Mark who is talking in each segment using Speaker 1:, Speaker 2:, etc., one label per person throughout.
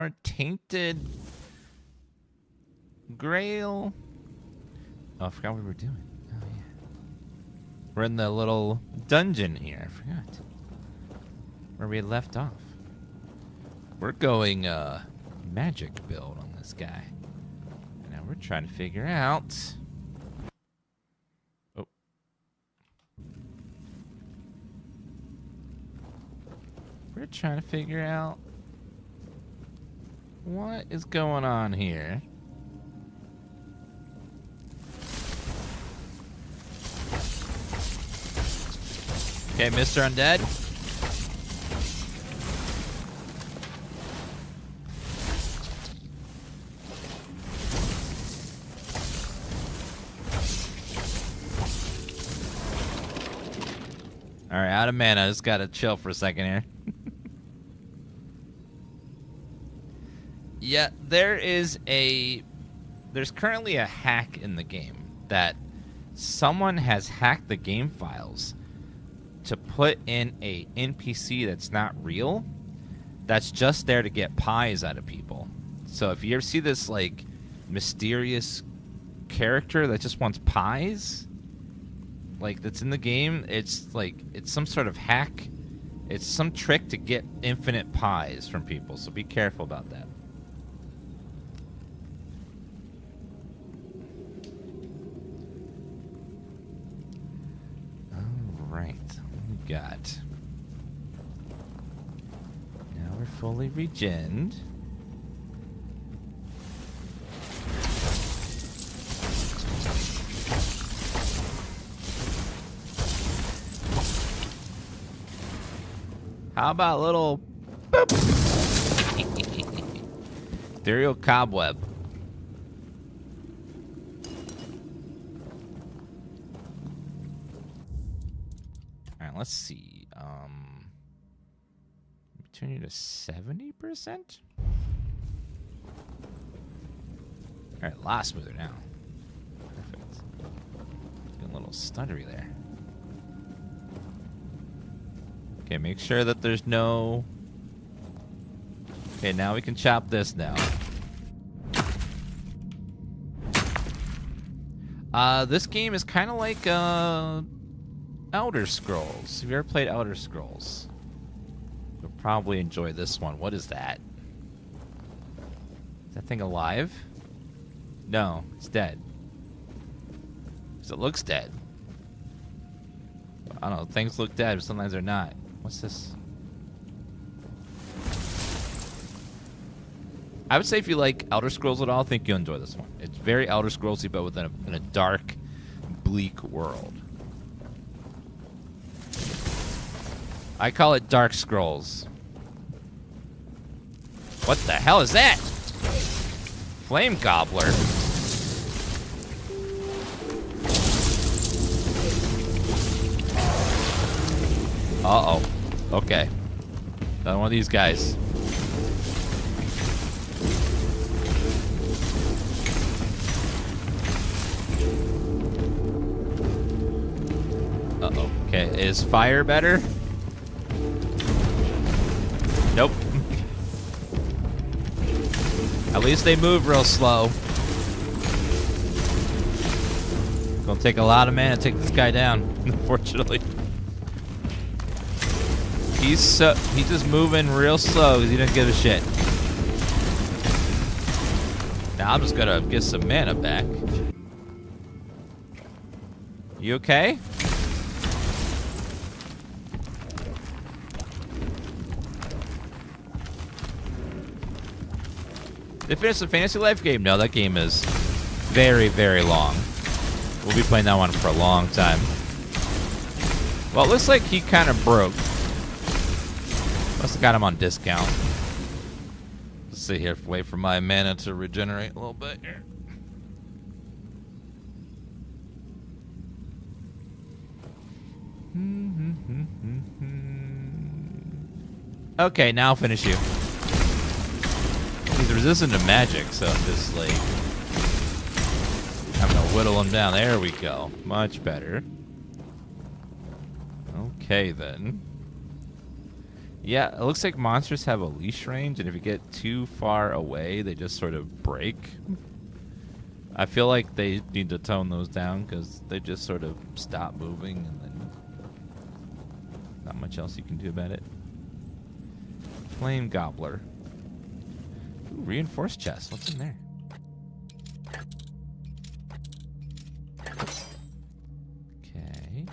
Speaker 1: Our Tainted Grail. Oh, I forgot what we were doing. Oh, yeah. We're in the little dungeon here. I forgot where we had left off. We're going magic build on this guy. And now we're trying to figure out... Oh. We're trying to figure out what is going on here. Okay, Mr. Undead. All right, out of mana. Just gotta chill for a second here. Yeah, there's currently a hack in the game that someone has hacked the game files to put in a NPC that's not real, that's just there to get pies out of people. So if you ever see this like mysterious character that just wants pies, like that's in the game, it's some sort of hack. It's some trick to get infinite pies from people. So be careful about that. Right, we got. Now we're fully regened. How about a little boop? Ethereal cobweb. Let's see. Turn you to 70%. All right, a lot smoother now. Perfect. Getting a little stuttery there. Okay, make sure that there's no. Okay, now we can chop this now. This game is kind of like Elder Scrolls. Have you ever played Elder Scrolls? You'll probably enjoy this one. What is that? Is that thing alive? No, it's dead. Because it looks dead. I don't know, things look dead, but sometimes they're not. What's this? I would say if you like Elder Scrolls at all, I think you'll enjoy this one. It's very Elder Scrollsy, but in a dark, bleak world. I call it Dark Scrolls. What the hell is that? Flame Gobbler. Uh-oh. Okay. Another one of these guys. Uh-oh. Okay, is fire better? Nope. At least they move real slow. Gonna take a lot of mana to take this guy down, unfortunately. He's just moving real slow because he doesn't give a shit. Now I'm just gonna get some mana back. You okay? They finished the Fantasy Life game? No, that game is very, very long. We'll be playing that one for a long time. Well, it looks like he kind of broke. Must have got him on discount. Let's see here. Wait for my mana to regenerate a little bit here. Okay, now I'll finish you. He's resistant to magic, so I'm just like having to whittle him down. There we go. Much better. Okay then. Yeah, it looks like monsters have a leash range, and if you get too far away, they just sort of break. I feel like they need to tone those down because they just sort of stop moving, and then not much else you can do about it. Flame Gobbler. Ooh, reinforced chest. What's in there? Okay.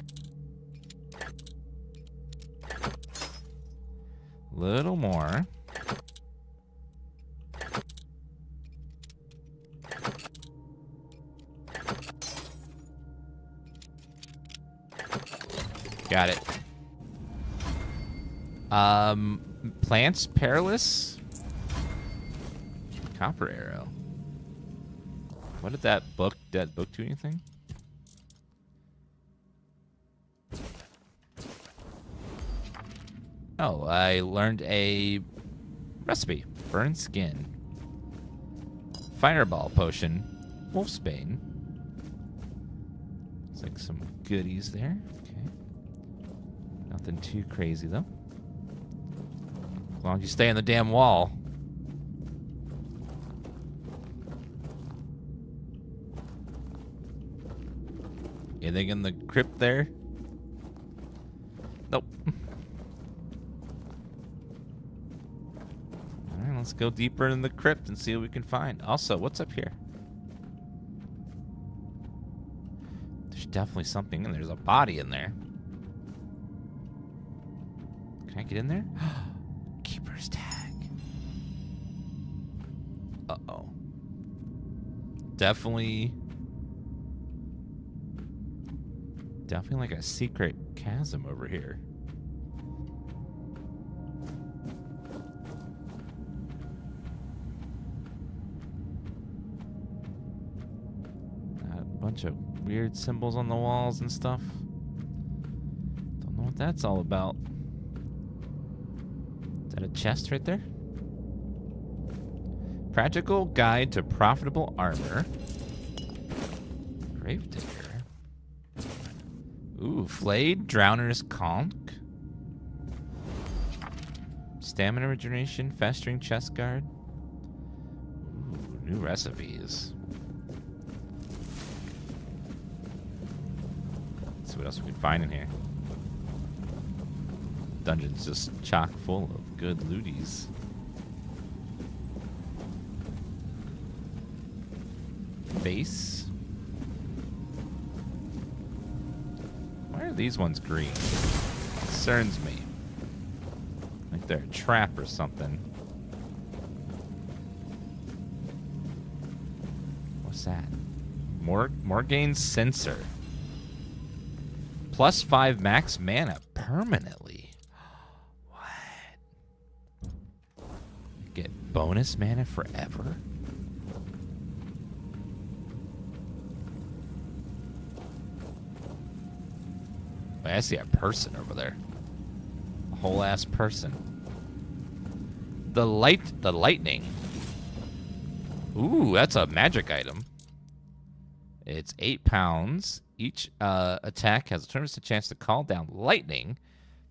Speaker 1: Little more. Got it. Plants perilous. Copper arrow. What did that book do anything? Oh, I learned a recipe. Burn skin. Fireball potion. Wolfsbane. Looks like some goodies there. Okay. Nothing too crazy though. As long as you stay on the damn wall. Anything in the crypt there? Nope. Alright, let's go deeper in the crypt and see what we can find. Also, what's up here? There's definitely something in there. There's a body in there. Can I get in there? Keeper's tag. Uh-oh. Definitely like a secret chasm over here. Got a bunch of weird symbols on the walls and stuff. Don't know what that's all about. Is that a chest right there? Practical guide to profitable armor. Gravedigger. Ooh, flayed drowner's conch. Stamina regeneration, festering chest guard. Ooh, new recipes. Let's see what else we can find in here. Dungeon's just chock full of good looties. Base. Why are these ones green? Concerns me. Like they're a trap or something. What's that? Morgane's Censer. +5 max mana permanently. What? Get bonus mana forever? I see a person over there. A whole ass person. The lightning. Ooh, that's a magic item. It's 8 pounds. Each attack has a 20% chance to call down lightning,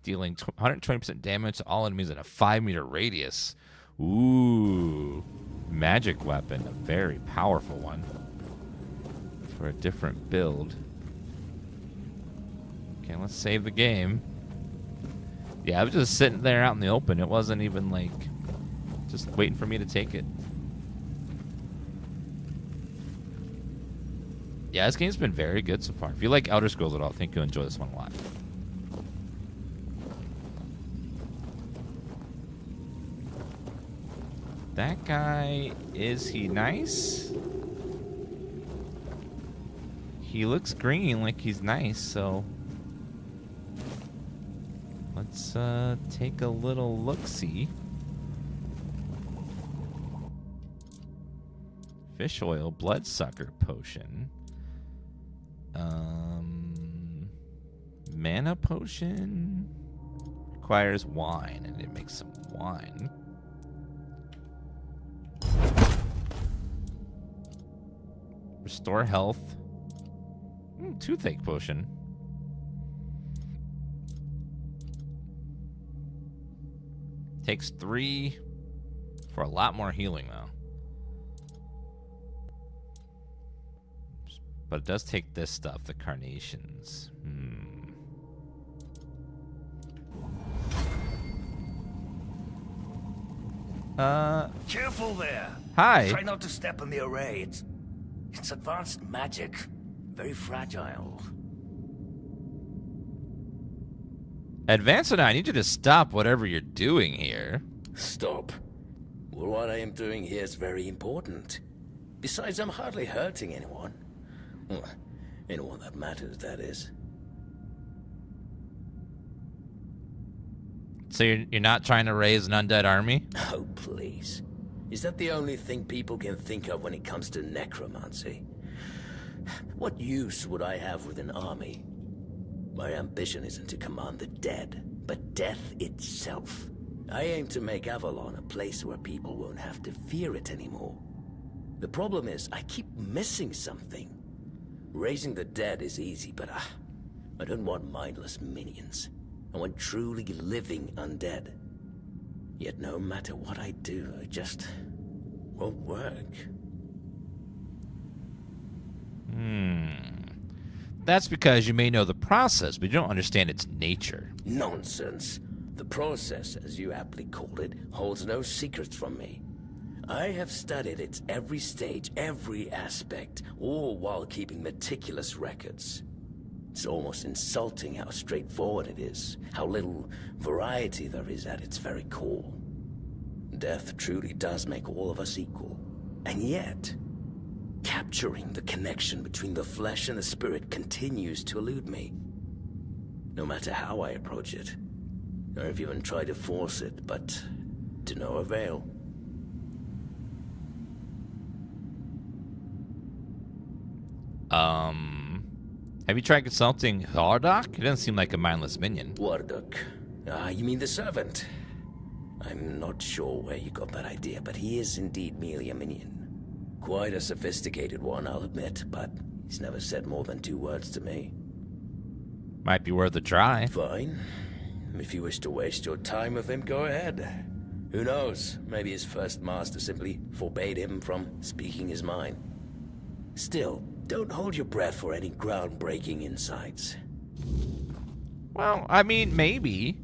Speaker 1: dealing 120% damage to all enemies in a 5-meter radius. Ooh, magic weapon, a very powerful one for a different build. Okay, let's save the game. Yeah, I was just sitting there out in the open. It wasn't even like just waiting for me to take it. Yeah, this game's been very good so far. If you like Elder Scrolls at all, I think you'll enjoy this one a lot. That guy, is he nice? He looks green like he's nice, so let's take a little look-see. Fish oil, bloodsucker potion. Mana potion requires wine, and it makes some wine. Restore health. Toothache potion. Takes 3 for a lot more healing, though. But it does take this stuff, the carnations.
Speaker 2: Careful there.
Speaker 1: Hi.
Speaker 2: Try not to step on the array. It's advanced magic. Very fragile.
Speaker 1: Advanced, I need you to stop whatever you're doing here.
Speaker 2: Stop. Well, what I am doing here is very important. Besides, I'm hardly hurting anyone. Well, anyone that matters, that is.
Speaker 1: So you're not trying to raise an undead army?
Speaker 2: Oh, please. Is that the only thing people can think of when it comes to necromancy? What use would I have with an army? My ambition isn't to command the dead, but death itself. I aim to make Avalon a place where people won't have to fear it anymore. The problem is, I keep missing something. Raising the dead is easy, but I don't want mindless minions. I want truly living undead. Yet no matter what I do, it just won't work.
Speaker 1: That's because you may know the process, but you don't understand its nature.
Speaker 2: Nonsense. The process, as you aptly called it, holds no secrets from me. I have studied its every stage, every aspect, all while keeping meticulous records. It's almost insulting how straightforward it is, how little variety there is at its very core. Death truly does make all of us equal. And yet, capturing the connection between the flesh and the spirit continues to elude me. No matter how I approach it. I've even tried to force it, but to no avail.
Speaker 1: Have you tried consulting Hardok? He doesn't seem like a mindless minion.
Speaker 2: Warduk. You mean the servant? I'm not sure where you got that idea, but he is indeed merely a minion. Quite a sophisticated one, I'll admit, but he's never said more than 2 words to me.
Speaker 1: Might be worth a try.
Speaker 2: Fine. If you wish to waste your time with him, go ahead. Who knows? Maybe his first master simply forbade him from speaking his mind. Still, don't hold your breath for any groundbreaking insights.
Speaker 1: Well, I mean, maybe.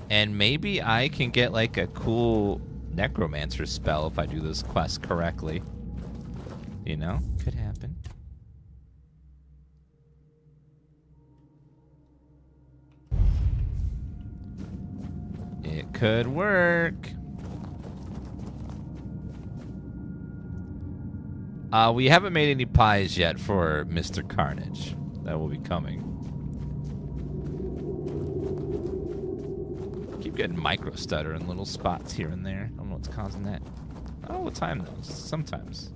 Speaker 1: And maybe I can get like a cool necromancer spell if I do this quest correctly. You know? Could happen. It could work. We haven't made any pies yet for Mr. Carnage. That will be coming. Keep getting micro stutter in little spots here and there. I don't know what's causing that. Not all the time though. Sometimes.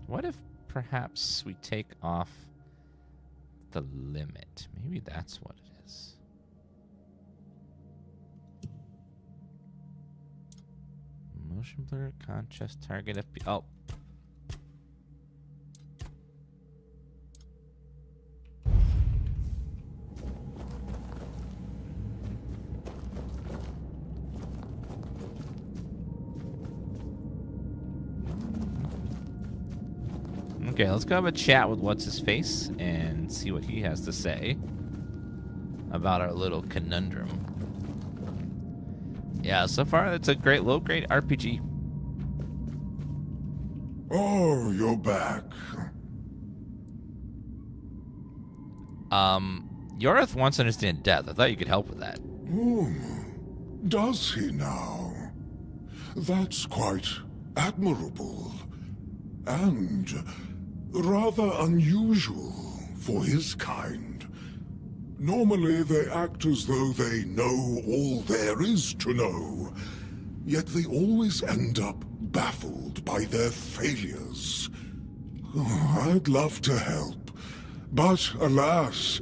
Speaker 1: What if perhaps we take off the limit? Maybe that's what it is. Motion blur, contrast, target, FP. Oh. Okay, let's go have a chat with What's-His-Face and see what he has to say about our little conundrum. Yeah, so far it's a great low-grade RPG.
Speaker 3: Oh, you're back.
Speaker 1: Yorith wants to understand death. I thought you could help with that.
Speaker 3: Does he now? That's quite admirable. And rather unusual for his kind. Normally they act as though they know all there is to know, yet they always end up baffled by their failures. I'd love to help, but alas,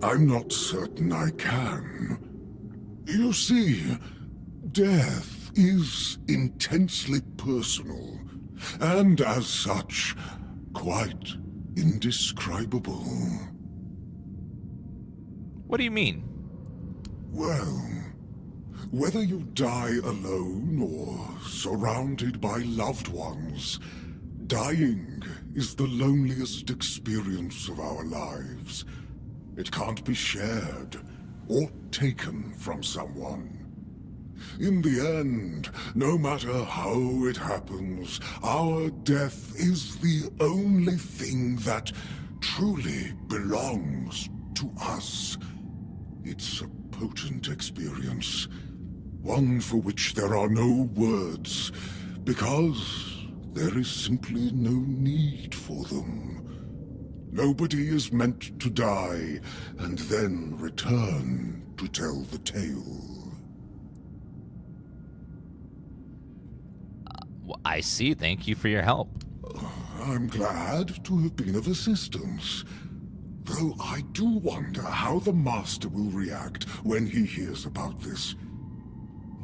Speaker 3: I'm not certain I can. You see, death is intensely personal, and as such, quite indescribable.
Speaker 1: What do you mean?
Speaker 3: Well, whether you die alone or surrounded by loved ones, dying is the loneliest experience of our lives. It can't be shared or taken from someone. In the end, no matter how it happens, our death is the only thing that truly belongs to us. It's a potent experience, one for which there are no words, because there is simply no need for them. Nobody is meant to die and then return to tell the tale.
Speaker 1: I see. Thank you for your help.
Speaker 3: I'm glad to have been of assistance. Though I do wonder how the Master will react when he hears about this.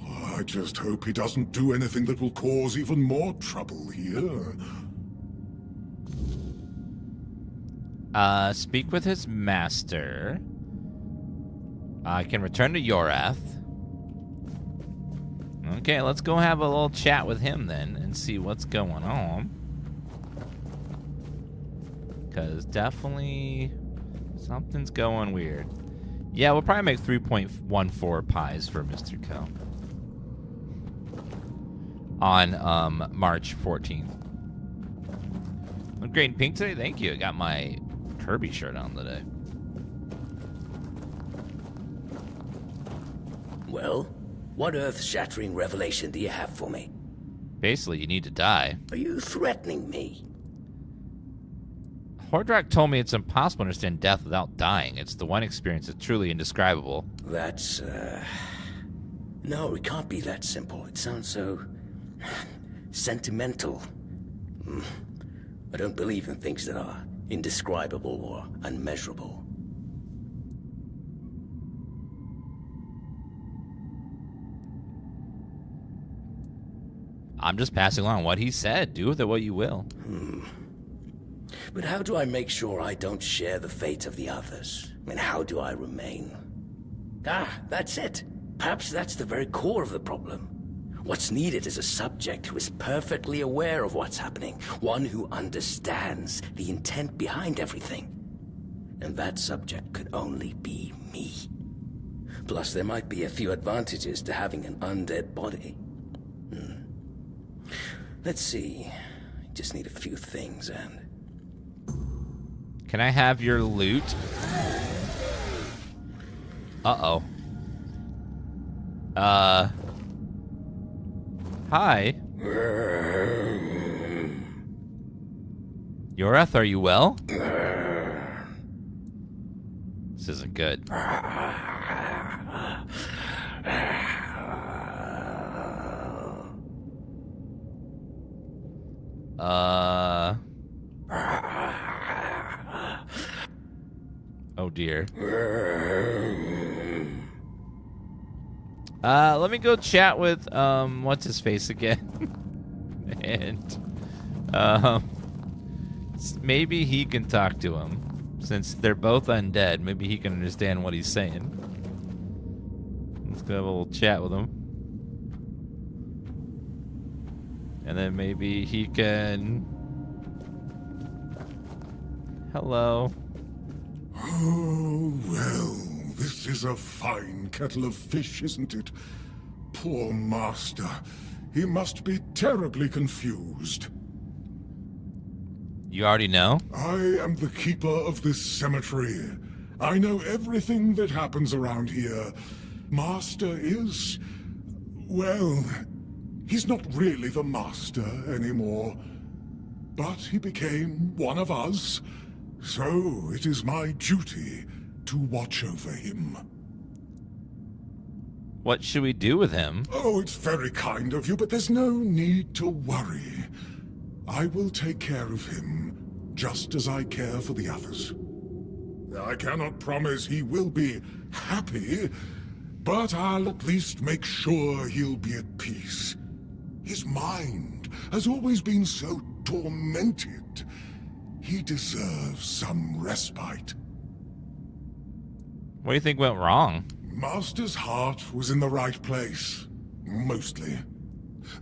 Speaker 3: I just hope he doesn't do anything that will cause even more trouble here.
Speaker 1: Speak with his master. I can return to Yorath. Okay, let's go have a little chat with him then and see what's going on. Because definitely something's going weird. Yeah, we'll probably make 3.14 pies for Mr. Co. on March 14th. Look great in pink today. Thank you. I got my Kirby shirt on today.
Speaker 2: Well, what earth-shattering revelation do you have for me?
Speaker 1: Basically, you need to die.
Speaker 2: Are you threatening me?
Speaker 1: Hordrak told me it's impossible to understand death without dying. It's the one experience that's truly indescribable.
Speaker 2: That's, No, it can't be that simple. It sounds so... sentimental. I don't believe in things that are indescribable or unmeasurable.
Speaker 1: I'm just passing along what he said. Do with it what you will.
Speaker 2: But how do I make sure I don't share the fate of the others? And how do I remain? That's it. Perhaps that's the very core of the problem. What's needed is a subject who is perfectly aware of what's happening, one who understands the intent behind everything. And that subject could only be me. Plus, there might be a few advantages to having an undead body. Let's see. I just need a few things and...
Speaker 1: Can I have your loot? Uh-oh. Hi. Yorath, are you well? This isn't good. Oh dear. Let me go chat with what's his face again. And maybe he can talk to him. Since they're both undead, maybe he can understand what he's saying. Let's go have a little chat with him. And then maybe he can... Hello.
Speaker 3: Oh, well, this is a fine kettle of fish, isn't it? Poor master. He must be terribly confused.
Speaker 1: You already know?
Speaker 3: I am the keeper of this cemetery. I know everything that happens around here. Master is... well, he's not really the master anymore. But he became one of us. So it is my duty to watch over him.
Speaker 1: What should we do with him?
Speaker 3: Oh, it's very kind of you, but there's no need to worry. I will take care of him, just as I care for the others. I cannot promise he will be happy, but I'll at least make sure he'll be at peace. His mind has always been so tormented. He deserves some respite.
Speaker 1: What do you think went wrong?
Speaker 3: Master's heart was in the right place, mostly.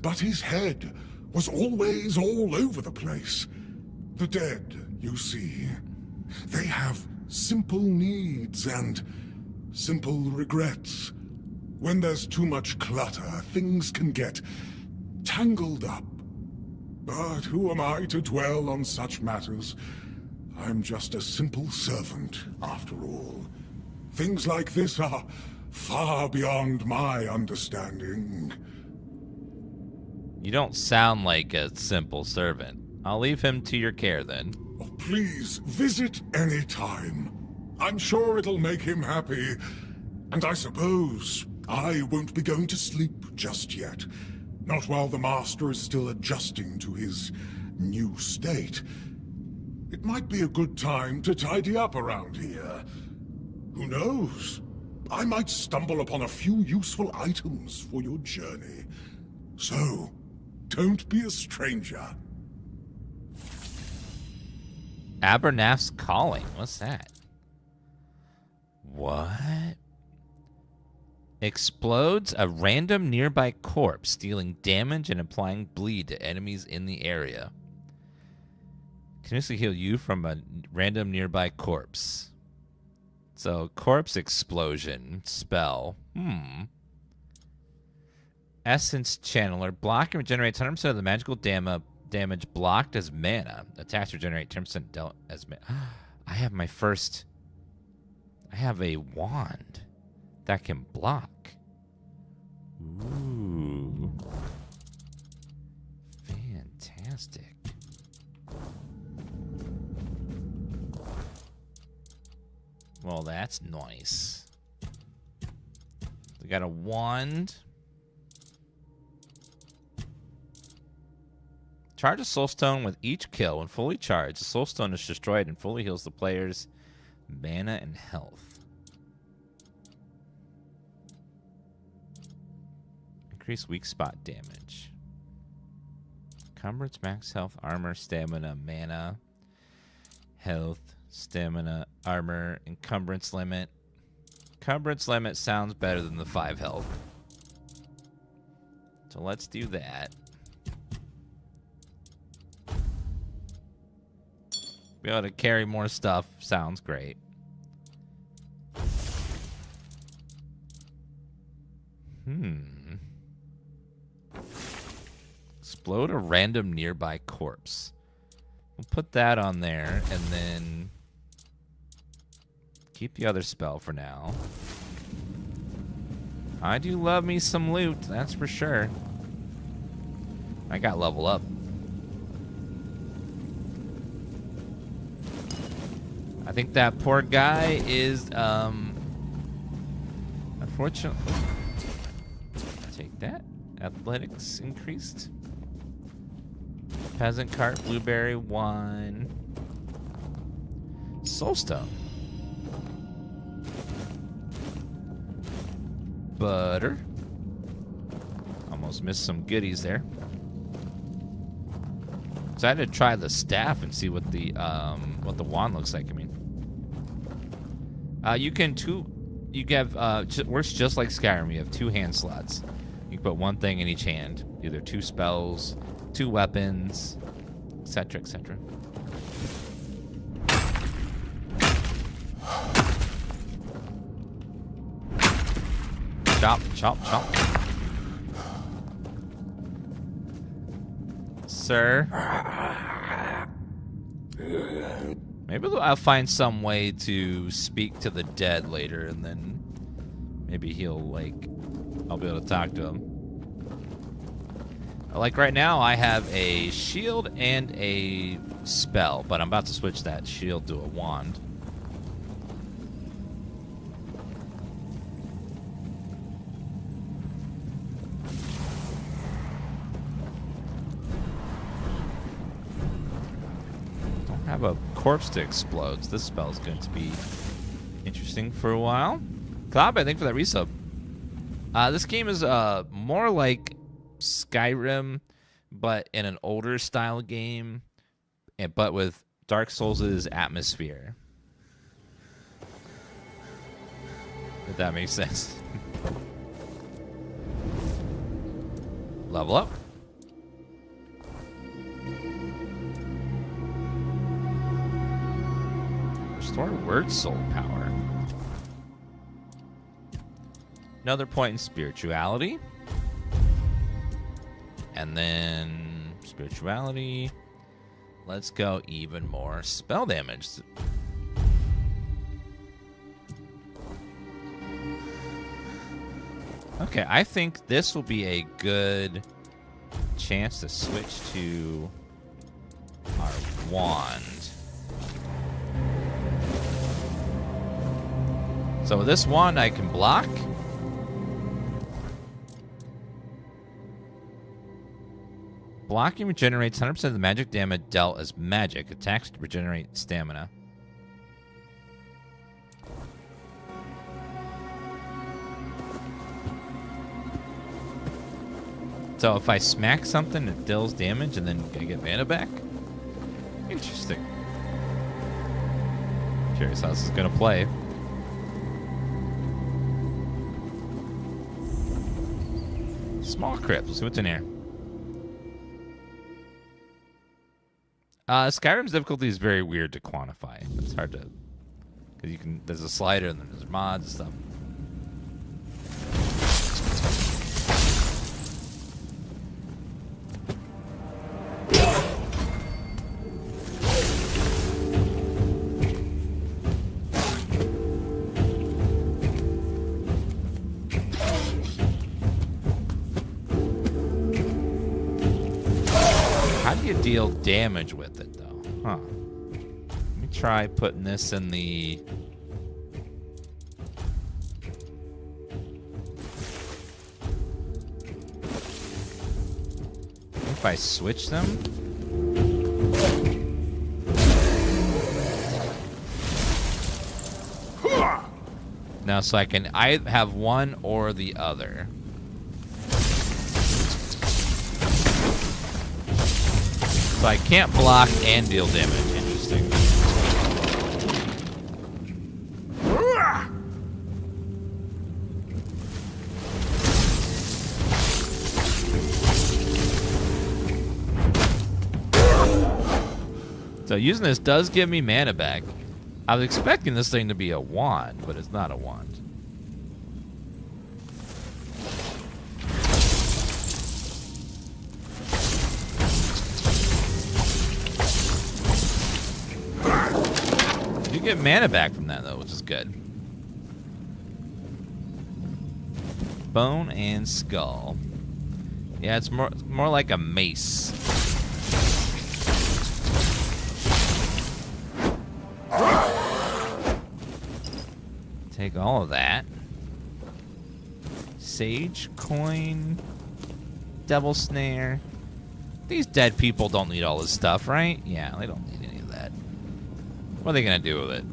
Speaker 3: But his head was always all over the place. The dead, you see, they have simple needs and simple regrets. When there's too much clutter, things can get tangled up. But who am I to dwell on such matters? I'm just a simple servant, after all. Things like this are far beyond my understanding.
Speaker 1: You don't sound like a simple servant. I'll leave him to your care then.
Speaker 3: Oh, please, visit any time. I'm sure it'll make him happy. And I suppose I won't be going to sleep just yet. Not while the Master is still adjusting to his new state. It might be a good time to tidy up around here. Who knows? I might stumble upon a few useful items for your journey. So, don't be a stranger.
Speaker 1: Abernathy's Calling. What's that? What? Explodes a random nearby corpse, dealing damage and applying bleed to enemies in the area. Continuously heal you from a random nearby corpse. So, corpse explosion spell. Essence Channeler. Block and regenerates 100% of the magical damage blocked as mana. Attacks regenerate 10% dealt as mana. I have a wand that can block. Ooh. Fantastic. Well, that's nice. We got a wand. Charge a soul stone with each kill. When fully charged, the soul stone is destroyed and fully heals the player's mana and health. Increase weak spot damage. Encumbrance, max health, armor, stamina, mana, health, stamina, armor, encumbrance limit. Encumbrance limit sounds better than the 5 health. So let's do that. Be able to carry more stuff sounds great. Explode a random nearby corpse. We'll put that on there and then keep the other spell for now. I do love me some loot, that's for sure. I got level up. I think that poor guy is, unfortunately... Take that. Athletics increased. Peasant cart, blueberry, wine. Soulstone. Butter. Almost missed some goodies there. Decided to try the staff and see what the wand looks like. I mean, works just like Skyrim. You have 2 hand slots. You can put one thing in each hand, either 2 spells, 2 weapons, etc., etc. Chop, chop, chop. Sir. Maybe I'll find some way to speak to the dead later, and then maybe I'll be able to talk to him. Like right now, I have a shield and a spell, but I'm about to switch that shield to a wand. Don't have a corpse to explode. This spell is going to be interesting for a while. Clap, I think, for that resub. This game is more like Skyrim, but in an older style game, but with Dark Souls' atmosphere. If that makes sense. Level up. Restore word soul power. Another point in spirituality. And then spirituality. Let's go even more spell damage. Okay, I think this will be a good chance to switch to our wand. So with this wand, I can block. Blocking regenerates 100% of the magic damage dealt as magic. Attacks regenerate stamina. So if I smack something, it deals damage and then I get mana back? Interesting. Curious how this is going to play. Small crypt. Let's see what's in here. Skyrim's difficulty is very weird to quantify. It's hard to... Because you can... There's a slider and then there's mods and stuff. How do you deal damage with it, though? Huh. Let me try putting this in the... If I switch them... Now, so I can either have one or the other. So I can't block and deal damage. Interesting. So using this does give me mana back. I was expecting this thing to be a wand, but it's not a wand. You get mana back from that, though, which is good. Bone and skull. Yeah, it's more like a mace. Take all of that. Sage, coin, devil snare. These dead people don't need all this stuff, right? Yeah, they don't need any of that. What are they gonna do with it?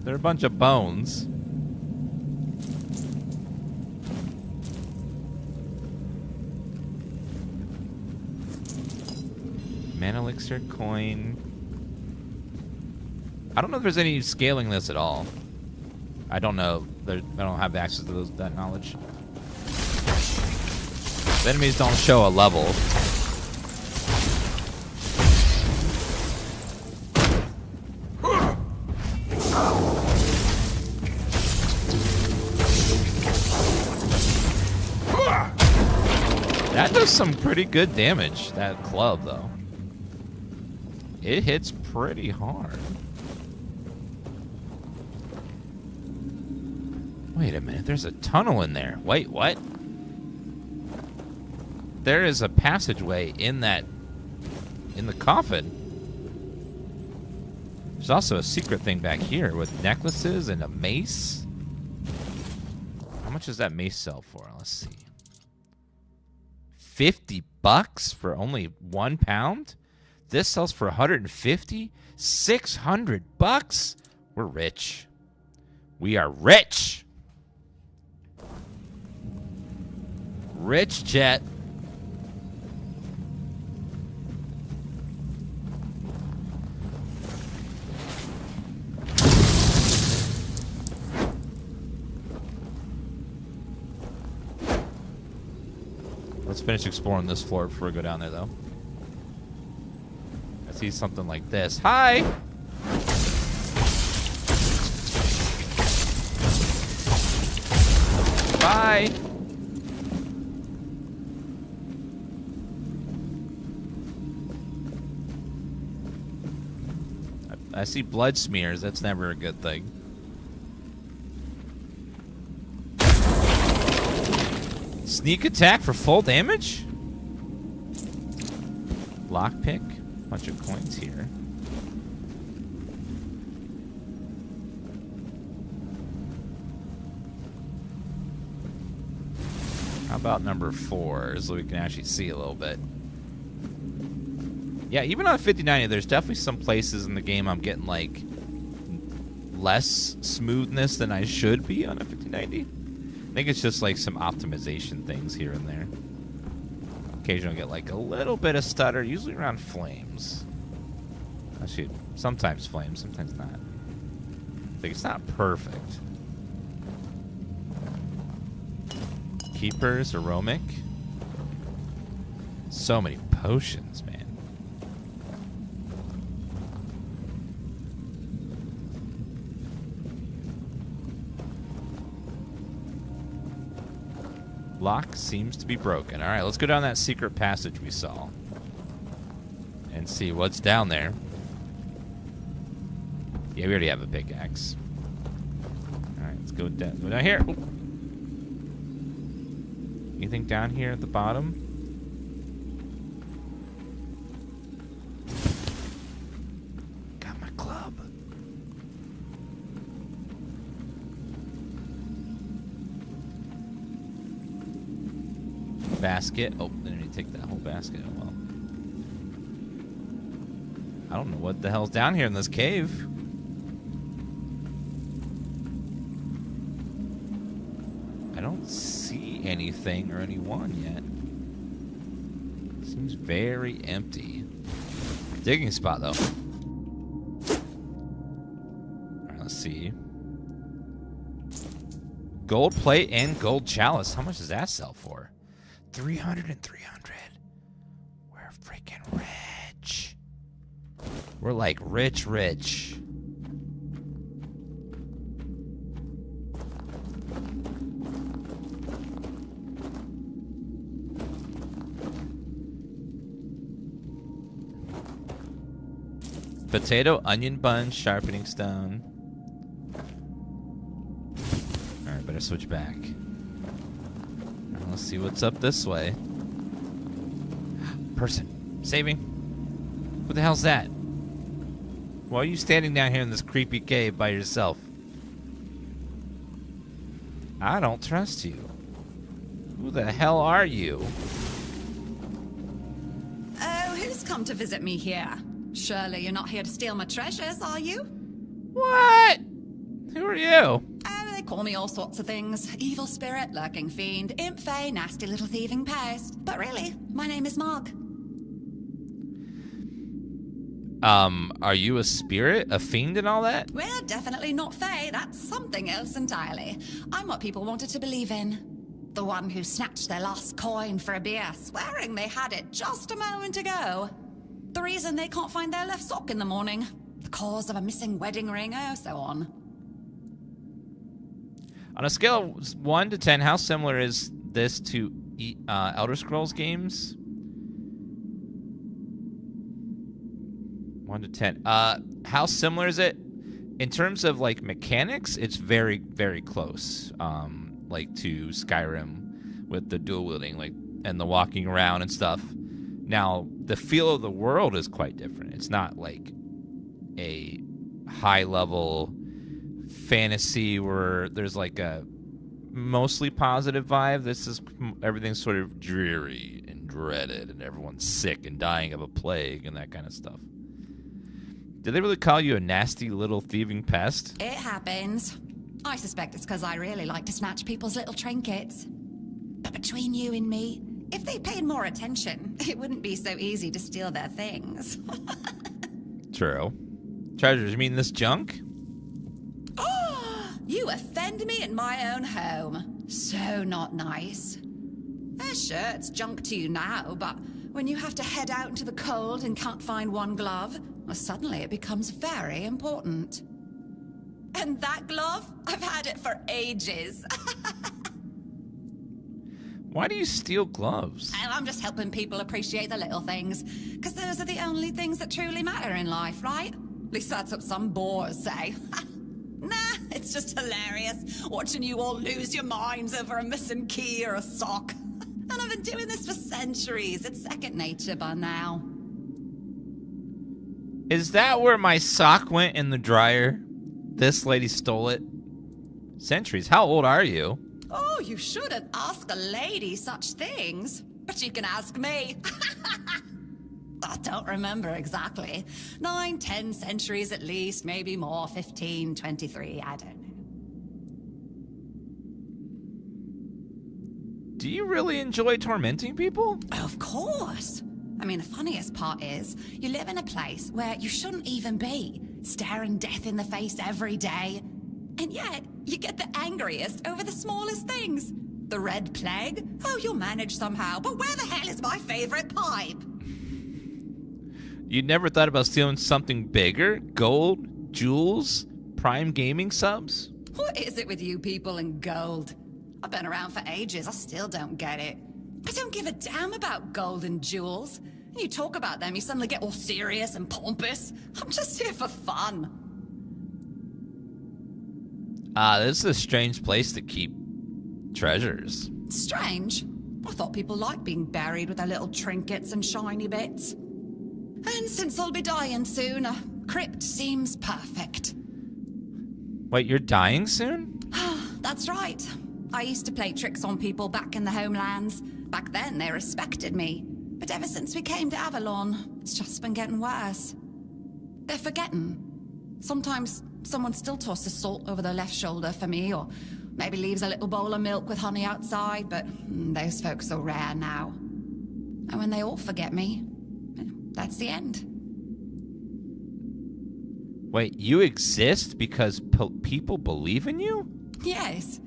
Speaker 1: They're a bunch of bones. Mana elixir, coin. I don't know if there's any scaling this at all. I don't know. I don't have access to that knowledge. The enemies don't show a level. That does some pretty good damage, that club, though. It hits pretty hard. Wait a minute, there's a tunnel in there. Wait, what? There is a passageway in the coffin. There's also a secret thing back here with necklaces and a mace. How much does that mace sell for? Let's see. $50 for only £1? This sells for $150? $600? We're rich. We are rich. Rich jet. Let's finish exploring this floor before we go down there, though. I see something like this. Hi! Bye! I see blood smears. That's never a good thing. Sneak attack for full damage? Lockpick? Bunch of coins here. How about number 4 so we can actually see a little bit? Yeah, even on 5090, there's definitely some places in the game I'm getting, like, less smoothness than I should be on a 5090. I think it's just, like, some optimization things here and there. Occasionally get, like, a little bit of stutter, usually around flames. Actually, sometimes flames, sometimes not. I think it's not perfect. Keepers, aromic. So many potions, man. Lock seems to be broken. All right, let's go down that secret passage we saw and see what's down there. Yeah, we already have a pickaxe. All right, let's go down here. Ooh. Anything down here at the bottom? Got my club. Basket. Oh, I didn't need to take that whole basket. Oh, well. I don't know what the hell's down here in this cave. I don't see anything or anyone yet. Seems very empty. Digging spot, though. Alright, let's see. Gold plate and gold chalice. How much does that sell for? 300 and 300. We're freaking rich. We're like rich. Potato, onion bun, sharpening stone. Alright, better switch back. Let's see what's up this way. Person. Saving. What the hell's that? Why are you standing down here in this creepy cave by yourself? I don't trust you. Who the hell are you?
Speaker 4: Oh, who's come to visit me here? Surely you're not here to steal my treasures, are you?
Speaker 1: What? Who are you?
Speaker 4: Oh, they call me all sorts of things. Evil spirit, lurking fiend, imp fae, nasty little thieving pest. But really, my name is Maug.
Speaker 1: Are you a spirit? A fiend and all that?
Speaker 4: We're definitely not fae. That's something else entirely. I'm what people wanted to believe in. The one who snatched their last coin for a beer, swearing they had it just a moment ago. The reason they can't find their left sock in the morning. The cause of a missing wedding ring, oh, so on.
Speaker 1: On a scale of 1 to 10, how similar is this to Elder Scrolls games? 1 to 10. How similar is it? In terms of, like, mechanics, it's very, very close. Like, to Skyrim with the dual wielding, like, and the walking around and stuff. Now, the feel of the world is quite different. It's not, like, a high-level fantasy where there's, like, a mostly positive vibe. This is, everything's sort of dreary and dreaded, and everyone's sick and dying of a plague and that kind of stuff. Did they really call you a nasty little thieving pest?
Speaker 4: It happens. I suspect it's because I really like to snatch people's little trinkets. But between you and me, if they paid more attention, it wouldn't be so easy to steal their things.
Speaker 1: True. Treasures, you mean this junk?
Speaker 4: You offend me in my own home. So not nice. Sure, it's junk to you now, but when you have to head out into the cold and can't find one glove, well, suddenly it becomes very important. And that glove? I've had it for ages.
Speaker 1: Why do you steal gloves?
Speaker 4: I'm just helping people appreciate the little things, because those are the only things that truly matter in life, right? At least that's what some bores say. Nah, it's just hilarious, watching you all lose your minds over a missing key or a sock. And I've been doing this for centuries. It's second nature by now.
Speaker 1: Is that where my sock went in the dryer? This lady stole it. Centuries. How old are you?
Speaker 4: Oh, you shouldn't ask a lady such things. But you can ask me. I don't remember exactly. 9, 10 centuries at least, maybe more, 15, 23, I don't know.
Speaker 1: Do you really enjoy tormenting people?
Speaker 4: Of course. I mean, the funniest part is, you live in a place where you shouldn't even be, staring death in the face every day. And yet, you get the angriest over the smallest things. The Red Plague? Oh, you'll manage somehow, but where the hell is my favorite pipe?
Speaker 1: You never thought about stealing something bigger? Gold? Jewels? Prime gaming subs?
Speaker 4: What is it with you people and gold? I've been around for ages, I still don't get it. I don't give a damn about gold and jewels. When you talk about them, you suddenly get all serious and pompous. I'm just here for fun.
Speaker 1: This is a strange place to keep treasures.
Speaker 4: Strange. I thought people liked being buried with their little trinkets and shiny bits. And since I'll be dying soon, a crypt seems perfect.
Speaker 1: Wait, you're dying soon?
Speaker 4: That's right. I used to play tricks on people back in the homelands. Back then, they respected me. But ever since we came to Avalon, it's just been getting worse. They're forgetting. Sometimes someone still tosses salt over their left shoulder for me, or maybe leaves a little bowl of milk with honey outside, but those folks are rare now. And when they all forget me, that's the end.
Speaker 1: Wait, you exist because people believe in you?
Speaker 4: Yes.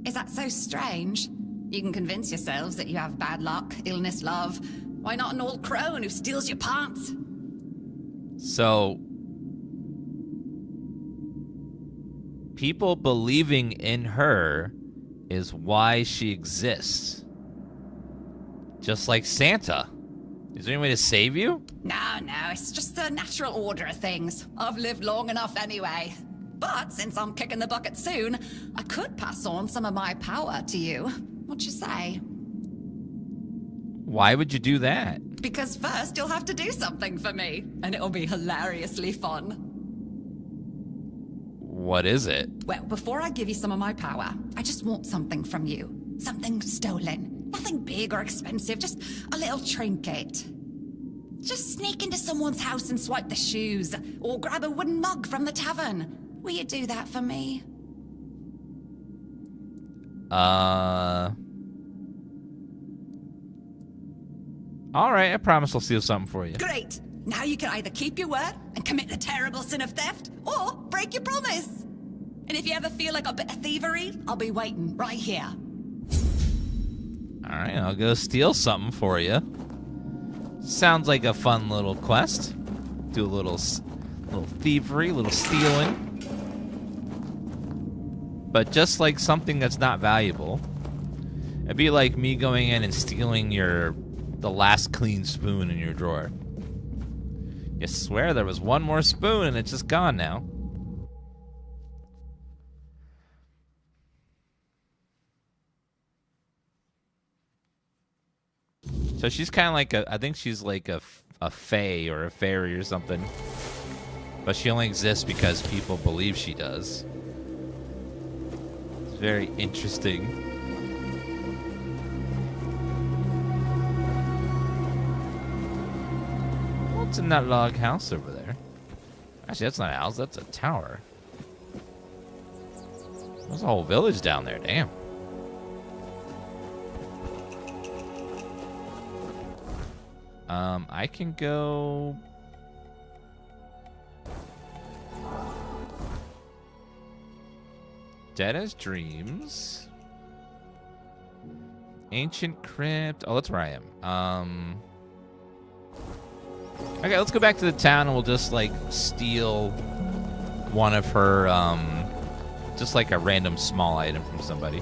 Speaker 4: Is that so strange? You can convince yourselves that you have bad luck, illness, love. Why not an old crone who steals your pants?
Speaker 1: So, people believing in her is why she exists. Just like Santa. Is there any way to save you?
Speaker 4: No, it's just the natural order of things. I've lived long enough anyway. But since I'm kicking the bucket soon, I could pass on some of my power to you. What you say?
Speaker 1: Why would you do that?
Speaker 4: Because first you'll have to do something for me, and it'll be hilariously fun.
Speaker 1: What is it?
Speaker 4: Well, before I give you some of my power, I just want something from you. Something stolen. Nothing big or expensive, just a little trinket. Just sneak into someone's house and swipe the shoes, or grab a wooden mug from the tavern. Will you do that for me?
Speaker 1: Alright, I promise I'll steal something for you.
Speaker 4: Great! Now you can either keep your word and commit the terrible sin of theft, or break your promise. And if you ever feel like a bit of thievery, I'll be waiting right here.
Speaker 1: Alright, I'll go steal something for you. Sounds like a fun little quest. Do a little thievery, little stealing. But just like something that's not valuable. It'd be like me going in and stealing the last clean spoon in your drawer. You swear there was one more spoon and it's just gone now. So she's kind of like I think she's like a fae or a fairy or something. But she only exists because people believe she does. It's very interesting. What's in that log house over there? Actually, that's not a house, that's a tower. There's a whole village down there, damn. I can go... Dead as Dreams. Ancient crypt. Oh, that's where I am. Okay, let's go back to the town and we'll just like steal one of her, just like a random small item from somebody.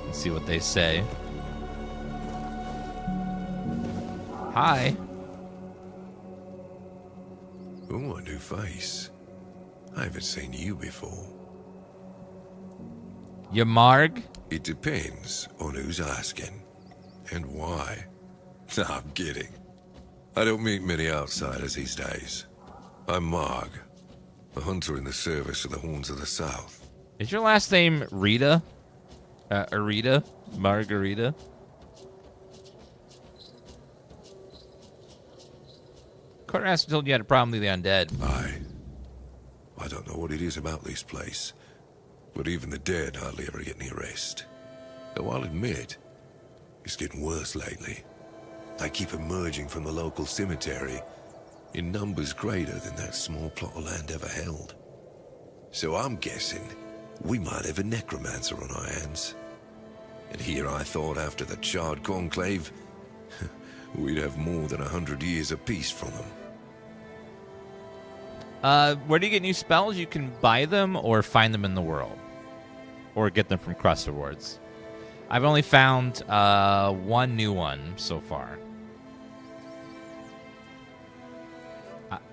Speaker 1: And see what they say. Hi.
Speaker 5: Oh, a new face. I haven't seen you before.
Speaker 1: You Maug?
Speaker 5: It depends on who's asking and why. Nah, I'm kidding. I don't meet many outsiders these days. I'm Maug, a hunter in the service of the Horns of the South.
Speaker 1: Is your last name Rita? Arita? Margarita? Quartermaster told you had a problem with the undead.
Speaker 5: I don't know what it is about this place, but even the dead hardly ever get any rest. Though I'll admit, it's getting worse lately. They keep emerging from the local cemetery in numbers greater than that small plot of land ever held. So I'm guessing we might have a necromancer on our hands. And here I thought after the Charred Conclave, we'd have more than 100 years of peace from them.
Speaker 1: Where do you get new spells? You can buy them or find them in the world. Or get them from Crust Rewards. I've only found one new one so far.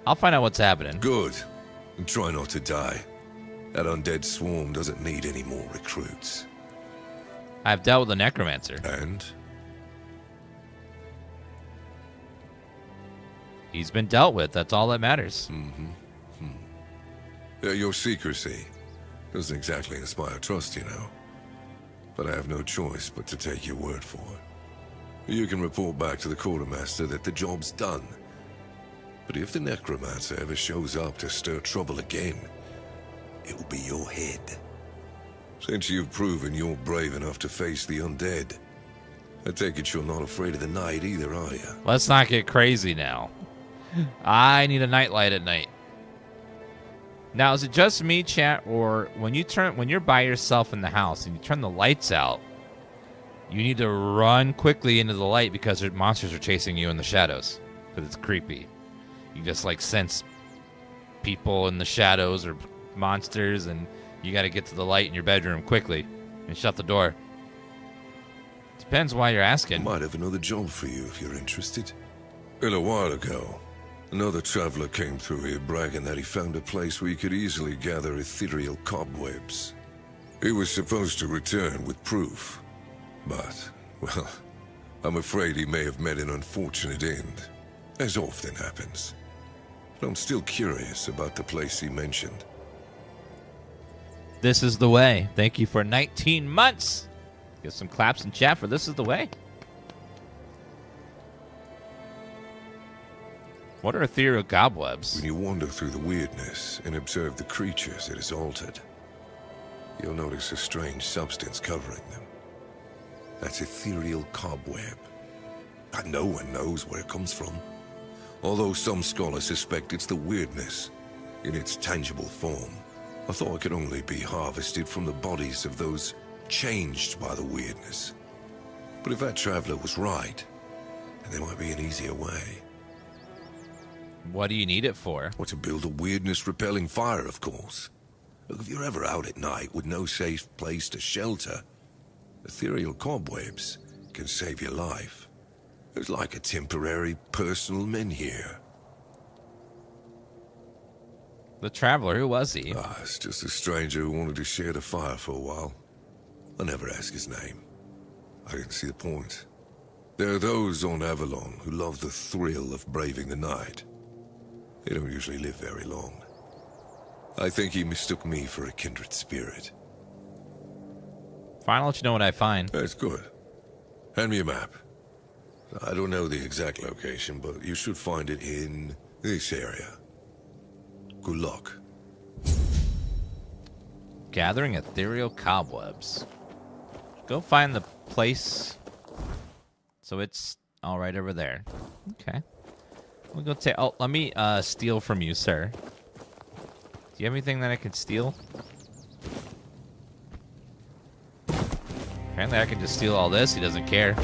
Speaker 1: I'll find out what's happening.
Speaker 5: Good. And try not to die. That undead swarm doesn't need any more recruits.
Speaker 1: I've dealt with a necromancer.
Speaker 5: And?
Speaker 1: He's been dealt with. That's all that matters.
Speaker 5: Your secrecy doesn't exactly inspire trust, you know. But I have no choice but to take your word for it. You can report back to the quartermaster that the job's done. But if the necromancer ever shows up to stir trouble again, it will be your head. Since you've proven you're brave enough to face the undead, I take it you're not afraid of the night either, are you?
Speaker 1: Let's not get crazy now. I need a nightlight at night. Now, is it just me, chat, or when you're by yourself in the house and you turn the lights out, you need to run quickly into the light because monsters are chasing you in the shadows because it's creepy. You just like sense people in the shadows or monsters, and you got to get to the light in your bedroom quickly and shut the door. Depends why you're asking.
Speaker 5: I might have another job for you if you're interested. A while ago, another traveler came through here bragging that he found a place where you could easily gather ethereal cobwebs. He was supposed to return with proof, but, well, I'm afraid he may have met an unfortunate end, as often happens. But I'm still curious about the place he mentioned.
Speaker 1: This is the way. Thank you for 19 months. Get some claps in chat for This Is the Way. What are ethereal cobwebs?
Speaker 5: When you wander through the weirdness and observe the creatures it has altered, you'll notice a strange substance covering them. That's ethereal cobweb. And no one knows where it comes from. Although some scholars suspect it's the weirdness in its tangible form. I thought it could only be harvested from the bodies of those changed by the weirdness. But if that traveler was right, then there might be an easier way.
Speaker 1: What do you need it for?
Speaker 5: Or to build a weirdness-repelling fire, of course. Look, if you're ever out at night with no safe place to shelter, ethereal cobwebs can save your life. It's like a temporary personal menhir.
Speaker 1: The traveler, who was he?
Speaker 5: It's just a stranger who wanted to share the fire for a while. I never ask his name. I didn't see the point. There are those on Avalon who love the thrill of braving the night. They don't usually live very long. I think he mistook me for a kindred spirit.
Speaker 1: Fine, I'll let you know what I find.
Speaker 5: That's good. Hand me a map. I don't know the exact location, but you should find it in this area. Good luck.
Speaker 1: Gathering ethereal cobwebs. Go find the place. So it's all right over there. Okay. We'll go take. Oh, let me steal from you, sir. Do you have anything that I can steal? Apparently I can just steal all this. He doesn't care.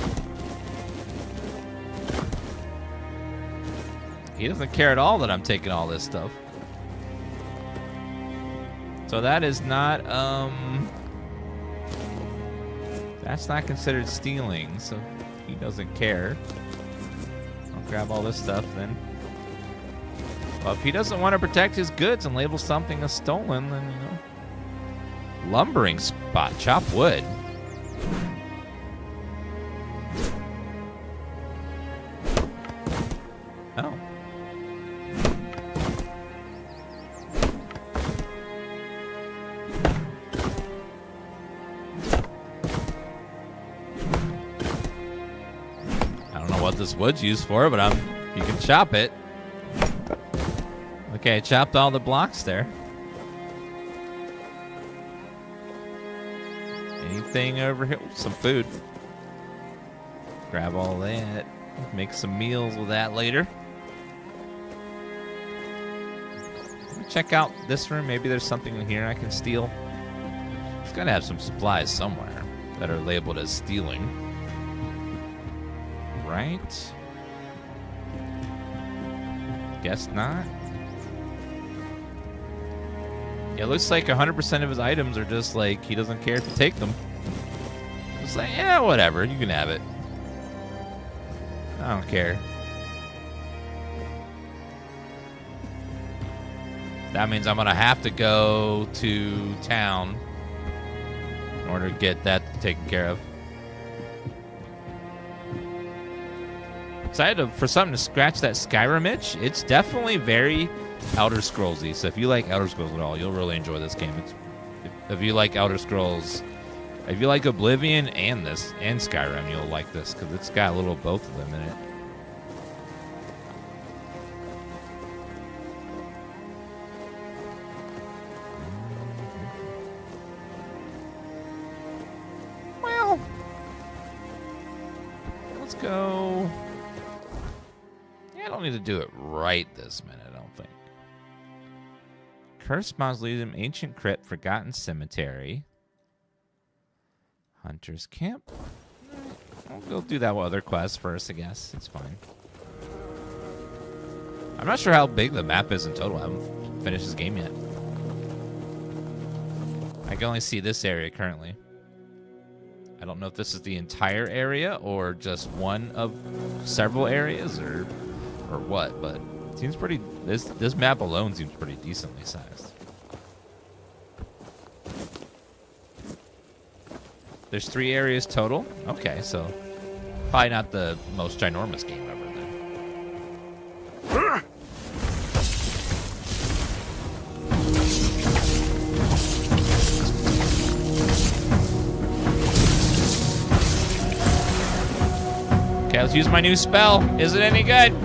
Speaker 1: He doesn't care at all that I'm taking all this stuff. So that is not, that's not considered stealing, so he doesn't care. I'll grab all this stuff then. Well, if he doesn't want to protect his goods and label something as stolen, then, you know. Lumbering spot, chop wood. Oh. I don't know what this wood's used for, but you can chop it. Okay, I chopped all the blocks there. Anything over here? Ooh, some food. Grab all that. Make some meals with that later. Check out this room. Maybe there's something in here I can steal. It's gotta have some supplies somewhere that are labeled as stealing. Right? Guess not. Yeah, it looks like 100% of his items are just like, he doesn't care if you take them. It's like, yeah, whatever, you can have it. I don't care. That means I'm gonna have to go to town in order to get that taken care of. Excited for something to scratch that Skyrim itch. It's definitely very Elder Scrollsy. So if you like Elder Scrolls at all, you'll really enjoy this game. If you like Elder Scrolls, if you like Oblivion and this and Skyrim, you'll like this because it's got a little of both of them in it. Well, let's go. Yeah, I don't need to do it right this minute, I don't think. Cursed Mausoleum, Ancient Crypt, Forgotten Cemetery. Hunter's Camp. We'll do that with other quests first, I guess. It's fine. I'm not sure how big the map is in total. I haven't finished this game yet. I can only see this area currently. I don't know if this is the entire area or just one of several areas or what, but it seems pretty. This map alone seems pretty decently sized. There's 3 areas total. Okay, so probably not the most ginormous game ever then. Okay, let's use my new spell. Is it any good?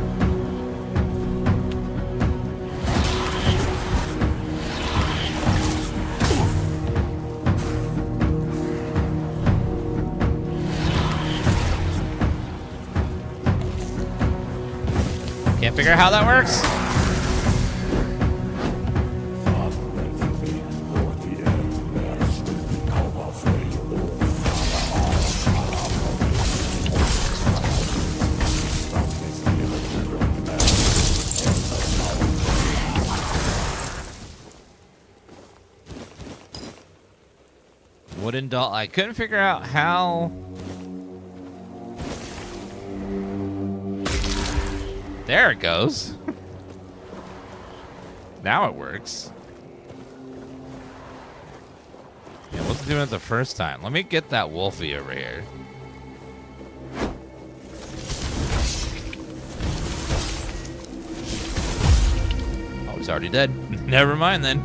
Speaker 1: Can't figure out how that works. Wooden doll. I couldn't figure out how. There it goes. Now it works. Yeah, I wasn't doing it the first time. Let me get that wolfie over here. Oh, he's already dead. Never mind then.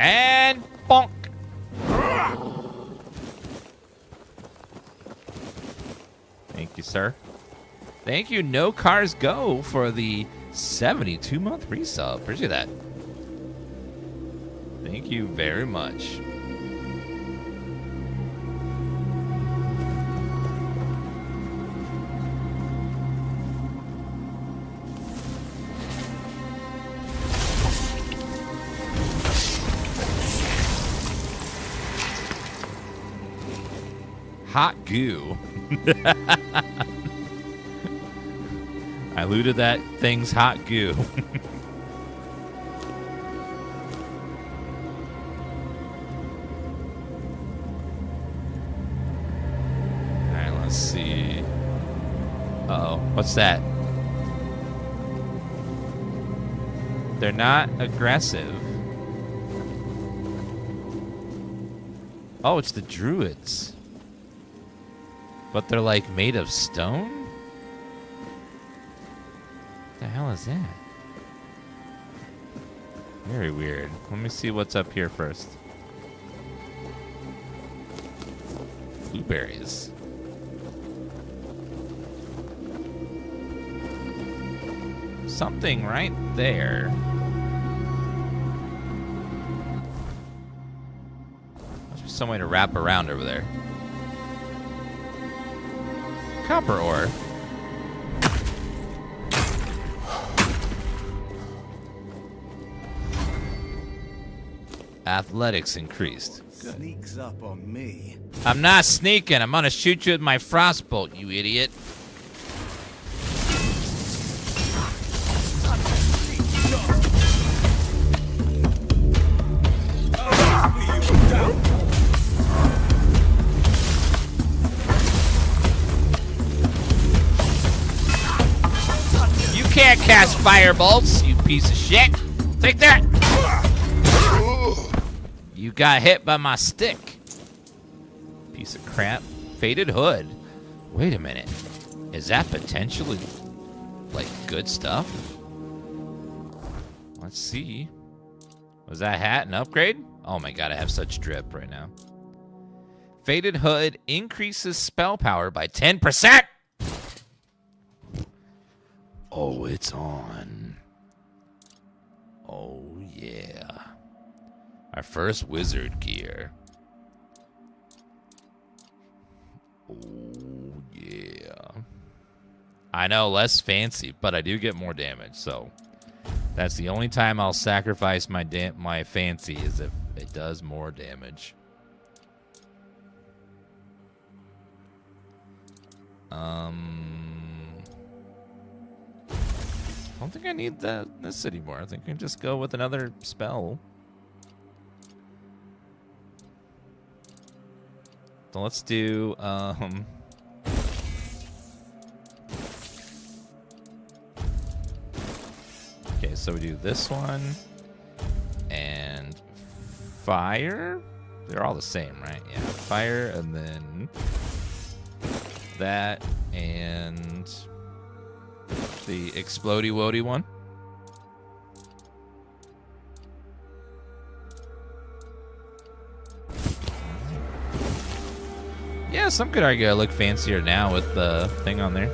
Speaker 1: And bonk. Thank you, sir. Thank you, No Cars Go, for the 72-month resub. Appreciate that. Thank you very much. Hot goo. I looted that thing's hot goo. Alright, let's see. Uh-oh. What's that? They're not aggressive. Oh, it's the druids. But they're like made of stone? What the hell is that? Very weird. Let me see what's up here first. Blueberries. Something right there. Must be some way to wrap around over there. Copper ore. Athletics increased. Good.
Speaker 6: Sneaks up on me.
Speaker 1: I'm not sneaking. I'm gonna shoot you with my frostbolt, you idiot. You can't cast firebolts, you piece of shit. Take that. You got hit by my stick. Piece of crap. Faded hood. Wait a minute. Is that potentially, like, good stuff? Let's see. Was that hat an upgrade? Oh my god, I have such drip right now. Faded hood increases spell power by 10%. Oh, it's on. Oh, yeah. Our first wizard gear. Oh, yeah. I know, less fancy, but I do get more damage, so that's the only time I'll sacrifice my fancy is if it does more damage. I don't think I need this anymore. I think I can just go with another spell. So let's do, okay, so we do this one, and fire? They're all the same, right? Yeah, fire, and then that, and the explodey-wody one. Yeah, some could argue I look fancier now with the thing on there.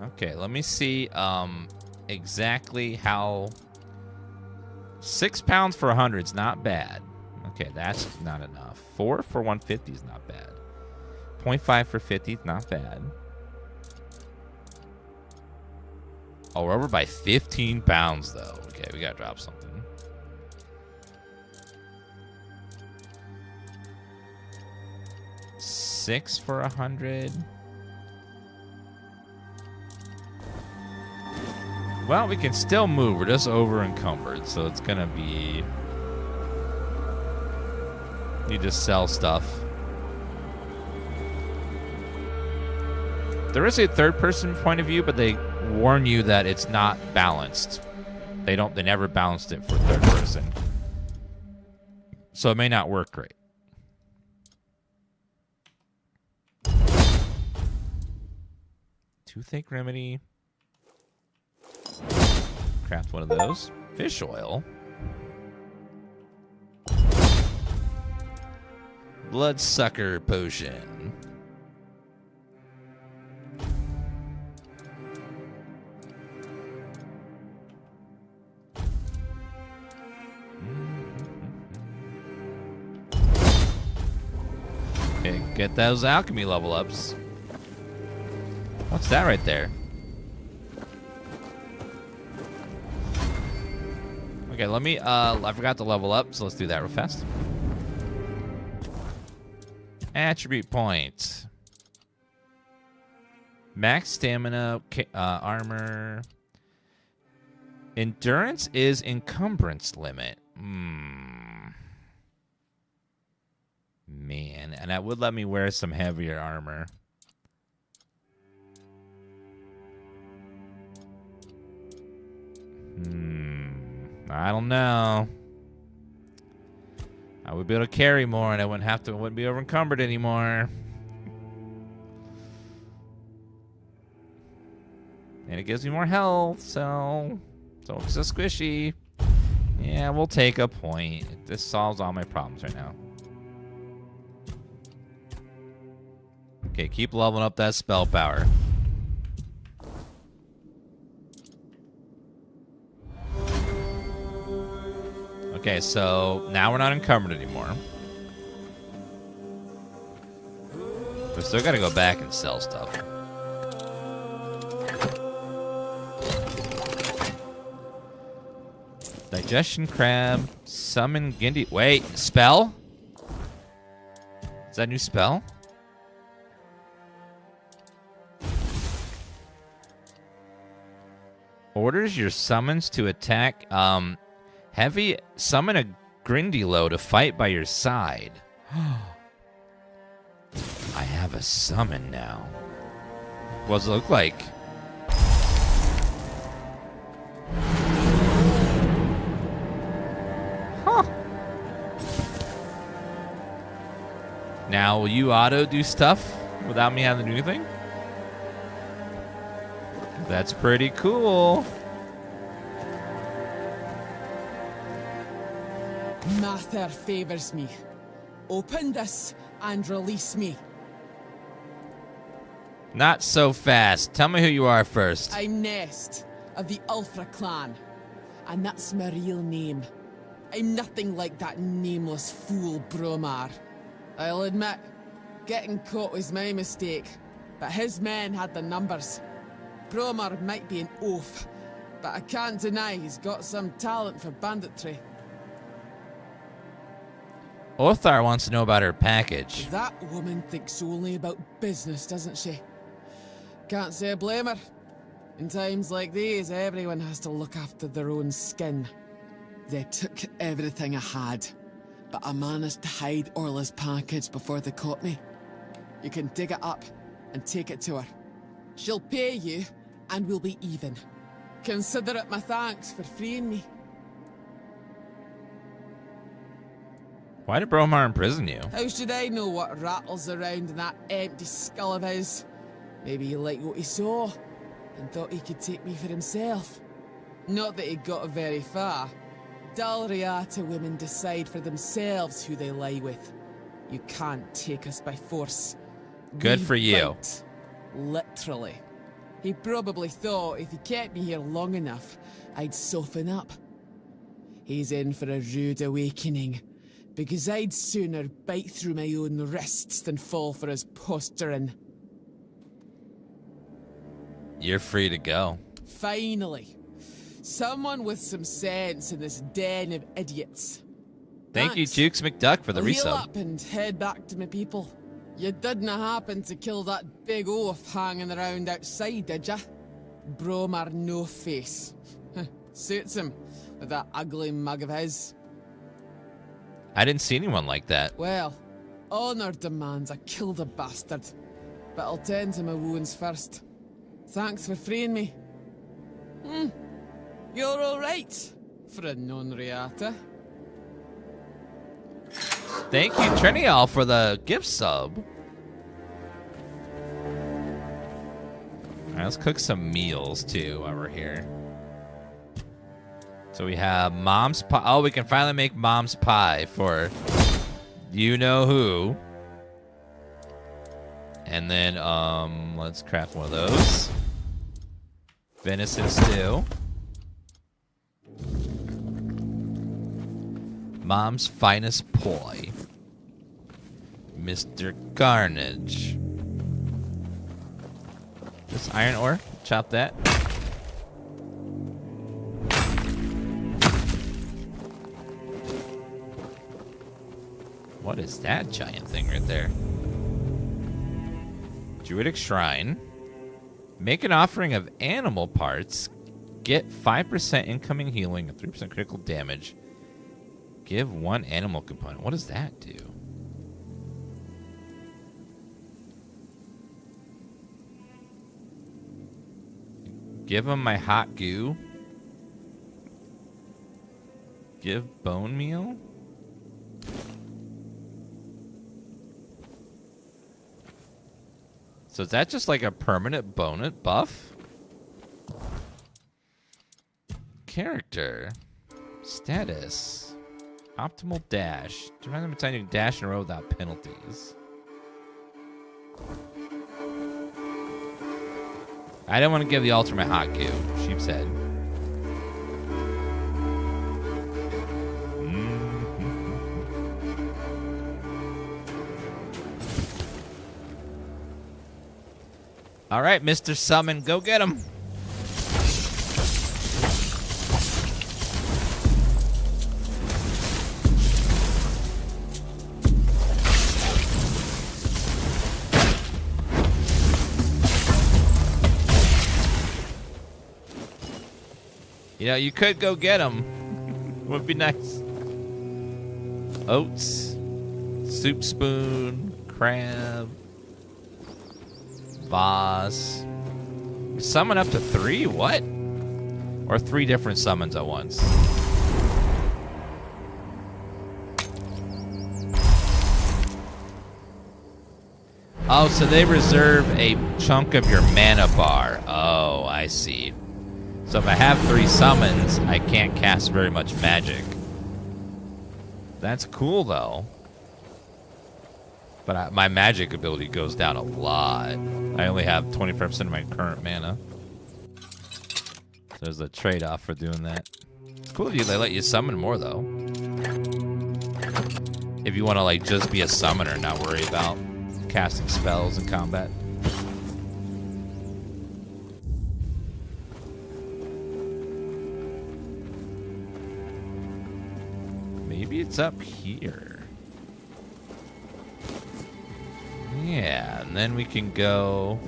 Speaker 1: Okay, let me see exactly how... 6 pounds for 100 is not bad. Okay, that's not enough. 4 for 150 is not bad. 0.5 for 50 is not bad. Oh, we're over by 15 pounds, though. Okay, we gotta drop something. 6 for 100. Well, we can still move. We're just over encumbered, so it's gonna be. You just sell stuff. There is a third-person point of view, but they warn you that it's not balanced. They never balanced it for third person, so it may not work great. Toothache remedy. Craft one of those. Fish oil. Bloodsucker potion. Okay, get those alchemy level ups. What's that right there? We Okay, let me, I forgot to level up, so let's do that real fast. Attribute points. Max stamina, armor. Endurance is encumbrance limit. Man, and that would let me wear some heavier armor. I don't know. I would be able to carry more, and I wouldn't be over encumbered anymore. And it gives me more health, so it's a squishy. Yeah, we'll take a point. This solves all my problems right now. Okay, keep leveling up that spell power. Okay, so now we're not encumbered anymore. We still gotta go back and sell stuff. Digestion crab, summon Gindi. Wait, spell? Is that a new spell? Orders your summons to attack. Heavy, summon a Grindylow to fight by your side. I have a summon now. What does it look like? Huh. Now, will you auto do stuff without me having to do anything? That's pretty cool.
Speaker 6: Mather favors me. Open this and release me.
Speaker 1: Not so fast. Tell me who you are first.
Speaker 6: I'm Nest of the Ulfra clan, and that's my real name. I'm nothing like that nameless fool Bromar. I'll admit, getting caught was my mistake, but his men had the numbers. Bromar might be an oaf, but I can't deny he's got some talent for banditry.
Speaker 1: Othar wants to know about her package.
Speaker 6: That woman thinks only about business, doesn't she? Can't say I blame her. In times like these, everyone has to look after their own skin. They took everything I had, but I managed to hide Orla's package before they caught me. You can dig it up and take it to her. She'll pay you, and we'll be even. Consider it my thanks for freeing me.
Speaker 1: Why did Bromar imprison you?
Speaker 6: How should I know what rattles around in that empty skull of his? Maybe he liked what he saw and thought he could take me for himself. Not that he got very far. Dalriata women decide for themselves who they lie with. You can't take us by force.
Speaker 1: Good
Speaker 6: We
Speaker 1: for you.
Speaker 6: fight, literally. He probably thought if he kept me here long enough, I'd soften up. He's in for a rude awakening, because I'd sooner bite through my own wrists than fall for his posturing.
Speaker 1: You're free to go.
Speaker 6: Finally. Someone with some sense in this den of idiots.
Speaker 1: Thank you,
Speaker 6: Thanks.
Speaker 1: Jukes McDuck, for the
Speaker 6: I'll heal
Speaker 1: resub.
Speaker 6: up and head back to my people. You didn't happen to kill that big oaf hanging around outside, did ya? Bromar no face. Suits him, with that ugly mug of his.
Speaker 1: I didn't see anyone like that.
Speaker 6: Well, honor demands I kill the bastard. But I'll tend to my wounds first. Thanks for freeing me. You're alright, for a non-reata.
Speaker 1: Thank you, Trinial, for the gift sub. Alright, let's cook some meals, too, while we're here. So we have Mom's Pie. Oh, we can finally make Mom's Pie for you-know-who. And then, let's craft one of those. Venison stew. Mom's finest poi. Mr. Carnage. This iron ore. Chop that. What is that giant thing right there? Druidic Shrine. Make an offering of animal parts. Get 5% incoming healing and 3% critical damage. Give 1 animal component. What does that do? Give him my hot goo. Give bone meal. So is that just like a permanent bonus buff? Character. Status. Optimal dash. To random time you can dash in a row without penalties. I don't want to give the altar my hot goo. Sheep's head. All right, Mr. Summon, go get him. You know, you could go get him. Would be nice. Oats, soup spoon, crab. Boss. Summon up to 3? What? Or 3 different summons at once? Oh, so they reserve a chunk of your mana bar. Oh, I see. So if I have 3 summons, I can't cast very much magic. That's cool, though. But my magic ability goes down a lot. I only have 25% of my current mana. So there's a trade-off for doing that. It's cool that they let you summon more, though. If you want to, like, just be a summoner and not worry about casting spells in combat. Maybe it's up here. Yeah, and then we can go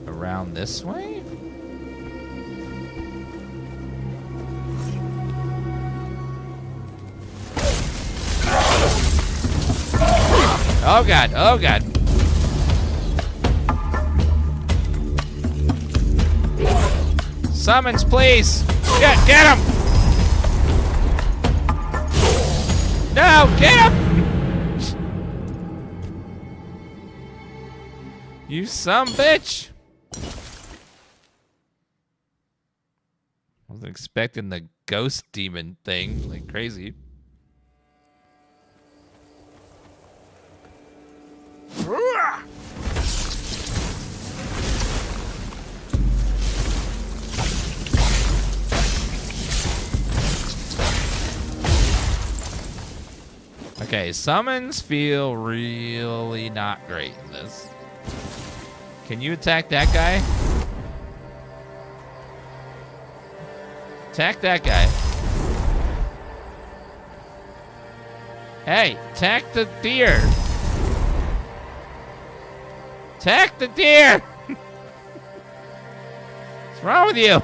Speaker 1: around this way? Oh god, oh god. Summons, please! Get him! No, get him! You some bitch! Wasn't expecting the ghost demon thing like crazy. Okay, summons feel really not great in this. Can you attack that guy? Attack that guy. Hey, attack the deer. Attack the deer. What's wrong with you?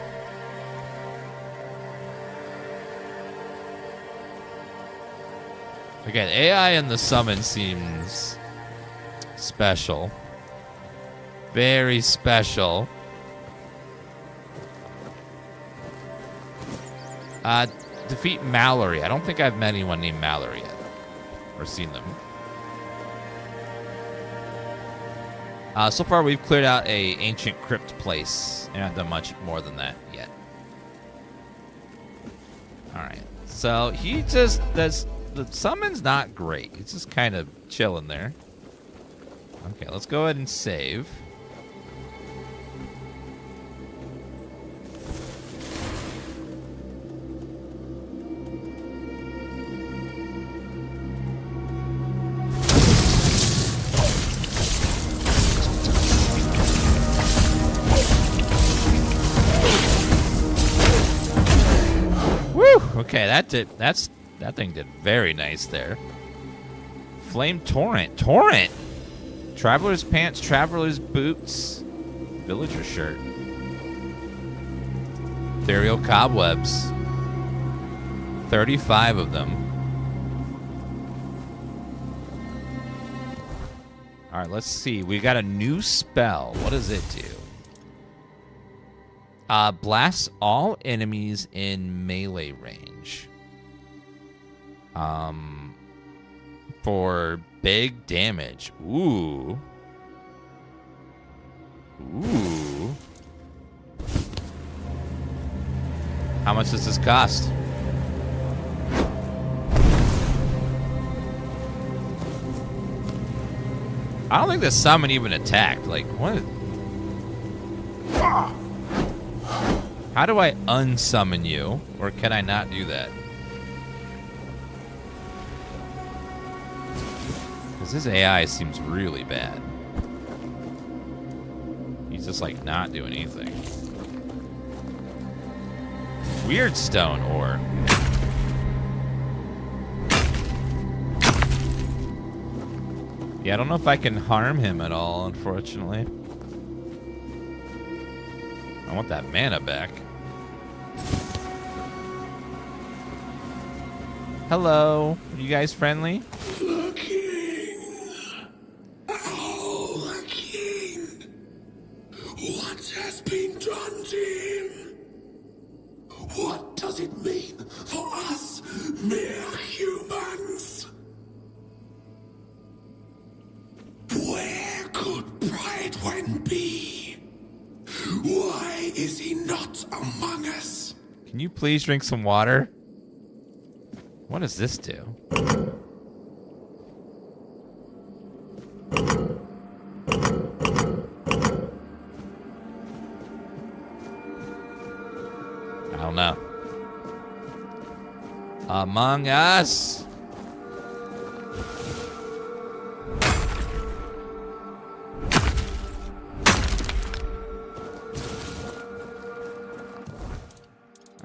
Speaker 1: Okay, the AI in the summon seems special. Very special. Defeat Mallory. I don't think I've met anyone named Mallory yet. Or seen them. So far we've cleared out a ancient crypt place. And I've done much more than that yet. Alright. So he just does... The summon's not great. It's just kind of chilling there. Okay, let's go ahead and save. Woo! Okay, that That thing did very nice there. Flame Torrent. Torrent! Traveler's Pants, Traveler's Boots, Villager Shirt. Ethereal Cobwebs. 35 of them. Alright, let's see. We got a new spell. What does it do? Blasts all enemies in melee range. For big damage. Ooh. Ooh. How much does this cost? I don't think the summon even attacked. Like, what? How do I unsummon you? Or can I not do that? Because his AI seems really bad. He's just like not doing anything. Weird stone ore. Yeah, I don't know if I can harm him at all, unfortunately. I want that mana back. Hello. Are you guys friendly?
Speaker 3: The king. Oh, the king. What has been done to him? What does it mean for us mere humans? Where could Bridewen be? Why is he not among us?
Speaker 1: Can you please drink some water? What does this do? I don't know. Among Us.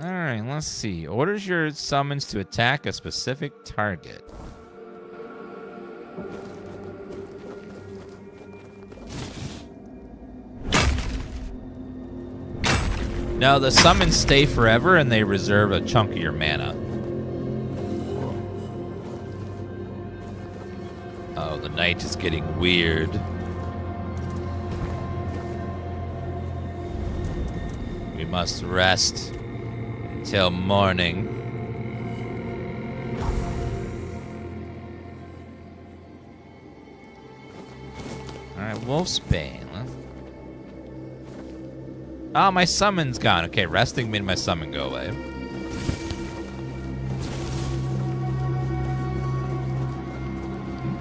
Speaker 1: Alright, let's see. Orders your summons to attack a specific target. No, the summons stay forever and they reserve a chunk of your mana. Oh, the night is getting weird. We must rest till morning. Alright, Wolfsbane. Oh, my summon's gone. Okay, resting made my summon go away.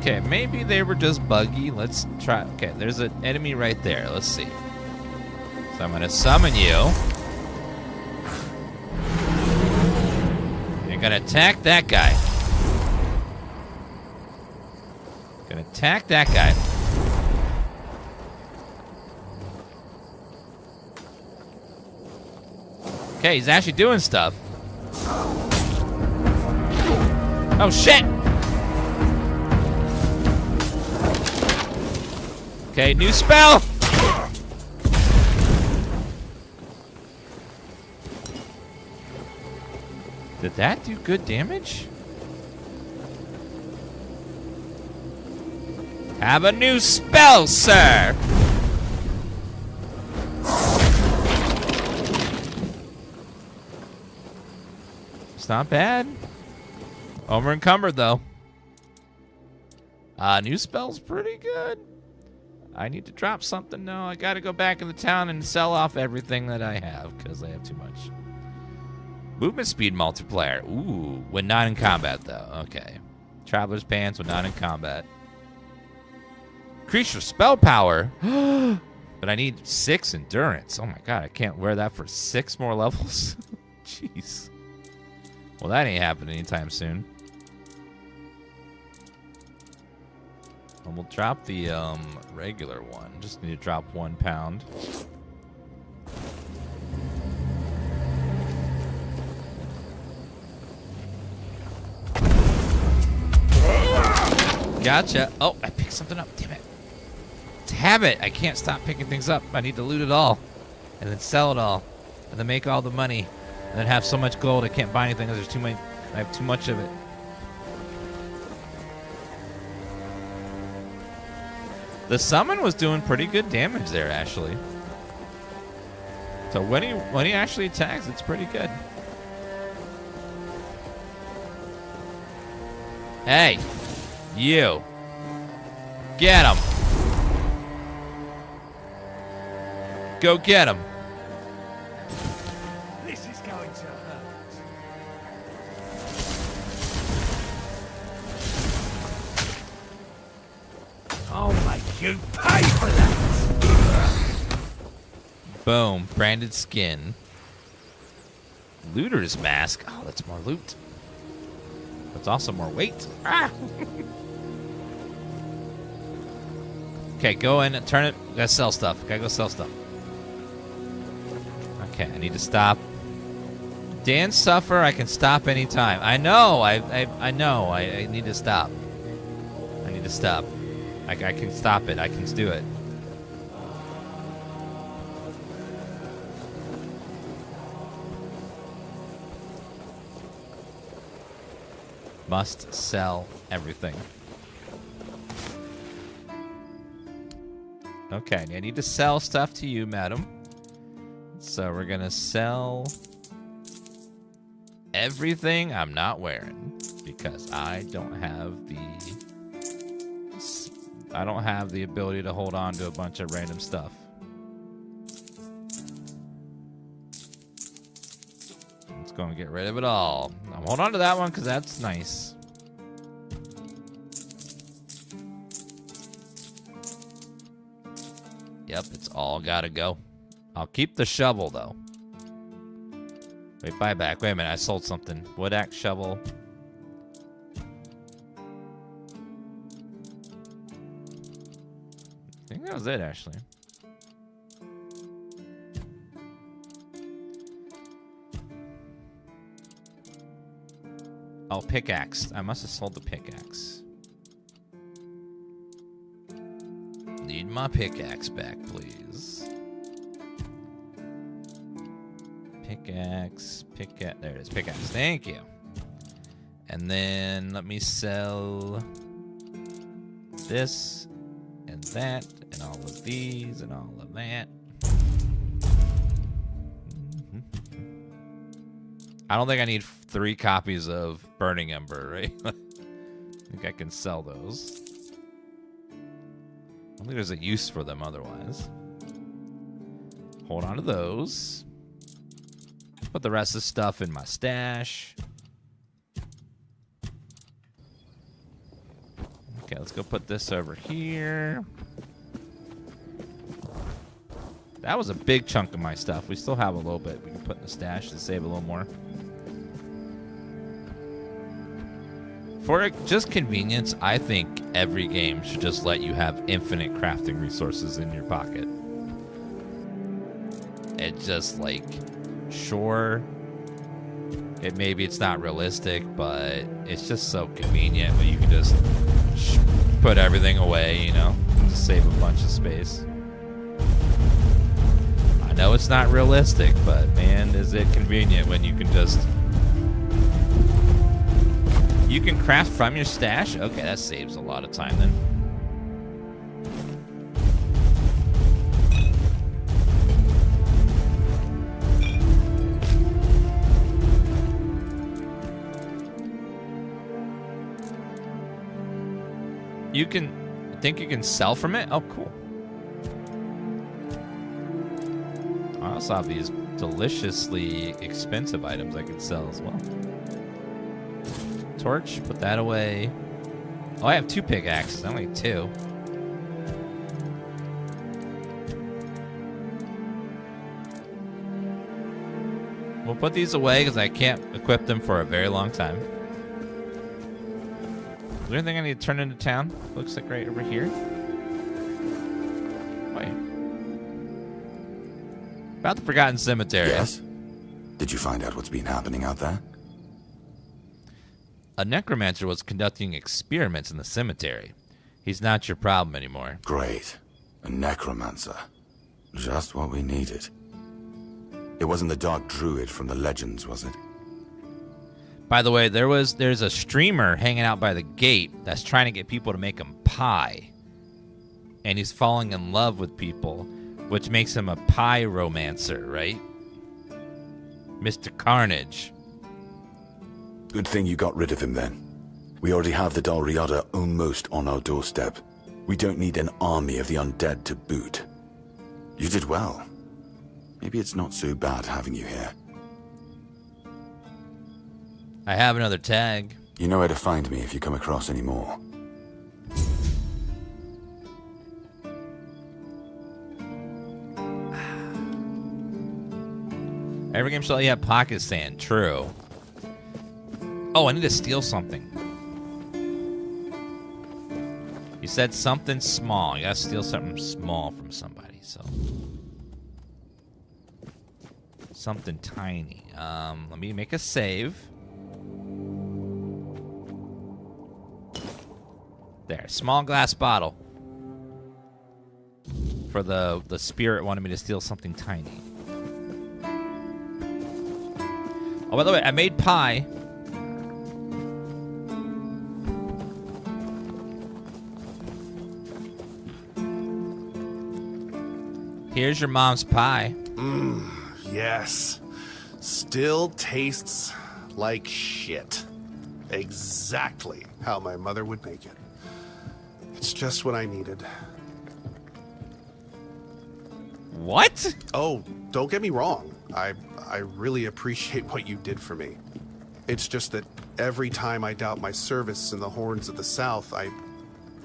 Speaker 1: Okay, maybe they were just buggy. Let's try. Okay, there's an enemy right there. Let's see. So I'm gonna summon you. You're gonna attack that guy. Gonna attack that guy. Okay, he's actually doing stuff. Oh, shit! Okay, new spell! Did that do good damage? Have a new spell, sir! It's not bad. Over encumbered, though. New spell's pretty good. I need to drop something now. I gotta go back in the town and sell off everything that I have, because I have too much. Movement speed multiplier. Ooh, when not in combat, though. Okay. Traveler's Pants when not in combat. Creature spell power. But I need 6 endurance. Oh my god, I can't wear that for 6 more levels. Jeez. Well, that ain't happening anytime soon. And we'll drop the regular one. Just need to drop 1 pound. Gotcha. Oh, I picked something up. Damn it. It's a habit. I can't stop picking things up. I need to loot it all. And then sell it all. And then make all the money. And then have so much gold I can't buy anything because there's too many. I have too much of it. The summon was doing pretty good damage there, actually. So when he actually attacks, it's pretty good. Hey, you. Get him. Go get him.
Speaker 7: This is going to hurt. I'll make you pay for that.
Speaker 1: Boom. Branded skin. Looter's mask. Oh, that's more loot. That's also more weight. Ah! Okay, go in and turn it. Gotta sell stuff. Gotta go sell stuff. Okay, I need to stop. Dan suffer. I can stop anytime. I know. I know. I need to stop. I need to stop. I can stop it. I can do it. Must sell everything. Okay, I need to sell stuff to you, madam. So we're gonna sell everything I'm not wearing because I don't have the ability to hold on to a bunch of random stuff. Let's go and get rid of it all. I'm holding on to that one because that's nice. Yep, it's all gotta go. I'll keep the shovel though. Wait, buy back. Wait a minute, I sold something. Wood axe shovel. I think that was it, actually. Oh, pickaxe. I must have sold the pickaxe. Need my pickaxe back, please. Pickaxe. There it is. Pickaxe. Thank you. And then let me sell this and that and all of these and all of that. I don't think I need 3 copies of Burning Ember, right? I think I can sell those. I don't think there's a use for them otherwise. Hold on to those. Put the rest of the stuff in my stash. Okay, let's go put this over here. That was a big chunk of my stuff. We still have a little bit we can put in the stash to save a little more. For just convenience, I think every game should just let you have infinite crafting resources in your pocket. It's just like, sure, maybe it's not realistic, but it's just so convenient when you can just put everything away, you know, to save a bunch of space. I know it's not realistic, but man, is it convenient when you can just... You can craft from your stash? Okay, that saves a lot of time then. You can... I think you can sell from it? Oh, cool. I also have these deliciously expensive items I can sell as well. Torch, put that away. Oh, I have 2 pickaxes. I only need 2. We'll put these away because I can't equip them for a very long time. Is there anything I need to turn into town? Looks like right over here. Wait. About the Forgotten Cemetery.
Speaker 8: Yes? Did you find out what's been happening out there?
Speaker 1: A necromancer was conducting experiments in the cemetery. He's not your problem anymore.
Speaker 8: Great. A necromancer. Just what we needed. It wasn't the dark druid from the legends, was it?
Speaker 1: By the way, there's a streamer hanging out by the gate that's trying to get people to make him pie. And he's falling in love with people, which makes him a pie romancer, right? Mr. Carnage.
Speaker 8: Good thing you got rid of him then. We already have the Dalriada almost on our doorstep. We don't need an army of the undead to boot. You did well. Maybe it's not so bad having you here.
Speaker 1: I have another tag.
Speaker 8: You know where to find me if you come across any more.
Speaker 1: Every game should let you have pocket sand. True. Oh, I need to steal something. You said something small. You gotta steal something small from somebody, so. Something tiny. Let me make a save. There, small glass bottle. For the spirit wanted me to steal something tiny. Oh, by the way, I made pie. Here's your mom's pie.
Speaker 9: Yes. Still tastes like shit. Exactly how my mother would make it. It's just what I needed.
Speaker 1: What?
Speaker 9: Oh, don't get me wrong. I really appreciate what you did for me. It's just that every time I doubt my service in the Horns of the South, I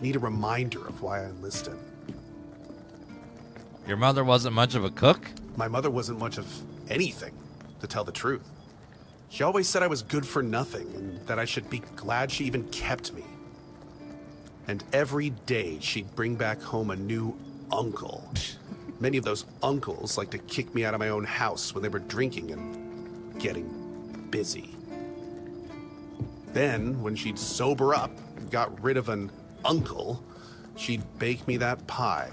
Speaker 9: need a reminder of why I enlisted.
Speaker 1: Your mother wasn't much of a cook?
Speaker 9: My mother wasn't much of anything, to tell the truth. She always said I was good for nothing, and that I should be glad she even kept me. And every day she'd bring back home a new uncle. Many of those uncles like to kick me out of my own house when they were drinking and getting busy. Then, when she'd sober up and got rid of an uncle, she'd bake me that pie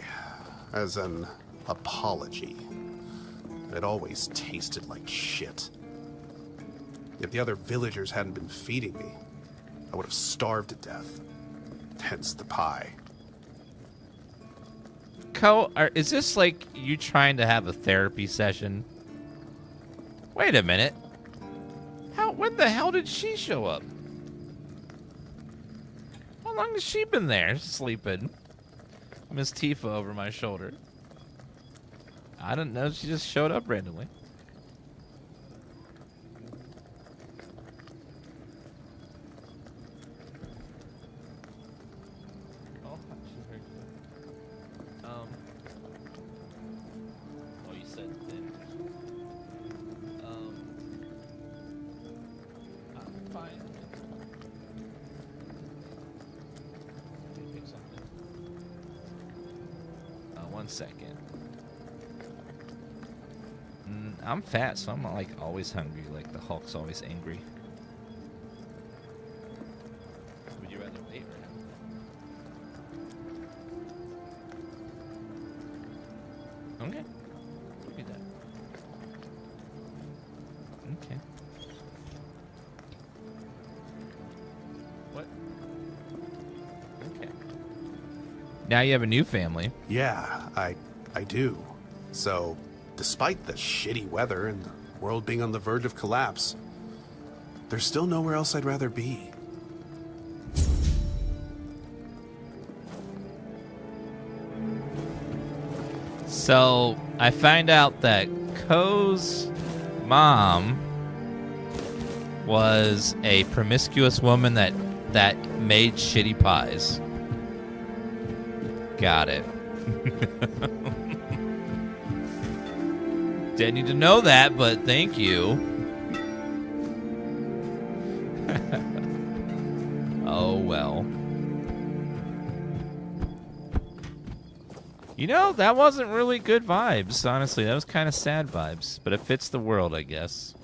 Speaker 9: as an apology. It always tasted like shit. If the other villagers hadn't been feeding me, I would have starved to death. Hence the pie.
Speaker 1: Is this like you trying to have a therapy session? Wait a minute. When the hell did she show up? How long has she been there sleeping? Miss Tifa over my shoulder. I don't know. She just showed up randomly. Oh, you said thin. I'm fine. Let me pick something. 1 second. I'm fat, so I'm not like always hungry. Like the Hulk's always angry. Would you rather wait or not? Okay. Do that. Okay. What? Okay. Now you have a new family.
Speaker 9: Yeah, I do. So, despite the shitty weather and the world being on the verge of collapse, there's still nowhere else I'd rather be.
Speaker 1: So, I find out that Ko's mom was a promiscuous woman that made shitty pies. Got it. Didn't need to know that, but thank you. Oh, well. You know, that wasn't really good vibes, honestly. That was kind of sad vibes, but it fits the world, I guess.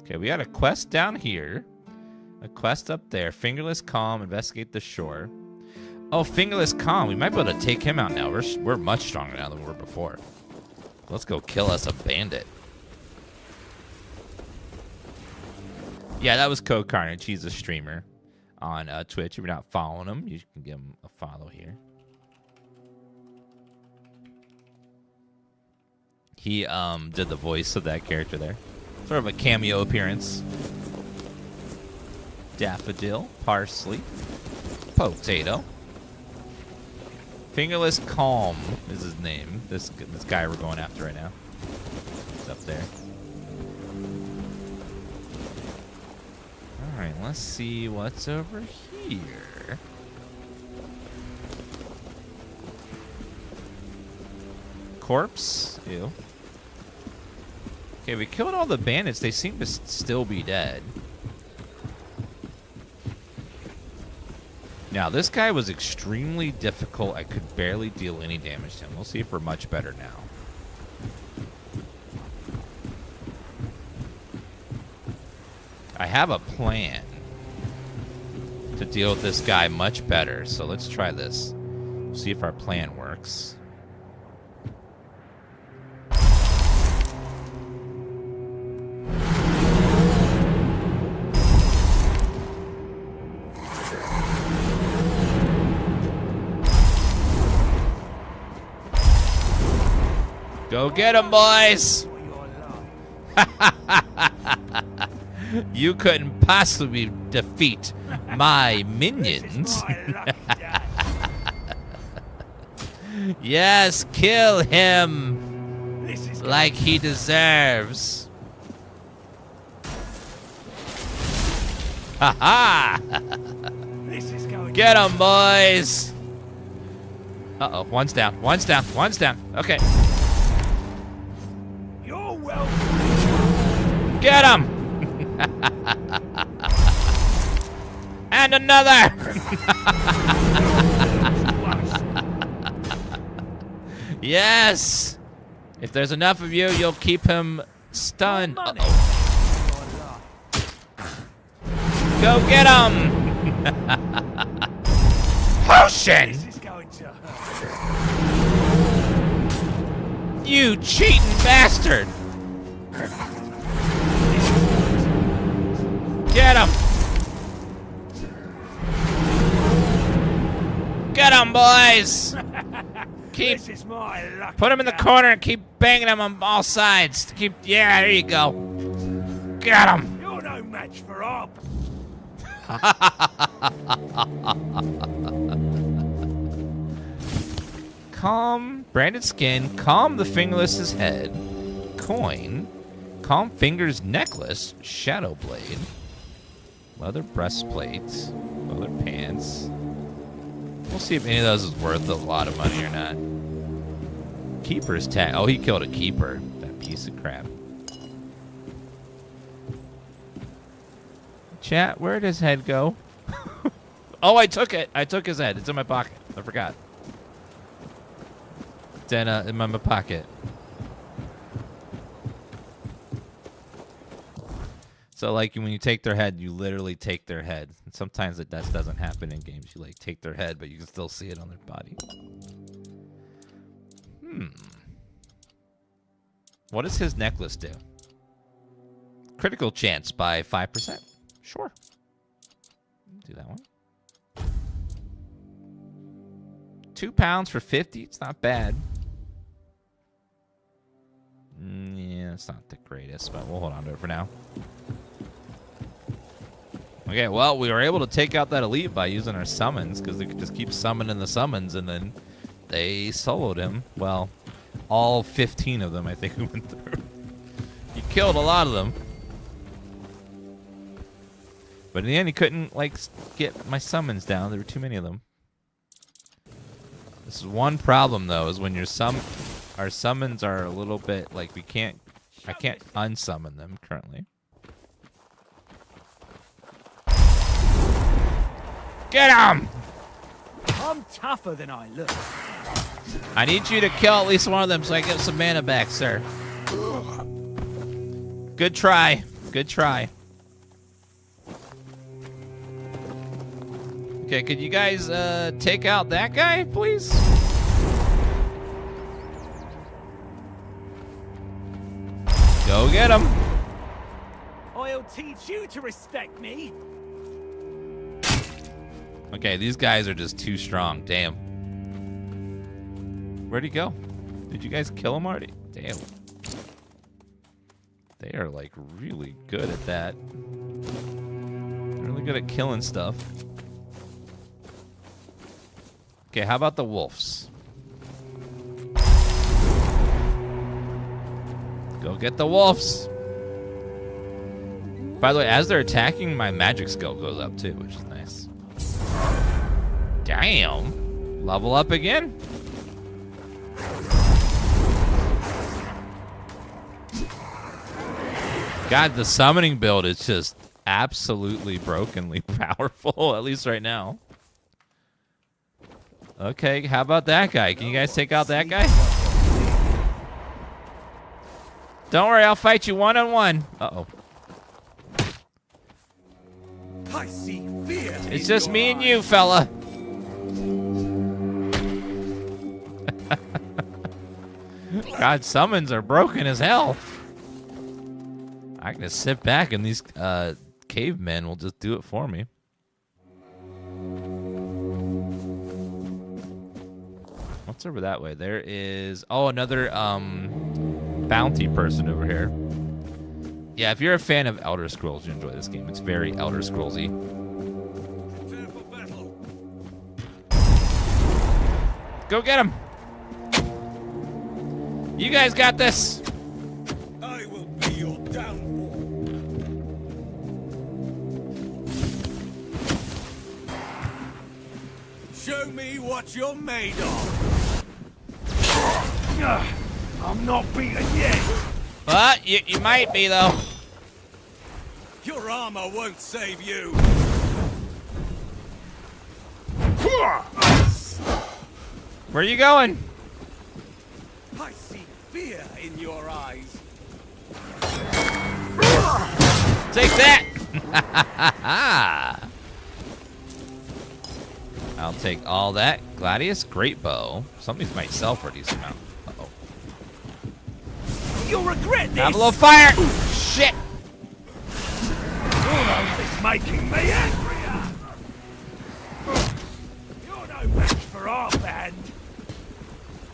Speaker 1: Okay, we got a quest down here. A quest up there. Fingerless Calm, investigate the shore. Oh, Fingerless Calm. We might be able to take him out now. We're much stronger now than we were before. Let's go kill us a bandit. Yeah, that was Code Carnage. He's a streamer on Twitch. If you're not following him, you can give him a follow here. He did the voice of that character there. Sort of a cameo appearance. Daffodil, parsley, potato. Fingerless Calm is his name. This guy we're going after right now. He's up there. All right, let's see what's over here. Corpse. Ew. Okay, we killed all the bandits. They seem to still be dead. Now, this guy was extremely difficult. I could barely deal any damage to him. We'll see if we're much better now. I have a plan to deal with this guy much better, so let's try this. See if our plan works. Go get him, boys! You couldn't possibly defeat my minions. Yes, kill him like he deserves. Ha ha! Get him, boys! Uh-oh, one's down, one's down, one's down. Okay.
Speaker 7: You're welcome.
Speaker 1: Get him! And another! Yes! If there's enough of you, you'll keep him stunned. Uh-oh. Go get him! Potion! You cheating bastard! Get him! Get him, boys! Keep put him in the corner and keep banging him on all sides. Yeah, there you go. Get him!
Speaker 7: You're no match for Op.
Speaker 1: Calm branded skin. Calm the fingerless's head. Coin. Calm fingers necklace. Shadow blade. Leather breastplate. Leather pants. We'll see if any of those is worth a lot of money or not. Keeper's tag. Oh, he killed a keeper. That piece of crap. Chat, where'd his head go? Oh, I took it. I took his head. It's in my pocket. I forgot. It's in my pocket. So, like, when you take their head, you literally take their head. And sometimes that doesn't happen in games. You, like, take their head, but you can still see it on their body. What does his necklace do? Critical chance by 5%. Sure. Do that one. £2 for 50. It's not bad. Yeah, it's not the greatest, but we'll hold on to it for now. Okay, well, we were able to take out that elite by using our summons, because they could just keep summoning the summons, and then they soloed him. Well, all 15 of them, I think, we went through. He killed a lot of them. But in the end, he couldn't, like, get my summons down. There were too many of them. This is one problem, though, is when our summons are a little bit, like, I can't unsummon them currently. Get him!
Speaker 7: I'm tougher than I look.
Speaker 1: I need you to kill at least one of them so I get some mana back, sir. Good try. Good try. Okay, could you guys take out that guy, please? Go get him.
Speaker 7: I'll teach you to respect me.
Speaker 1: Okay, these guys are just too strong. Damn. Where'd he go? Did you guys kill him already? Damn. They are like really good at that. Really good at killing stuff. Okay, how about the wolves? Go get the wolves. By the way, as they're attacking, my magic skill goes up too, which is nice. Damn. Level up again? God, the summoning build is just absolutely brokenly powerful, at least right now. Okay, how about that guy? Can you guys take out that guy? Don't worry, I'll fight you one-on-one. Uh-oh.
Speaker 7: I see fear.
Speaker 1: It's just me and you, fella. God, summons are broken as hell. I can just sit back and these cavemen will just do it for me. What's over that way? There is... Oh, another bounty person over here. Yeah, if you're a fan of Elder Scrolls, you enjoy this game. It's very Elder Scrolls-y. Go get him! You guys got this!
Speaker 7: I will be your downfall. Show me what you're made of. I'm not beaten yet.
Speaker 1: But you might be, though.
Speaker 7: Your armor won't save you.
Speaker 1: Where are you going?
Speaker 7: I see fear in your eyes.
Speaker 1: Take that! I'll take all that. Gladius, great bow. Some of these might sell for a decent amount. Uh-oh.
Speaker 7: You'll regret this.
Speaker 1: Have a little fire! Shit!
Speaker 7: It's making me angrier. You're no match for our band.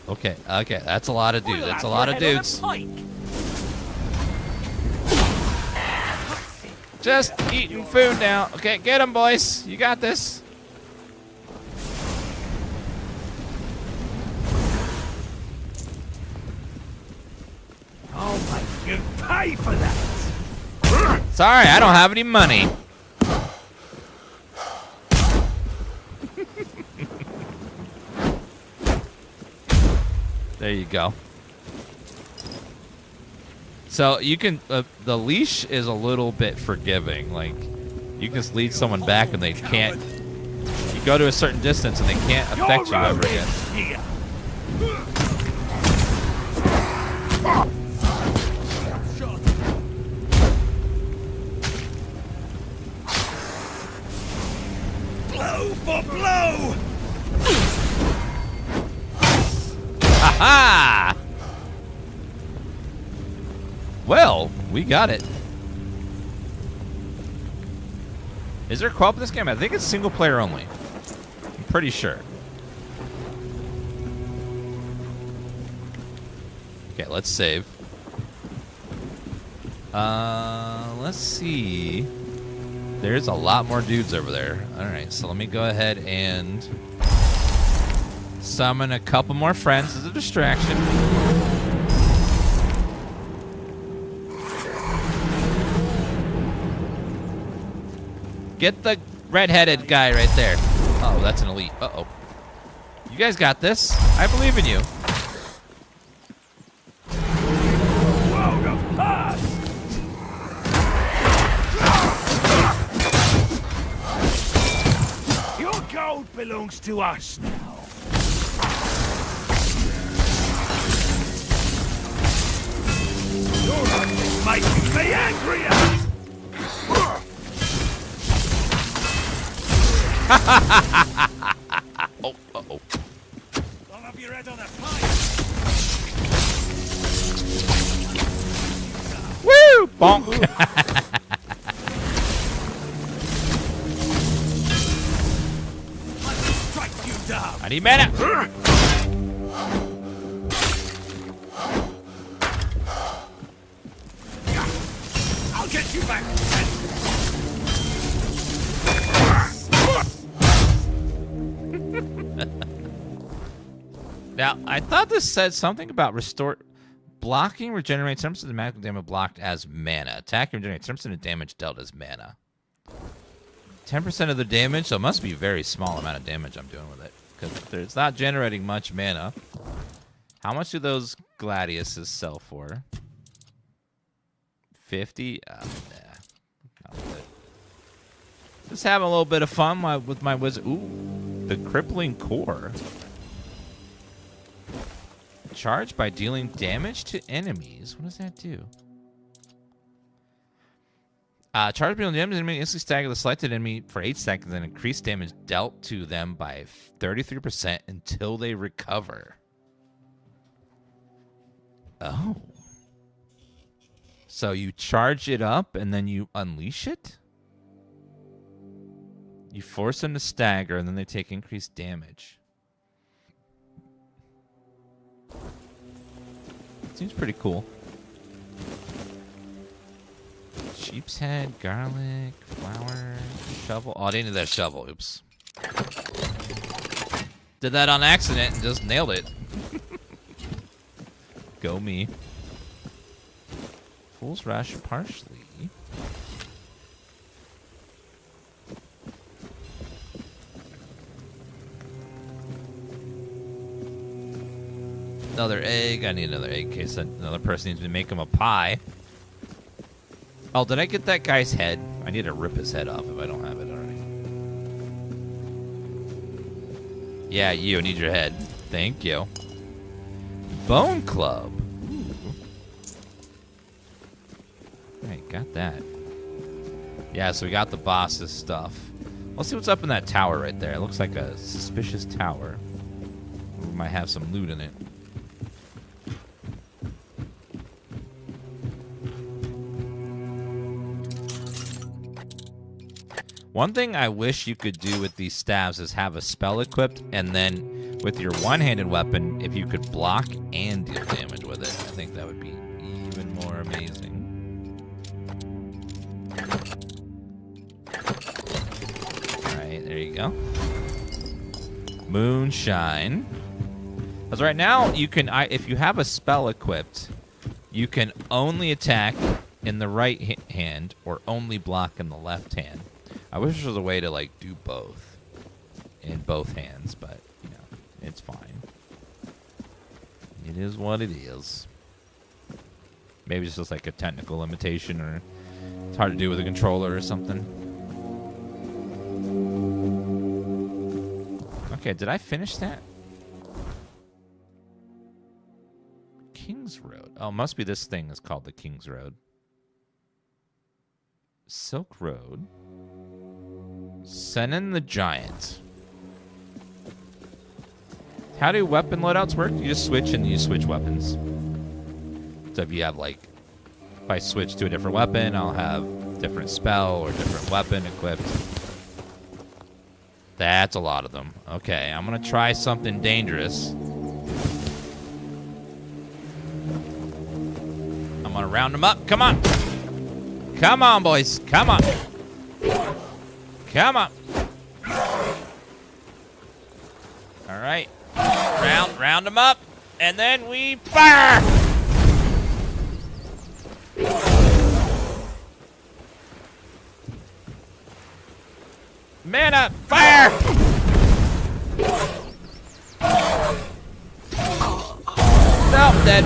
Speaker 1: Okay, okay, that's a lot of dudes. That's a lot of dudes. Just eating food now. Okay, get them, boys. You got this.
Speaker 7: I'll make you pay for that.
Speaker 1: Sorry, I don't have any money. There you go. So you can, the leash is a little bit forgiving. Like, you can just lead someone back and they can't, you go to a certain distance and they can't affect you ever again.
Speaker 7: Here. Blow for blow!
Speaker 1: Ha! Well, we got it. Is there co-op in this game? I think it's single player only. I'm pretty sure. Okay, let's save. Let's see. There's a lot more dudes over there. Alright, so let me go ahead and summon a couple more friends as a distraction. Get the red-headed guy right there. Oh, that's an elite. Uh-oh. You guys got this. I believe in you.
Speaker 7: World of past! Your gold belongs to us now. You're ugly. making me angrier!
Speaker 1: Oh, uh-oh.
Speaker 7: I'll have your head on a pike!
Speaker 1: Woo! Bonk!
Speaker 7: Strike you down!
Speaker 1: I need mana!
Speaker 7: I'll get you back!
Speaker 1: Now, I thought this said something about restore... Blocking regenerates 10% of the magical damage blocked as mana. Attacking regenerates 10% of damage dealt as mana. 10% of the damage, so it must be a very small amount of damage I'm doing with it. Because it's not generating much mana. How much do those gladiuses sell for? 50? Nah. Not with it. Just having a little bit of fun with my wizard. Ooh, the crippling core. Charged by dealing damage to enemies. What does that do? Charged by dealing damage to enemies, instantly stagger the selected enemy for 8 seconds and increase damage dealt to them by 33% until they recover. Oh. So you charge it up and then you unleash it? You force them to stagger and then they take increased damage. Seems pretty cool. Sheep's head, garlic, flour, shovel. Oh, I didn't need that shovel. Oops. Did that on accident and just nailed it. Go me. Fool's Rush partially. Another egg. I need another egg in case another person needs to make him a pie. Oh, did I get that guy's head? I need to rip his head off if I don't have it already. Yeah, you need your head. Thank you. Bone Club. Ooh. Alright, got that. Yeah, so we got the boss's stuff. Let's see what's up in that tower right there. It looks like a suspicious tower. We might have some loot in it. One thing I wish you could do with these staves is have a spell equipped, and then with your one-handed weapon, if you could block and deal damage with it, I think that would be even more amazing. Alright, there you go. Moonshine. Because right now, you can, if you have a spell equipped, you can only attack in the right hand or only block in the left hand. I wish there was a way to, like, do both in both hands, but, you know, it's fine. It is what it is. Maybe it's just, like, a technical limitation, or it's hard to do with a controller or something. Okay, did I finish that? King's Road. Oh, must be this thing is called the King's Road. Silk Road. Senin the Giant. How do weapon loadouts work? You just switch and you switch weapons. So if you have, like, if I switch to a different weapon, I'll have different spell or different weapon equipped. That's a lot of them. Okay, I'm gonna try something dangerous. I'm gonna round them up. Come on. Come on, boys. Come on. Come on. All right. Round them up, and then we fire. Mana, fire. Nope, dead.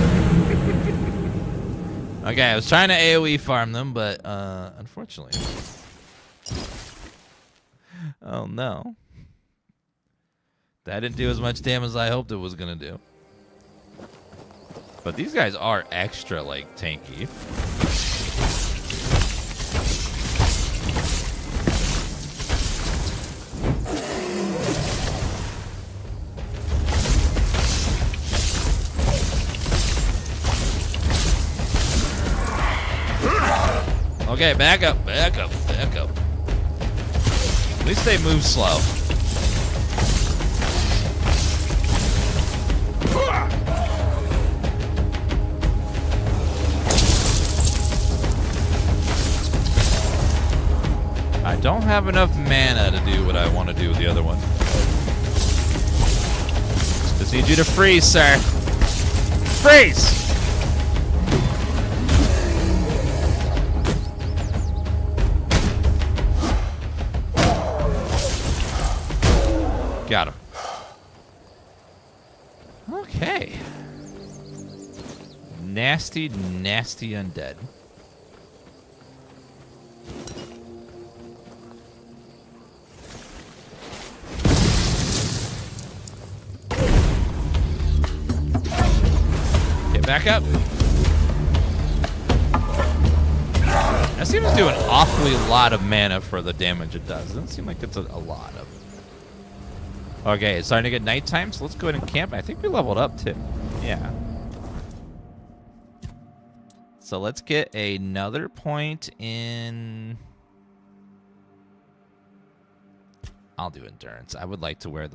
Speaker 1: Okay, I was trying to AoE farm them, but unfortunately. Oh no. That didn't do as much damage as I hoped it was gonna do. But these guys are extra, like, tanky. Okay, back up, back up, back up. At least they move slow. I don't have enough mana to do what I want to do with the other one. Just need you to freeze, sir. Freeze! Got him. Okay. Nasty, nasty undead. Get back up. That seems to do an awfully lot of mana for the damage it does. It doesn't seem like it's a lot of. Okay, it's starting to get nighttime, so let's go ahead and camp. I think we leveled up too. Yeah. So let's get another point in. I'll do endurance. I would like to wear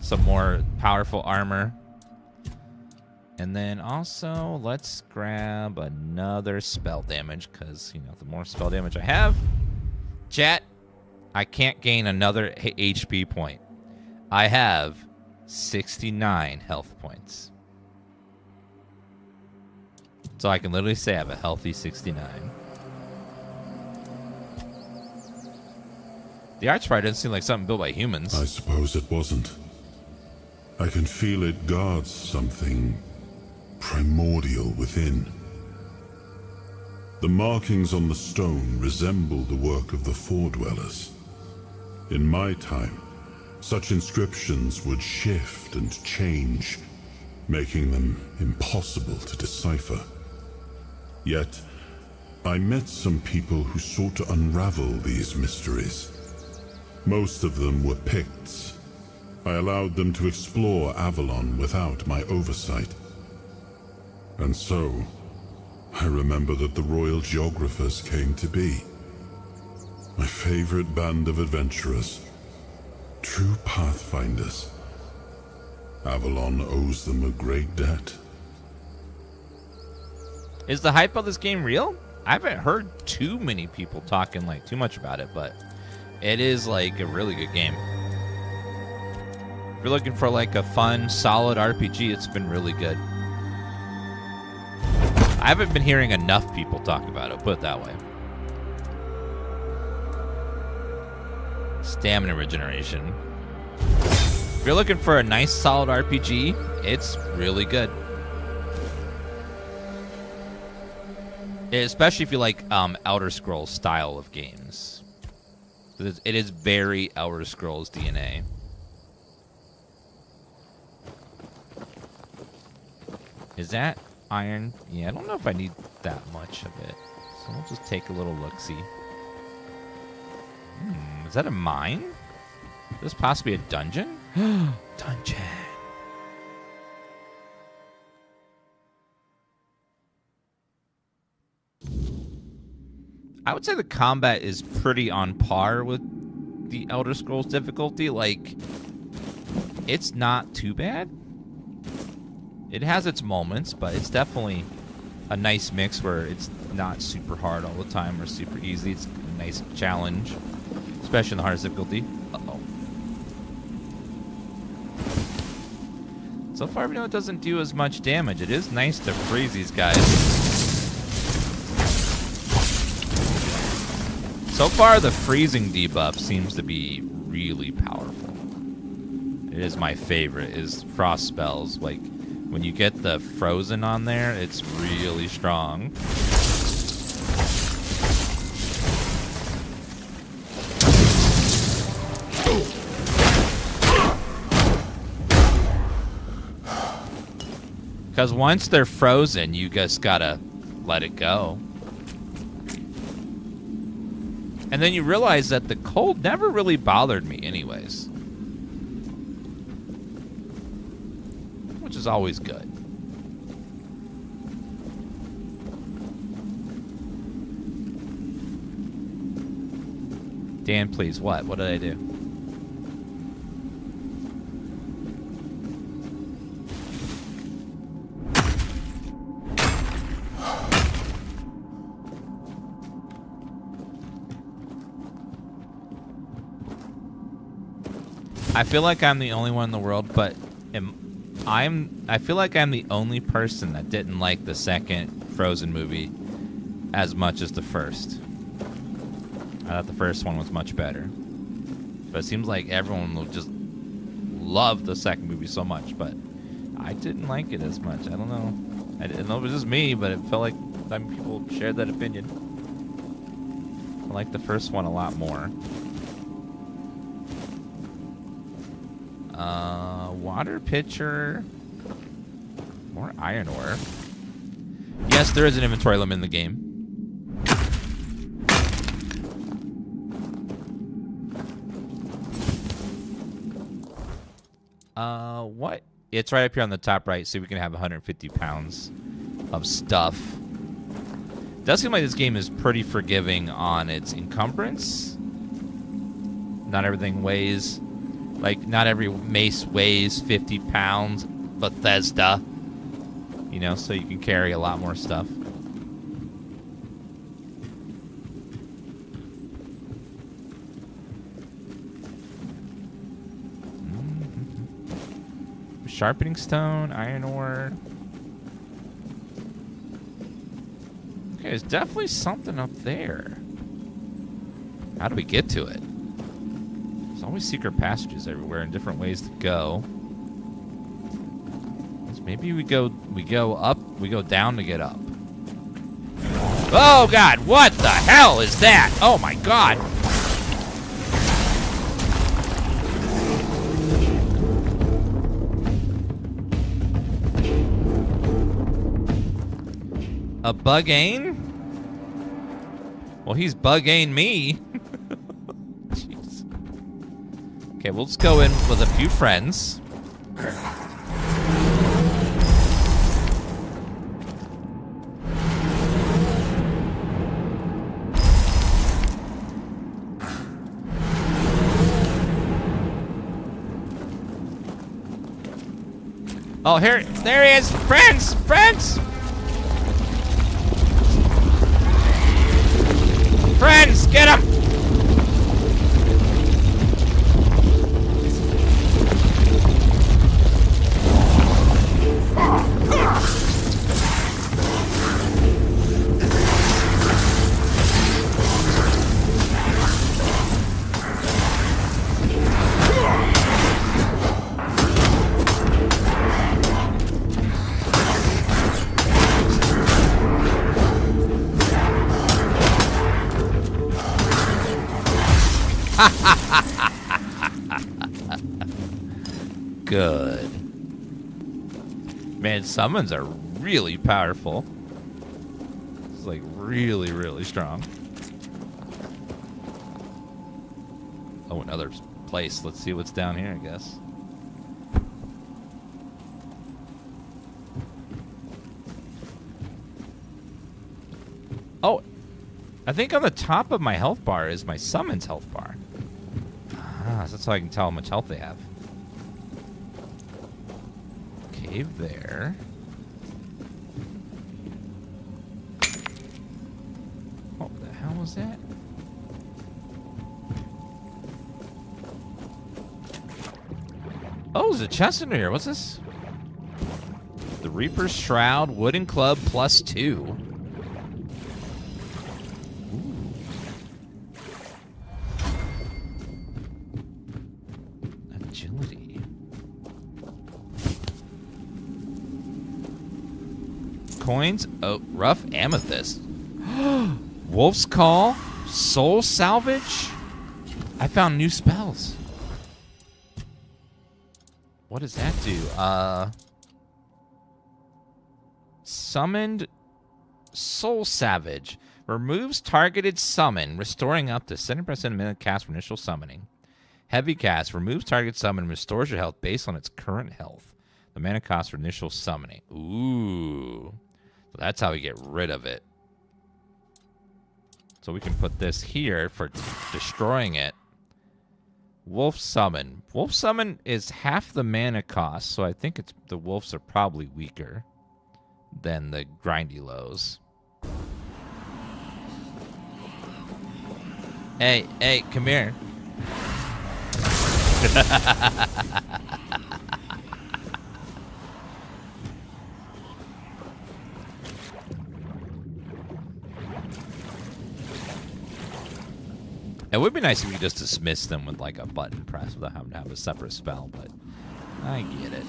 Speaker 1: some more powerful armor. And then also, let's grab another spell damage, because, the more spell damage I have, chat, I can't gain another HP point. I have 69 health points. So I can literally say I have a healthy 69. The Archfighter doesn't seem like something built by humans.
Speaker 3: I suppose it wasn't. I can feel it guards something primordial within. The markings on the stone resemble the work of the Foredwellers. In my time, such inscriptions would shift and change, making them impossible to decipher. Yet, I met some people who sought to unravel these mysteries. Most of them were Picts. I allowed them to explore Avalon without my oversight. And so, I remember that the royal geographers came to be. My favorite band of adventurers. True pathfinders. Avalon owes them a great debt.
Speaker 1: Is the hype of this game real? I haven't heard too many people talking too much about it, but it is a really good game. If you're looking for a fun, solid RPG, it's been really good. I haven't been hearing enough people talk about it, put it that way. Stamina regeneration. If you're looking for a nice, solid RPG, it's really good. Especially if you like Elder Scrolls style of games. It is very Elder Scrolls DNA. Is that iron? Yeah, I don't know if I need that much of it. So we'll just take a little look-see. Is that a mine? Is this possibly a dungeon? Dungeon. I would say the combat is pretty on par with the Elder Scrolls difficulty. It's not too bad. It has its moments, but it's definitely a nice mix where it's not super hard all the time or super easy. It's a nice challenge, especially in the hardest difficulty. Uh-oh. So far, it doesn't do as much damage. It is nice to freeze these guys. So far, the freezing debuff seems to be really powerful. It is my favorite, is frost spells. When you get the frozen on there, it's really strong. Because once they're frozen, you just gotta let it go. And then you realize that the cold never really bothered me anyways. Which is always good. Dan, please. What? What did I do? I feel like I'm the only one in the world, but I feel like I'm the only person that didn't like the second Frozen movie as much as the first. I thought the first one was much better. But it seems like everyone will just love the second movie so much, but I didn't like it as much. I don't know. I didn't know it was just me, but it felt like some people shared that opinion. I like the first one a lot more. Water pitcher. More iron ore. Yes, there is an inventory limit in the game. What? It's right up here on the top right, so we can have 150 pounds of stuff. It does seem like this game is pretty forgiving on its encumbrance. Not everything weighs... Like, not every mace weighs 50 pounds. Bethesda. You know, so you can carry a lot more stuff. Sharpening stone, iron ore. Okay, there's definitely something up there. How do we get to it? There's always secret passages everywhere and different ways to go. So maybe we go up, we go down to get up. Oh God, what the hell is that? Oh my God. A Bugane? Well, he's Bugane me. Jeez. Okay, we'll just go in with a few friends. Oh, there he is! Friends! Friends! Friends, get him! Good. Man, summons are really powerful. It's like really, really strong. Oh, another place. Let's see what's down here, I guess. Oh, I think on the top of my health bar is my summons health bar. Ah, so that's how I can tell how much health they have. Cave there. What the hell was that? Oh, there's a chest in here. What's this? The Reaper's Shroud, Wooden Club, +2. Coins. Oh, rough amethyst. Wolf's Call. Soul Salvage. I found new spells. What does that do? Summoned Soul Savage. Removes targeted summon, restoring up to 70% of minute cast for initial summoning. Heavy cast. Removes target summon, restores your health based on its current health. The mana cost for initial summoning. Ooh. So that's how we get rid of it. So we can put this here for destroying it. Wolf Summon. Wolf Summon is half the mana cost, so I think it's the wolves are probably weaker than the grindy lows. Hey, come here. It would be nice if we could just dismiss them with like a button press without having to have a separate spell, but I get it.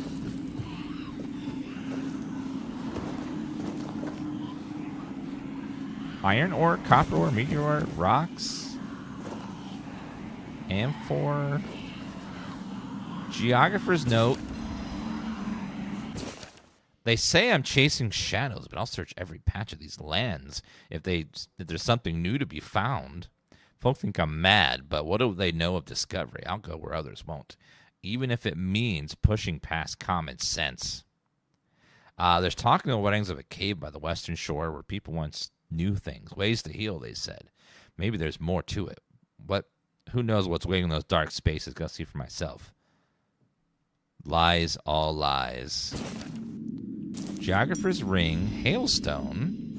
Speaker 1: Iron ore, copper ore, meteor ore, rocks, amphor, geographer's note. They say I'm chasing shadows, but I'll search every patch of these lands if there's something new to be found. Folk think I'm mad, but what do they know of discovery? I'll go where others won't, even if it means pushing past common sense. There's talk in the weddings of a cave by the western shore where people once knew things, ways to heal, they said. Maybe there's more to it. But who knows what's waiting in those dark spaces? Gotta see for myself. Lies, all lies. Geographer's ring, hailstone,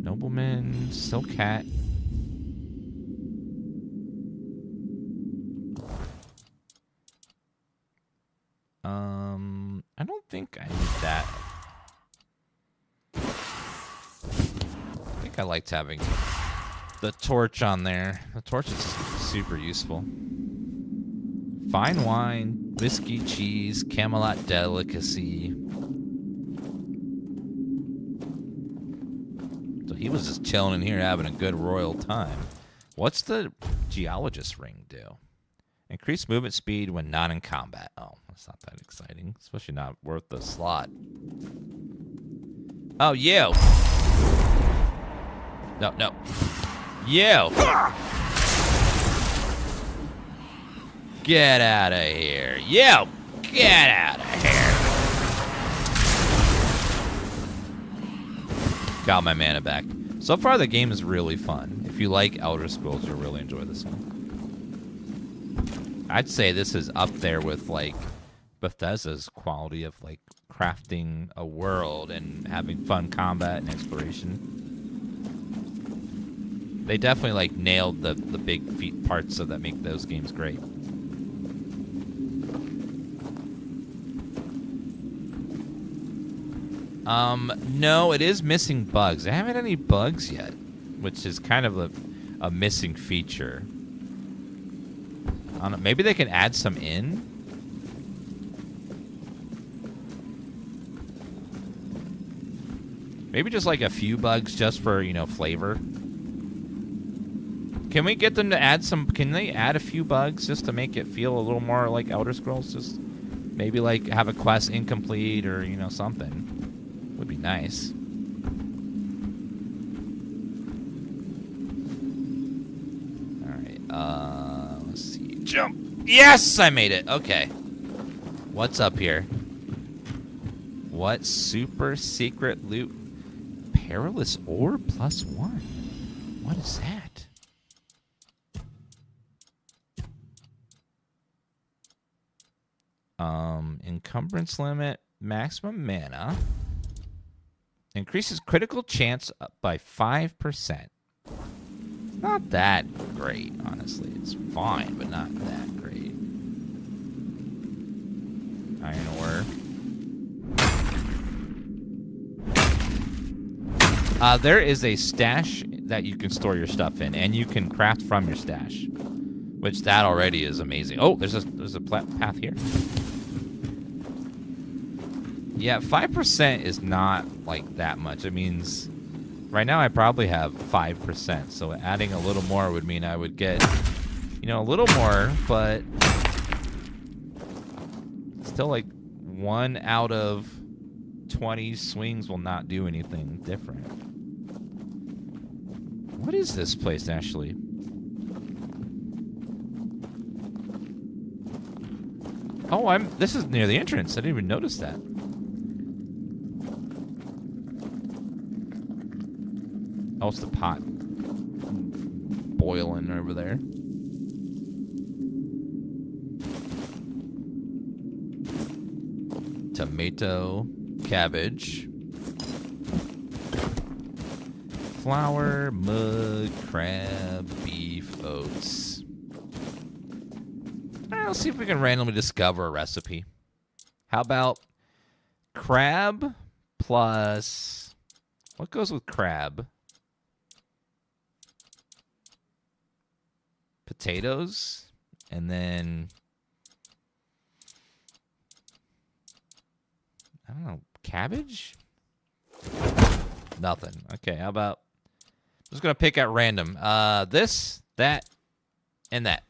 Speaker 1: nobleman, silk hat. I don't think I need that. I think I liked having the torch on there. The torch is super useful. Fine wine, whiskey, cheese, Camelot delicacy. So he was just chilling in here having a good royal time. What's the geologist ring do? Increase movement speed when not in combat. Oh, that's not that exciting. Especially not worth the slot. Oh, you. No. You. Get out of here. You. Get out of here. Got my mana back. So far, the game is really fun. If you like Elder Scrolls, you'll really enjoy this one. I'd say this is up there with like Bethesda's quality of like crafting a world and having fun combat and exploration. They definitely like nailed the big parts of that make those games great. No, it is missing bugs. I haven't had any bugs yet, which is kind of a missing feature. I don't know, maybe they can add some in. Maybe just like a few bugs just for, you know, flavor. Can we get them to add some? Can they add a few bugs just to make it feel a little more like Elder Scrolls? Just maybe like have a quest incomplete or, you know, something. Would be nice. All right. Let's see. Jump. Yes, I made it. Okay. What's up here? What super secret loot? Perilous ore +1. What is that? Encumbrance limit, maximum mana. Increases critical chance up by 5%. Not that great, honestly. It's fine, but not that great. Iron ore. There is a stash that you can store your stuff in, and you can craft from your stash, which that already is amazing. Oh, there's a path here. Yeah, 5% is not like that much. It means right now I probably have 5%, so adding a little more would mean I would get, you know, a little more, but still like 1 out of 20 swings will not do anything different. What is this place, actually? Oh, this is near the entrance. I didn't even notice that. Oh, it's the pot. boiling over there. Tomato, cabbage, flour, mug, crab, beef, oats. All right, let's see if we can randomly discover a recipe. How about crab plus... What goes with crab? Potatoes, and then... I don't know, cabbage? Nothing. Okay, how about... I'm just going to pick at random. This, that, and that.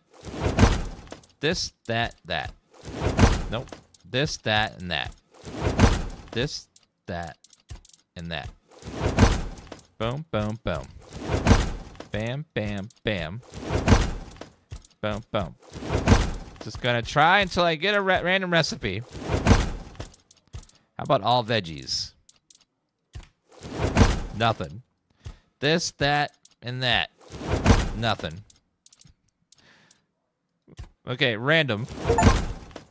Speaker 1: This, that, that. Nope. This, that, and that. This, that, and that. Boom, boom, boom. Bam, bam, bam. Boom, boom. Just gonna try until I get a random recipe. How about all veggies? Nothing. This, that, and that. Nothing. Okay, random.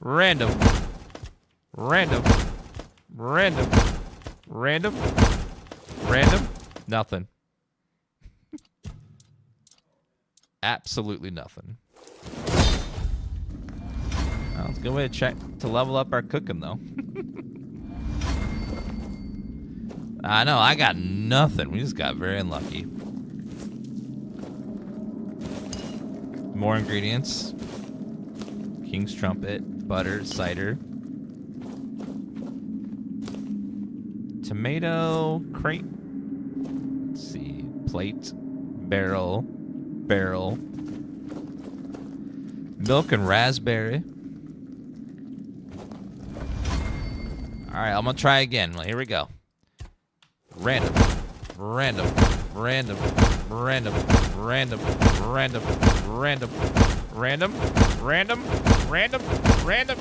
Speaker 1: Random. Random. Random. Random. Random. Nothing. Absolutely nothing. Well, it's a good way to check to level up our cooking, though. I know, I got nothing. We just got very unlucky. More ingredients. King's trumpet, butter, cider. Tomato, crate. Let's see. Plate, barrel, barrel. Milk and raspberry. Alright, I'm gonna try again. Well, here we go. Random. Random. Random. Random. Random. Random. Random. Random. Random. Random. Random.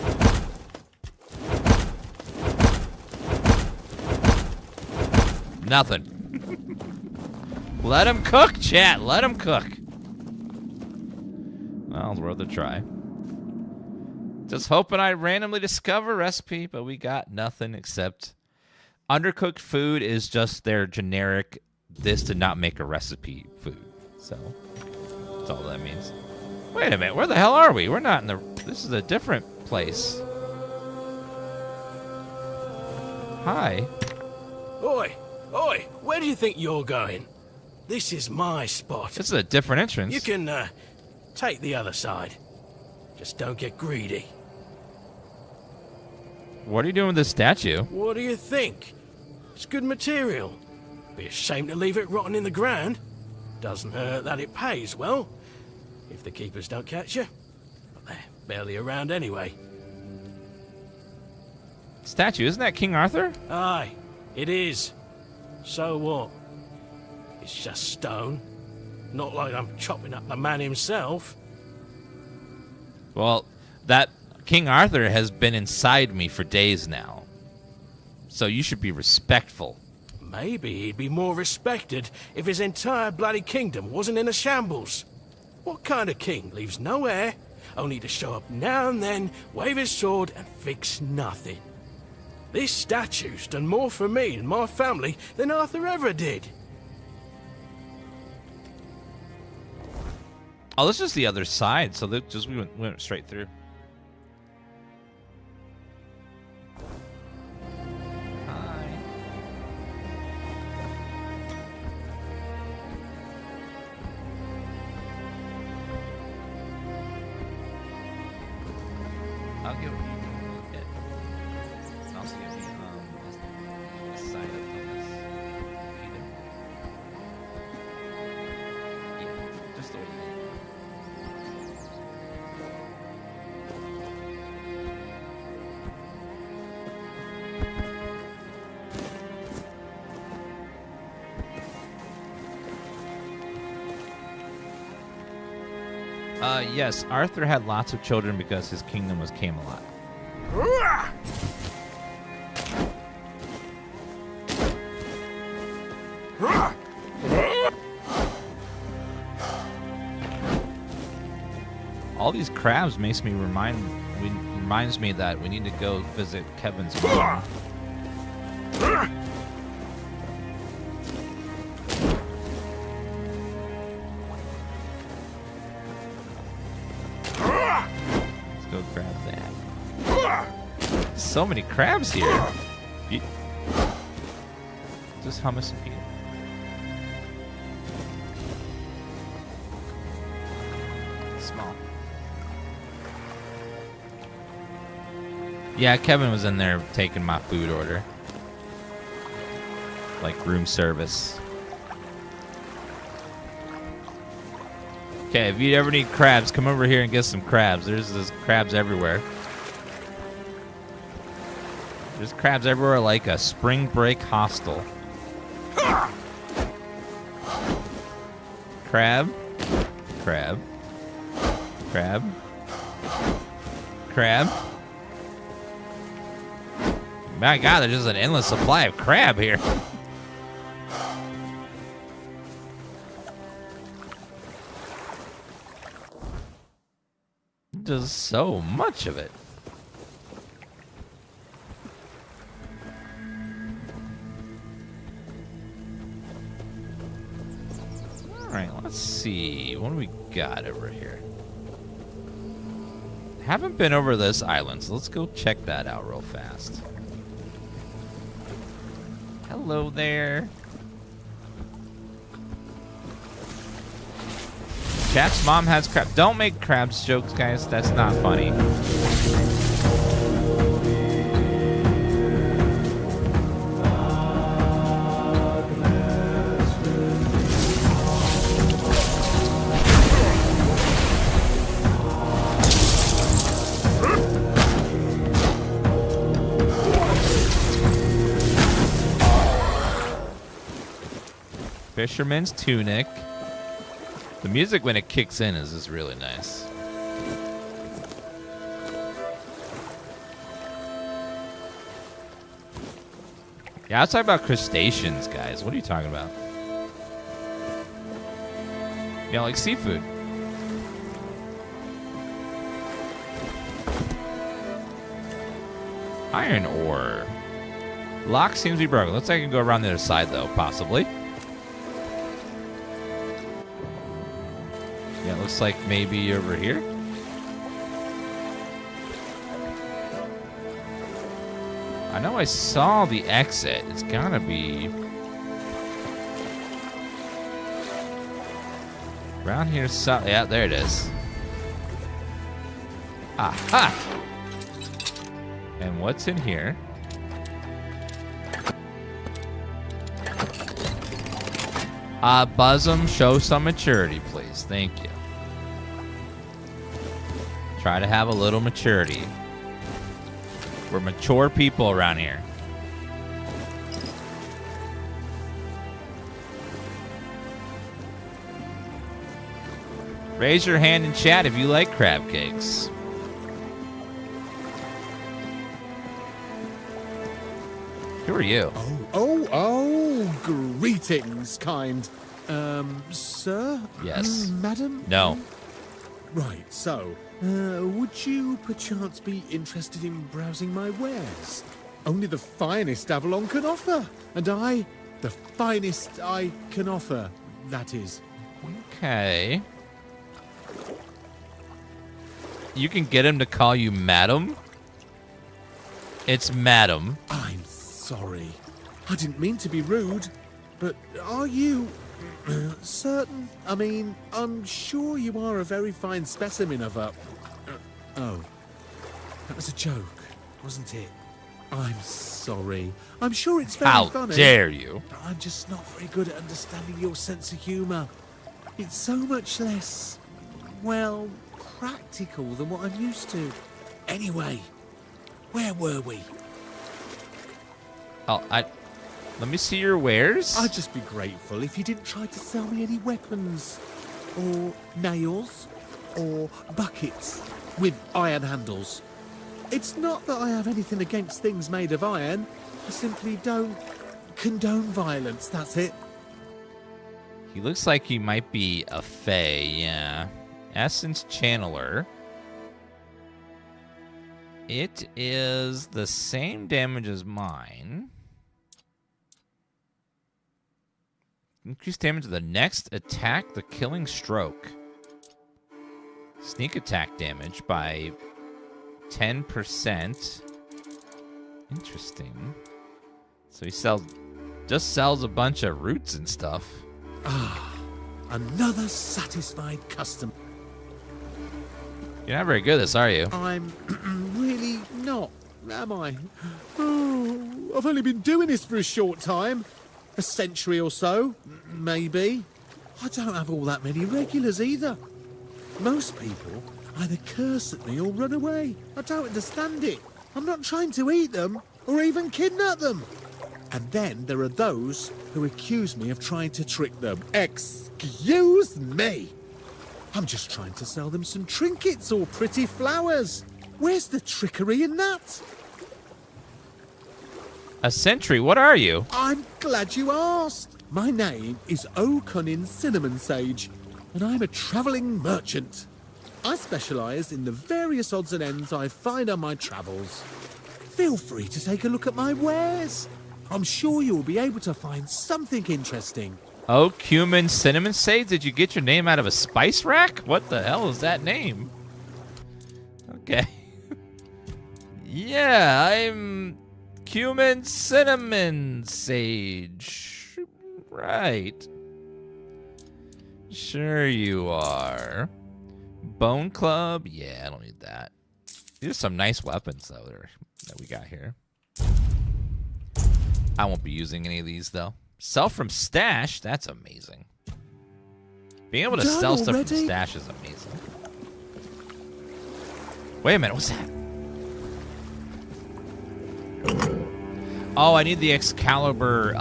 Speaker 1: Nothing. Let him cook, chat. Let him cook. Well, it's worth a try. Just hoping I randomly discover a recipe, but we got nothing except undercooked food is just their generic, this did not make a recipe food. So, that's all that means. Wait a minute, where the hell are we? We're not in the, this is a different place. Hi.
Speaker 10: Oi, oi, where do you think you're going? This is my spot.
Speaker 1: This is a different entrance.
Speaker 10: You can, take the other side. Just don't get greedy.
Speaker 1: What are you doing with this statue?
Speaker 10: What do you think? It's good material. Be a shame to leave it rotting in the ground. Doesn't hurt that it pays well. If the keepers don't catch you. But they're barely around anyway.
Speaker 1: Statue, isn't that King Arthur?
Speaker 10: Aye, it is. So what? It's just stone. Not like I'm chopping up the man himself.
Speaker 1: Well, that King Arthur has been inside me for days now. So you should be respectful.
Speaker 10: Maybe he'd be more respected if his entire bloody kingdom wasn't in a shambles. What kind of king leaves no heir, only to show up now and then, wave his sword, and fix nothing? This statue's done more for me and my family than Arthur ever did.
Speaker 1: Oh, this is the other side, so that just we went straight through. Hi. I'll give you a bit. I'll see if you side up on this. Yeah, just the way you need. Yes, Arthur had lots of children because his kingdom was Camelot. All these crabs reminds me that we need to go visit Kevin's mom. Let's go grab that. So many crabs here. Just hummus and peanut. Small. Yeah, Kevin was in there taking my food order. Like room service. Okay, if you ever need crabs, come over here and get some crabs. There's crabs everywhere. There's crabs everywhere like a spring break hostel. Crab. Crab. Crab. Crab. My God, there's just an endless supply of crab here. Just so much of it. Alright, let's see. What do we got over here? Haven't been over this island, so let's go check that out real fast. Hello there. Chat's mom has crab. Don't make crabs jokes, guys. That's not funny. Fisherman's tunic. The music when it kicks in is just really nice. Yeah, I was talking about crustaceans, guys. What are you talking about? Yeah, like seafood. Iron ore. Lock seems to be broken. Looks like I can go around the other side, though, possibly. Yeah, looks like maybe over here. I know I saw the exit. It's gotta be around here. Yeah, there it is. Aha! And what's in here? Bosom, show some maturity, please. Thank you. Try to have a little maturity. We're mature people around here. Raise your hand in chat if you like crab cakes. Who are you?
Speaker 11: Oh, greetings, kind. Sir?
Speaker 1: Yes.
Speaker 11: Madam?
Speaker 1: No.
Speaker 11: Right, so, would you perchance be interested in browsing my wares? Only the finest Avalon can offer. And I, the finest I can offer, that is.
Speaker 1: Okay. You can get him to call you madam? It's madam.
Speaker 11: I'm sorry. I didn't mean to be rude, but are you certain? I mean, I'm sure you are a very fine specimen of a... oh, that was a joke, wasn't it? I'm sorry. I'm sure it's very funny.
Speaker 1: How dare you?
Speaker 11: But I'm just not very good at understanding your sense of humour. It's so much less, well, practical than what I'm used to. Anyway, where were we?
Speaker 1: Oh, let me see your wares.
Speaker 11: I'd just be grateful if you didn't try to sell me any weapons, or nails, or buckets with iron handles. It's not that I have anything against things made of iron. I simply don't condone violence, that's it.
Speaker 1: He looks like he might be a fae, yeah. Essence Channeler. It is the same damage as mine. Increase damage of the next attack, the killing stroke. Sneak attack damage by 10%. Interesting. So he just sells a bunch of roots and stuff.
Speaker 11: Ah, another satisfied customer.
Speaker 1: You're not very good at this, are you?
Speaker 11: I'm really not, am I? Oh, I've only been doing this for a short time. A century or so, maybe. I don't have all that many regulars either. Most people either curse at me or run away. I don't understand it. I'm not trying to eat them or even kidnap them. And then there are those who accuse me of trying to trick them. Excuse me! I'm just trying to sell them some trinkets or pretty flowers. Where's the trickery in that?
Speaker 1: A sentry? What are you?
Speaker 11: I'm glad you asked. My name is O'Cunnin Cinnamon Sage, and I'm a travelling merchant. I specialise in the various odds and ends I find on my travels. Feel free to take a look at my wares. I'm sure you'll be able to find something interesting.
Speaker 1: Oh, cumin cinnamon sage? Did you get your name out of a spice rack? What the hell is that name? Okay. Yeah, I'm cumin cinnamon sage. Right. Sure you are. Bone club? Yeah, I don't need that. These are some nice weapons, though, that we got here. I won't be using any of these, though. Sell from stash? That's amazing. Being able to sell stuff from stash is amazing. Wait a minute, what's that? Oh, I need the Excalibur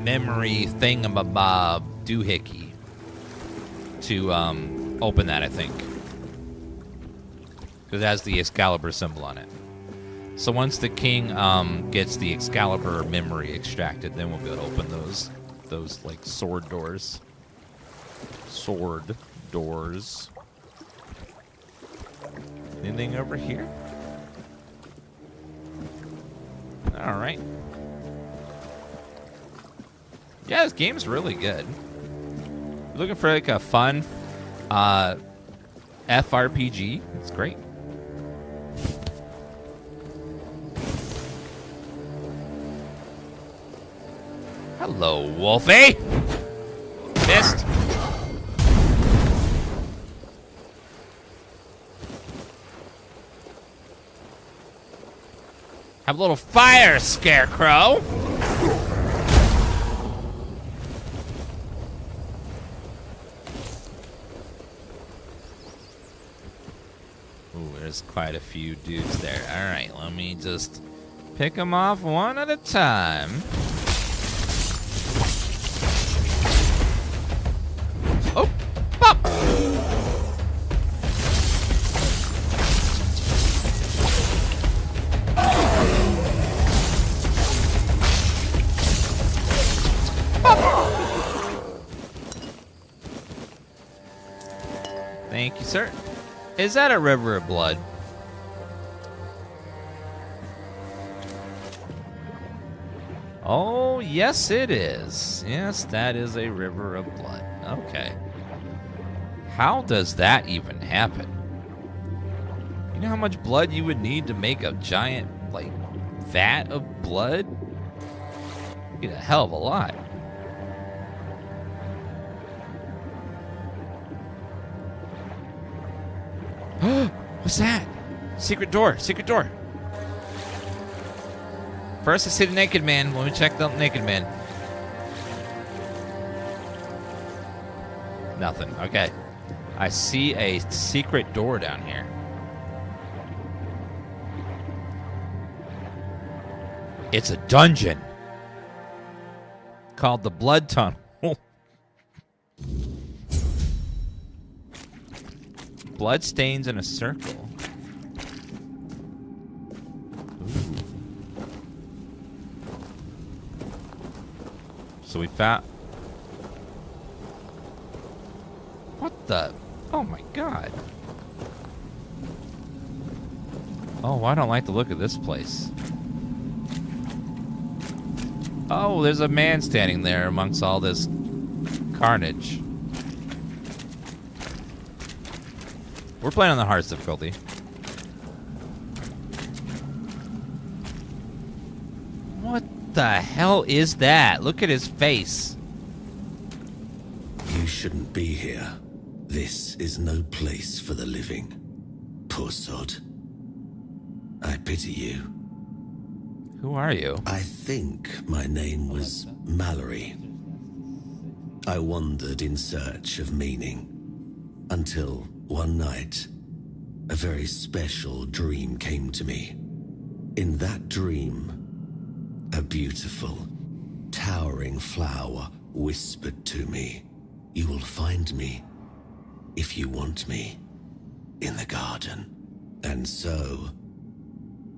Speaker 1: memory thingamabob doohickey to open that, I think. Because it has the Excalibur symbol on it. So once the king gets the Excalibur memory extracted, then we'll be able to open those like sword doors. Sword doors. Anything over here? All right. Yeah, this game's really good. Looking for like a fun FRPG? It's great. Hello, Wolfie. Missed. Have a little fire, Scarecrow. Ooh, there's quite a few dudes there. All right, let me just pick them off one at a time. Oh, pop! Thank you, sir. Is that a river of blood? Oh, yes, it is. Yes, that is a river of blood. Okay. How does that even happen? You know how much blood you would need to make a giant, like, vat of blood? You get a hell of a lot. What's that? Secret door. Secret door. First, I see the naked man. Let me check the naked man. Nothing. Okay. I see a secret door down here. It's a dungeon called the Blood Tunnel. Blood stains in a circle. Ooh. So we found... What the... Oh my god. Oh, I don't like the look of this place. Oh, there's a man standing there amongst all this carnage. We're playing on the hardest difficulty. What the hell is that? Look at his face.
Speaker 2: You shouldn't be here. This is no place for the living. Poor sod. I pity you.
Speaker 1: Who are you?
Speaker 2: I think my name was Mallory. I wandered in search of meaning. Until one night, a very special dream came to me. In that dream, a beautiful, towering flower whispered to me, "You will find me, if you want me, in the garden." And so,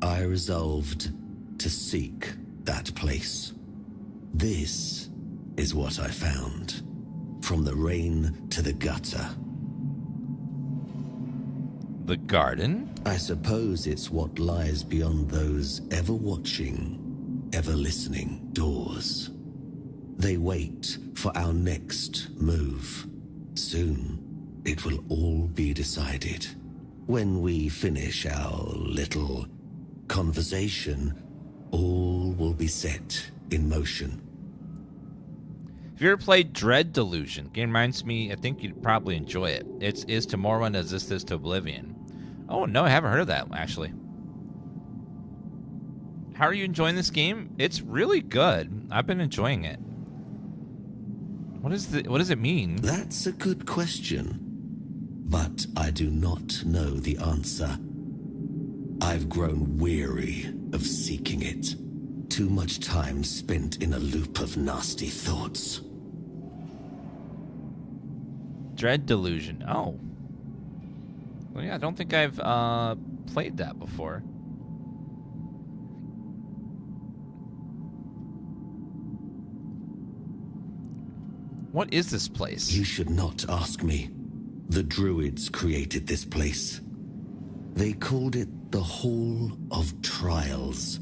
Speaker 2: I resolved to seek that place. This is what I found. From the rain to the gutter.
Speaker 1: The garden?
Speaker 2: I suppose it's what lies beyond those ever-watching, ever-listening doors. They wait for our next move. Soon, it will all be decided. When we finish our little conversation, all will be set in motion.
Speaker 1: If you ever played Dread Delusion, game reminds me, I think you'd probably enjoy it. It's Is Tomorrow as This Is to Oblivion. Oh, no, I haven't heard of that, actually. How are you enjoying this game? It's really good. I've been enjoying it. What does it mean?
Speaker 2: That's a good question, but I do not know the answer. I've grown weary of seeking it. Too much time spent in a loop of nasty thoughts.
Speaker 1: Dread Delusion. Oh. Well, yeah, I don't think I've played that before. What is this place?
Speaker 2: You should not ask me. The Druids created this place. They called it the Hall of Trials,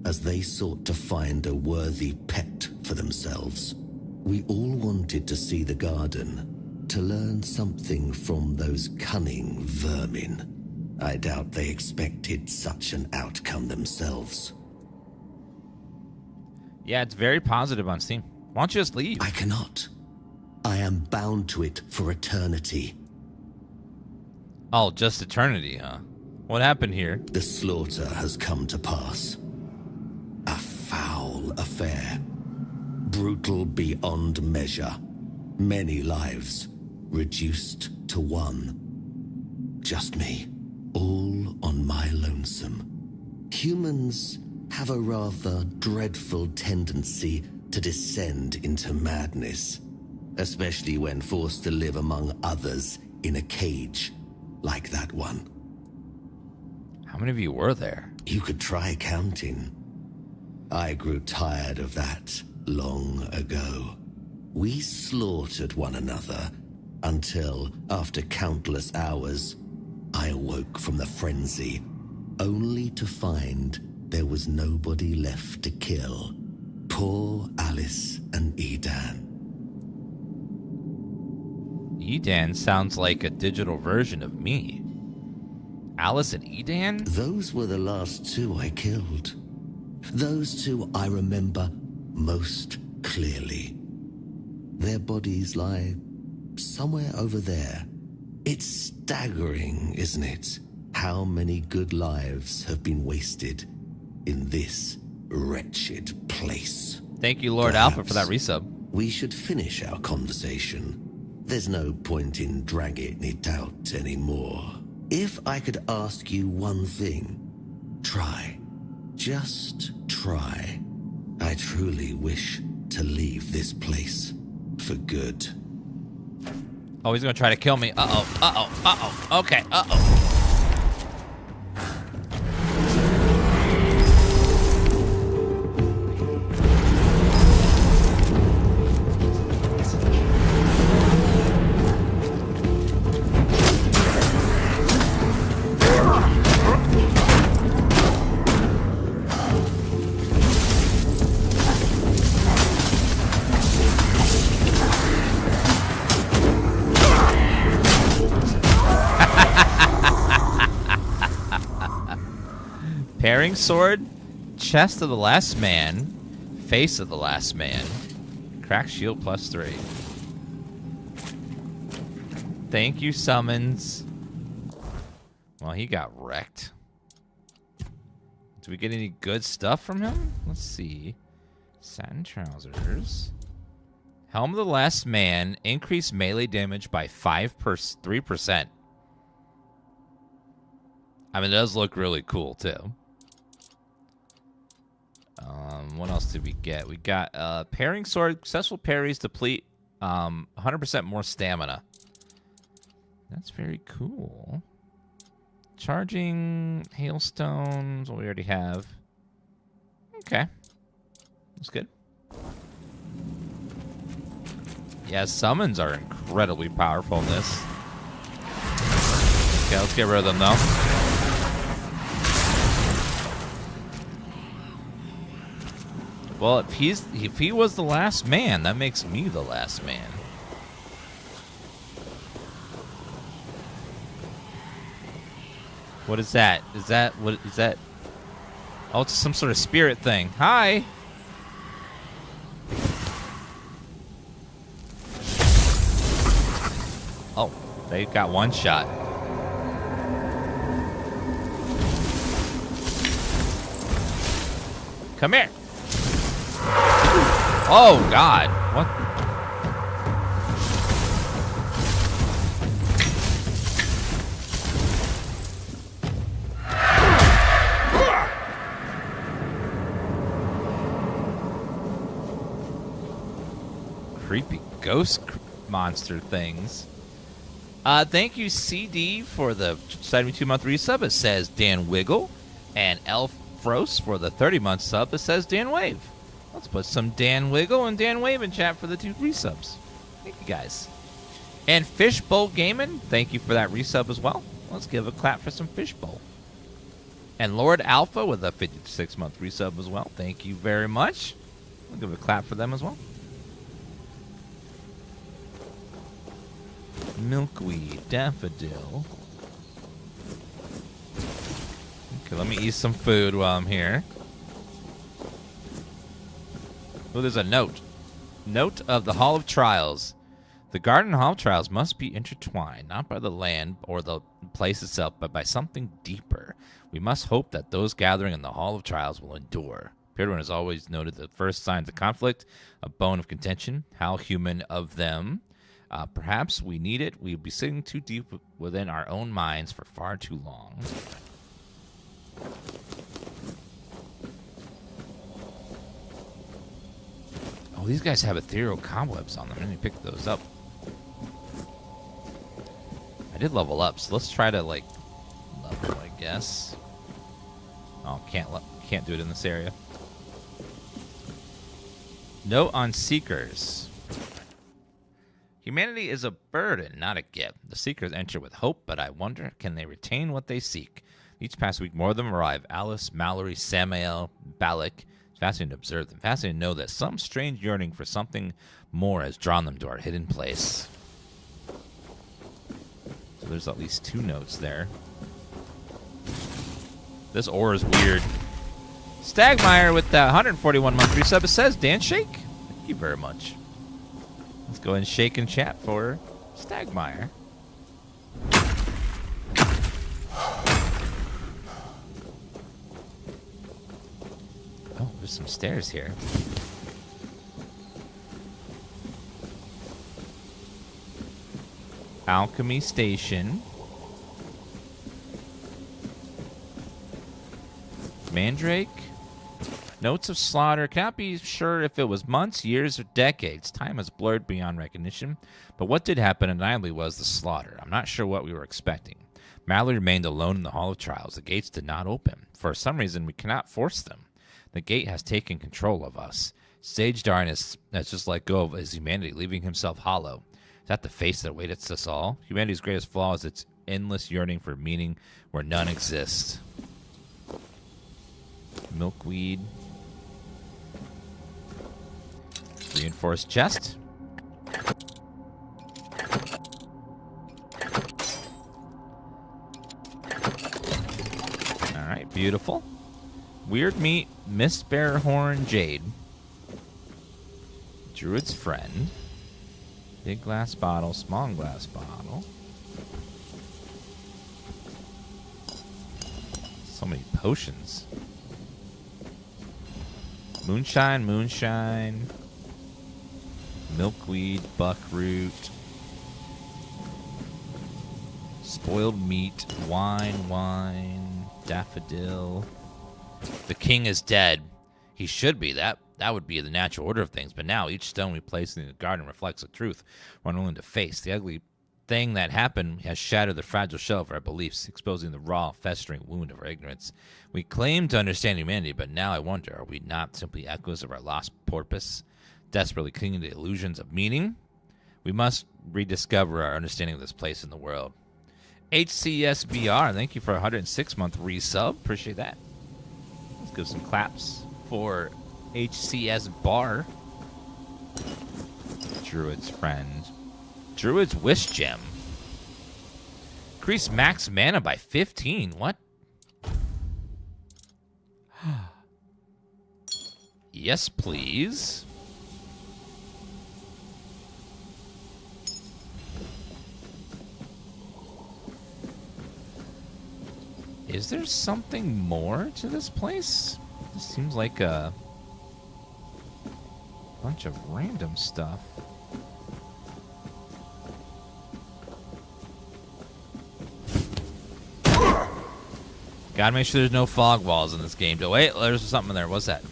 Speaker 2: as they sought to find a worthy pet for themselves. We all wanted to see the garden, to learn something from those cunning vermin. I doubt they expected such an outcome themselves.
Speaker 1: Yeah, it's very positive on Steam. Why don't you just leave?
Speaker 2: I cannot. I am bound to it for eternity.
Speaker 1: Oh, just eternity, huh? What happened here?
Speaker 2: The slaughter has come to pass. A foul affair. Brutal beyond measure. Many lives reduced to one. Just me. All on my lonesome. Humans have a rather dreadful tendency to descend into madness, especially when forced to live among others in a cage like that one.
Speaker 1: How many of you were there?
Speaker 2: You could try counting. I grew tired of that long ago. We slaughtered one another until, after countless hours, I awoke from the frenzy, only to find there was nobody left to kill. Poor Alice and Edan.
Speaker 1: Edan sounds like a digital version of me. Alice and Edan?
Speaker 2: Those were the last two I killed. Those two I remember most clearly. Their bodies lie somewhere over there. It's staggering, isn't it? How many good lives have been wasted in this wretched place.
Speaker 1: Thank you, Lord
Speaker 2: Perhaps
Speaker 1: Alpha, for that resub.
Speaker 2: We should finish our conversation. There's no point in dragging it out anymore. If I could ask you one thing, try. Just try. I truly wish to leave this place for good.
Speaker 1: Oh, he's gonna try to kill me. Uh-oh, uh-oh, uh-oh. Okay, uh-oh. Paring sword, chest of the last man, face of the last man, crack shield +3. Thank you, summons. Well, he got wrecked. Do we get any good stuff from him? Let's see. Satin trousers. Helm of the last man, increase melee damage by 3%. I mean, it does look really cool, too. What else did we get? We got paring sword. Successful parries deplete 100% more stamina. That's very cool. Charging hailstones. What we already have. Okay. That's good. Yeah, summons are incredibly powerful in this. Okay, let's get rid of them, though. Well, if he was the last man, that makes me the last man. What is that? What is that? Oh, it's some sort of spirit thing. Hi. Oh, they got one shot. Come here. Oh, God. What? Creepy ghost monster things. Thank you, CD, for the 72-month resub. It says Dan Wiggle. And Elf Frost for the 30-month sub. It says Dan Wave. Let's put some Dan Wiggle and Dan Wave in chat for the 2 resubs. Thank you, guys. And Fishbowl Gaming, thank you for that resub as well. Let's give a clap for some Fishbowl. And Lord Alpha with a 56-month resub as well. Thank you very much. We'll give a clap for them as well. Milkweed, daffodil. Okay, let me eat some food while I'm here. Oh, there's a note. Note of the Hall of Trials. The Garden Hall of Trials must be intertwined, not by the land or the place itself, but by something deeper. We must hope that those gathering in the Hall of Trials will endure. Peterwin has always noted the first signs of conflict, a bone of contention. How human of them. Perhaps we need it. We'll be sitting too deep within our own minds for far too long. Oh, these guys have ethereal cobwebs on them. Let me pick those up. I did level up, so let's try to, like, level, I guess. Oh, can't do it in this area. Note on Seekers. Humanity is a burden, not a gift. The Seekers enter with hope, but I wonder, can they retain what they seek? Each past week, more of them arrive. Alice, Mallory, Samael, Balak. It's fascinating to observe them. Fascinating to know that some strange yearning for something more has drawn them to our hidden place. So there's at least 2 notes there. This ore is weird. Stagmeyer with the 141-month resub. It says Dan Shake. Thank you very much. Let's go and shake and chat for Stagmeyer. Oh, there's some stairs here. Alchemy Station. Mandrake. Notes of slaughter. Cannot be sure if it was months, years, or decades. Time has blurred beyond recognition. But what did happen undeniably was the slaughter. I'm not sure what we were expecting. Mallory remained alone in the Hall of Trials. The gates did not open. For some reason, we cannot force them. The gate has taken control of us. Sage Darn has just let go of his humanity, leaving himself hollow. Is that the face that awaits us all? Humanity's greatest flaw is its endless yearning for meaning where none exists. Milkweed. Reinforced chest. Alright, beautiful. Weird meat, Mist Bear Horn Jade. Druid's Friend. Big glass bottle, small glass bottle. So many potions. Moonshine, moonshine. Milkweed, buckroot. Spoiled meat, wine, daffodil. The king is dead. He should be. That would be the natural order of things. But now each stone we place in the garden reflects the truth we're unwilling to face. The ugly thing that happened has shattered the fragile shell of our beliefs, exposing the raw, festering wound of our ignorance. We claim to understand humanity, but now I wonder, are we not simply echoes of our lost purpose, desperately clinging to illusions of meaning? We must rediscover our understanding of this place in the world. HCSBR, thank you for a 106-month resub. Appreciate that. Let's give some claps for HCS Bar. Druid's Friend. Druid's Wish Gem. Increase max mana by 15. What? Yes, please. Is there something more to this place? This seems like a bunch of random stuff. Gotta make sure there's no fog walls in this game. Wait, there's something there. What's that?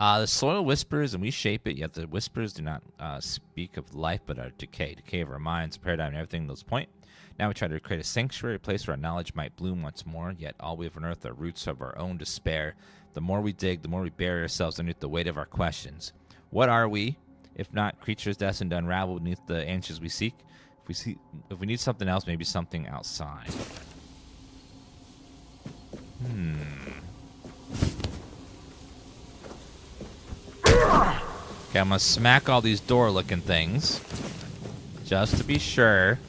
Speaker 1: The soil whispers and we shape it, yet the whispers do not speak of life but our decay. Decay of our minds, paradigm, and everything to this point. Now we try to create a sanctuary, a place where our knowledge might bloom once more, yet all we have unearthed are roots of our own despair. The more we dig, the more we bury ourselves underneath the weight of our questions. What are we, if not creatures destined to unravel beneath the answers we seek? If we need something else, maybe something outside. Okay, I'm gonna smack all these door-looking things, just to be sure.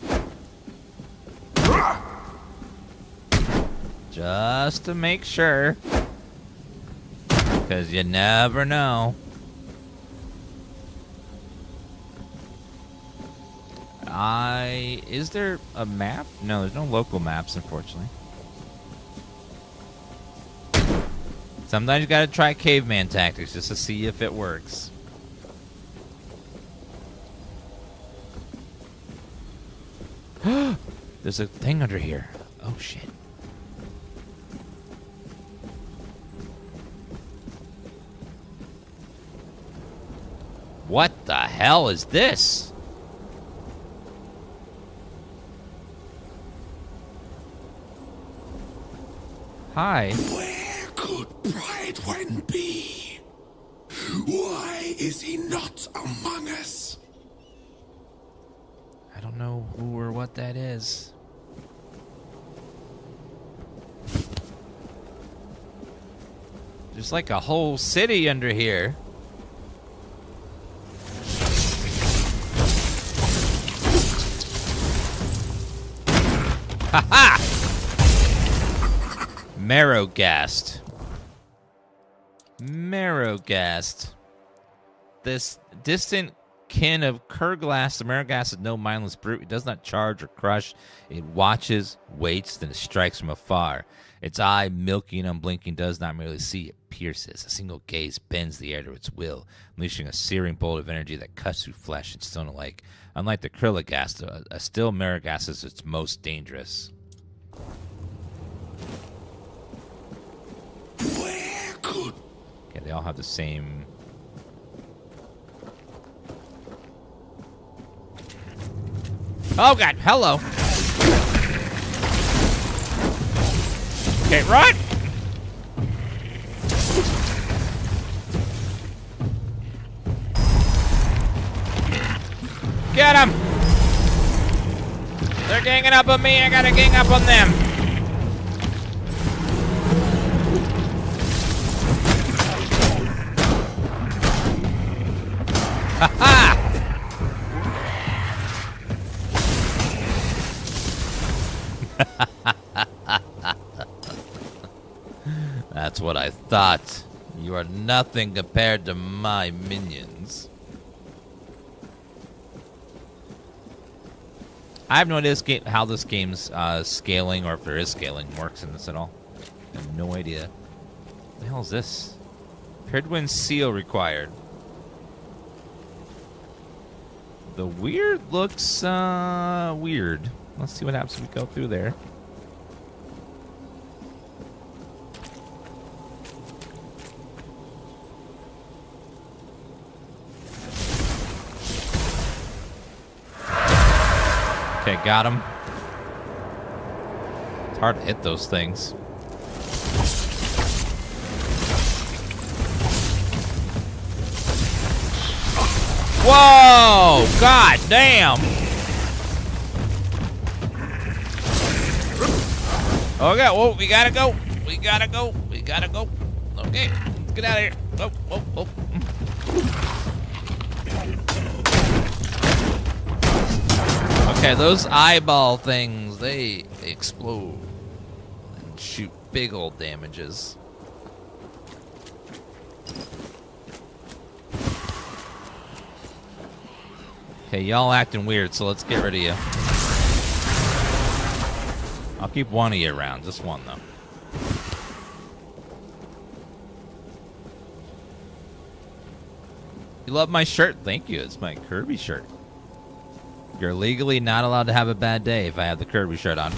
Speaker 1: Just to make sure. Because you never know. Is there a map? No, there's no local maps, unfortunately. Sometimes you gotta try caveman tactics just to see if it works. There's a thing under here. Oh, shit. What the hell is this? Hi.
Speaker 3: Where could Bridewine be? Why is he not among us?
Speaker 1: I don't know who or what that is. There's like a whole city under here. Ha-ha! Marrowghast. Marrowghast. This distant kin of Kurglass, the Marrowghast is no mindless brute. It does not charge or crush. It watches, waits, then it strikes from afar. Its eye, milky and unblinking, does not merely see, it pierces. A single gaze bends the air to its will, unleashing a searing bolt of energy that cuts through flesh and stone alike. Unlike the Krillagast, a still Marrowghast is its most dangerous.
Speaker 3: Where could...
Speaker 1: Okay, they all have the same... Oh, God, hello. Okay, run! Get him! They're ganging up on me, I gotta gang up on them. Ha-ha! That's what I thought. You are nothing compared to my minions. I have no idea how this game's scaling, or if there is scaling, works in this at all. I have no idea. What the hell is this? Pridwin seal required. The weird looks weird. Let's see what happens if we go through there. Okay, got him. It's hard to hit those things. Whoa! God damn! Okay, whoa, we gotta go. We gotta go. We gotta go. Okay, let's get out of here. Oh, oh, oh. Okay, those eyeball things, they explode and shoot big old damages. Okay, y'all acting weird, so let's get rid of you. I'll keep one of you around, just one though. You love my shirt? Thank you, it's my Kirby shirt. You're legally not allowed to have a bad day if I have the Kirby shirt on.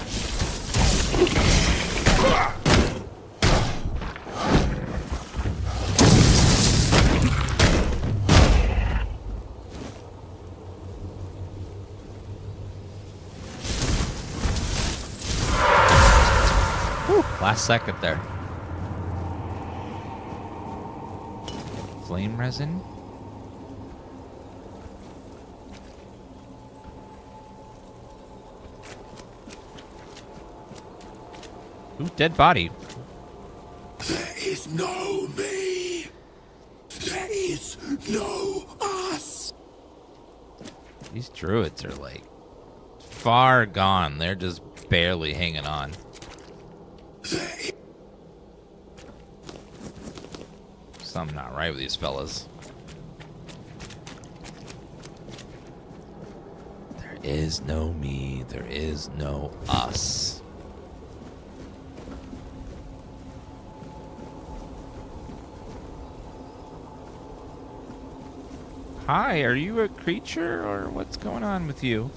Speaker 1: Whew, last second there. Flame resin. Ooh, dead body.
Speaker 3: There is no me. There is no us.
Speaker 1: These druids are like far gone. They're just barely hanging on. Something not right with these fellas. There is no me. There is no us. Hi, are you a creature, or what's going on with you?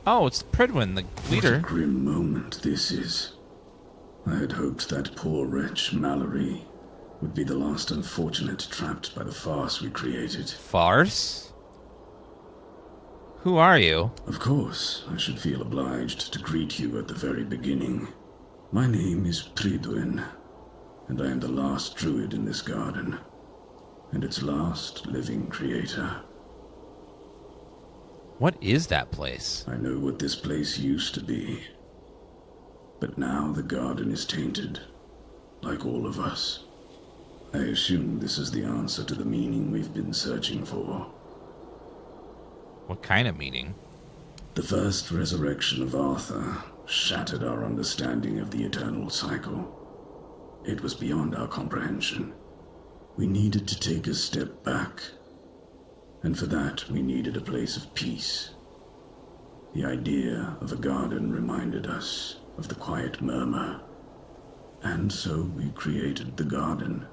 Speaker 1: Oh, it's Pridwin, the leader.
Speaker 12: What a grim moment this is. I had hoped that poor wretch, Mallory, would be the last unfortunate trapped by the farce we created.
Speaker 1: Farce? Who are you?
Speaker 12: Of course, I should feel obliged to greet you at the very beginning. My name is Pridwin, and I am the last druid in this garden. And its last living creator.
Speaker 1: What is that place?
Speaker 12: I know what this place used to be. But now the garden is tainted, like all of us. I assume this is the answer to the meaning we've been searching for.
Speaker 1: What kind of meaning?
Speaker 12: The first resurrection of Arthur shattered our understanding of the eternal cycle. It was beyond our comprehension. We needed to take a step back, and for that we needed a place of peace. The idea of a garden reminded us of the quiet murmur, and so we created the garden.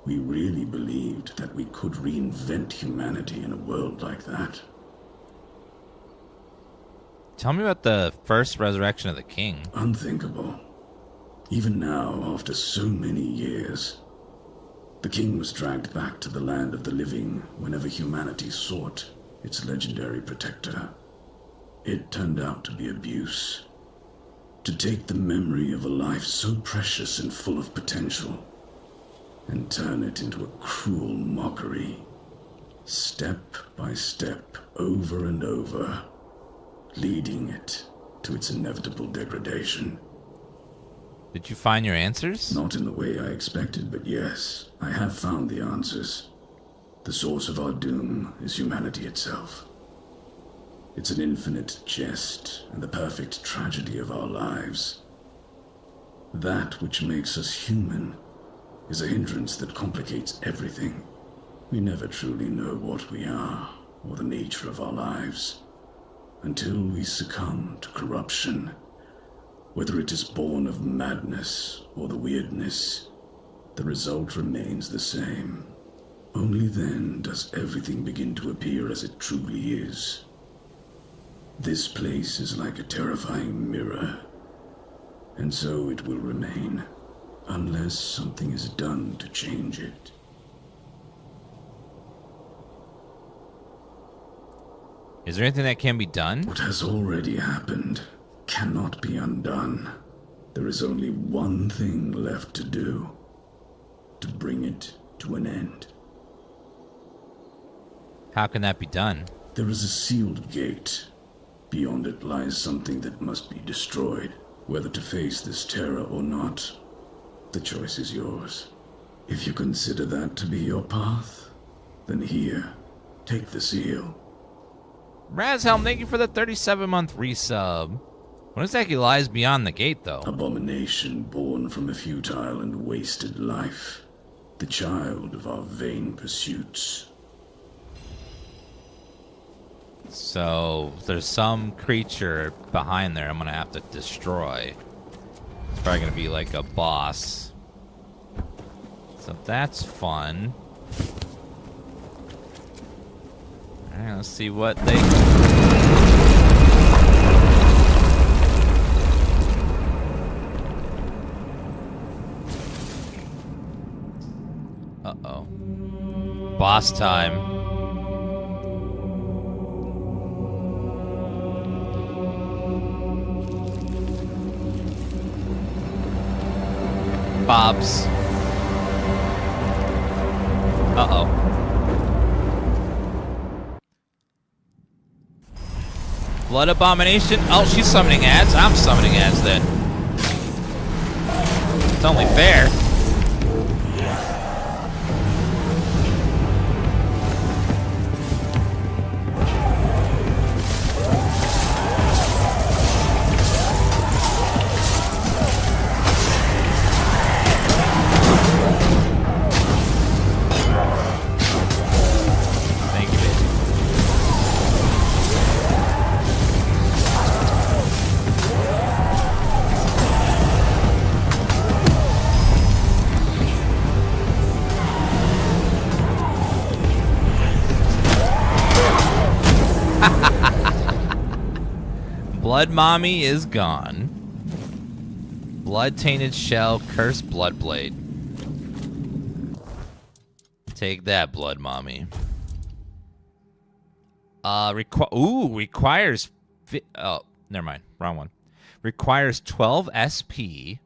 Speaker 12: We really believed that we could reinvent humanity in a world like that.
Speaker 1: Tell me about the first resurrection of the king.
Speaker 12: Unthinkable. Even now, after so many years. The king was dragged back to the land of the living whenever humanity sought its legendary protector. It turned out to be abuse. To take the memory of a life so precious and full of potential and turn it into a cruel mockery, step by step, over and over, leading it to its inevitable degradation.
Speaker 1: Did you find your answers?
Speaker 12: Not in the way I expected, but yes, I have found the answers. The source of our doom is humanity itself. It's an infinite jest and the perfect tragedy of our lives. That which makes us human is a hindrance that complicates everything. We never truly know what we are or the nature of our lives until we succumb to corruption. Whether it is born of madness or the weirdness, the result remains the same. Only then does everything begin to appear as it truly is. This place is like a terrifying mirror, and so it will remain, unless something is done to change it.
Speaker 1: Is there anything that can be done?
Speaker 12: What has already happened cannot be undone. There is only one thing left to do, to bring it to an end.
Speaker 1: How can that be done?
Speaker 12: There is a sealed gate. Beyond it lies something that must be destroyed. Whether to face this terror or not, the choice is yours. If you consider that to be your path, then here, take the seal.
Speaker 1: Razhelm, thank you for the 37-month resub. What exactly lies beyond the gate, though?
Speaker 12: Abomination born from a futile and wasted life. The child of our vain pursuits.
Speaker 1: So, there's some creature behind there I'm going to have to destroy. It's probably going to be like a boss. So that's fun. Alright, let's see what they... Uh-oh. Boss time. Bobs. Uh-oh. Blood abomination? Oh, she's summoning ads. I'm summoning ads then. It's only fair. Blood Mommy is gone. Blood Tainted Shell, Cursed Bloodblade. Take that, Blood Mommy. Requires... Oh, never mind. Wrong one. Requires 12 SP.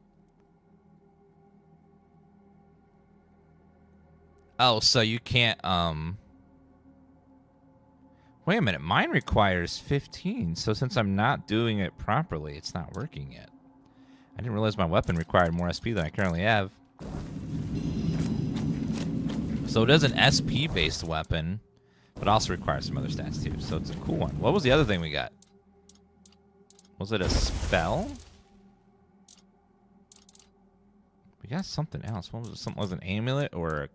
Speaker 1: Oh, so you can't, Wait a minute, mine requires 15, so since I'm not doing it properly, it's not working yet. I didn't realize my weapon required more SP than I currently have. So it is an SP-based weapon, but also requires some other stats too, so it's a cool one. What was the other thing we got? Was it a spell? We got something else. What was it? Something was an amulet or a...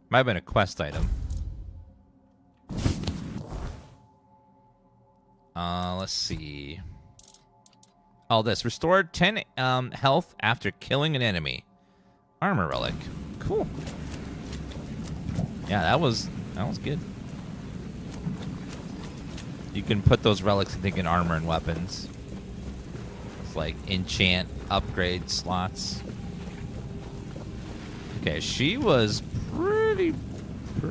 Speaker 1: Might have been a quest item. Let's see. Oh, this. Restored 10 health after killing an enemy. Armor relic. Cool. Yeah, that was good. You can put those relics, I think, in armor and weapons. It's like enchant, upgrade slots. Okay, she was pretty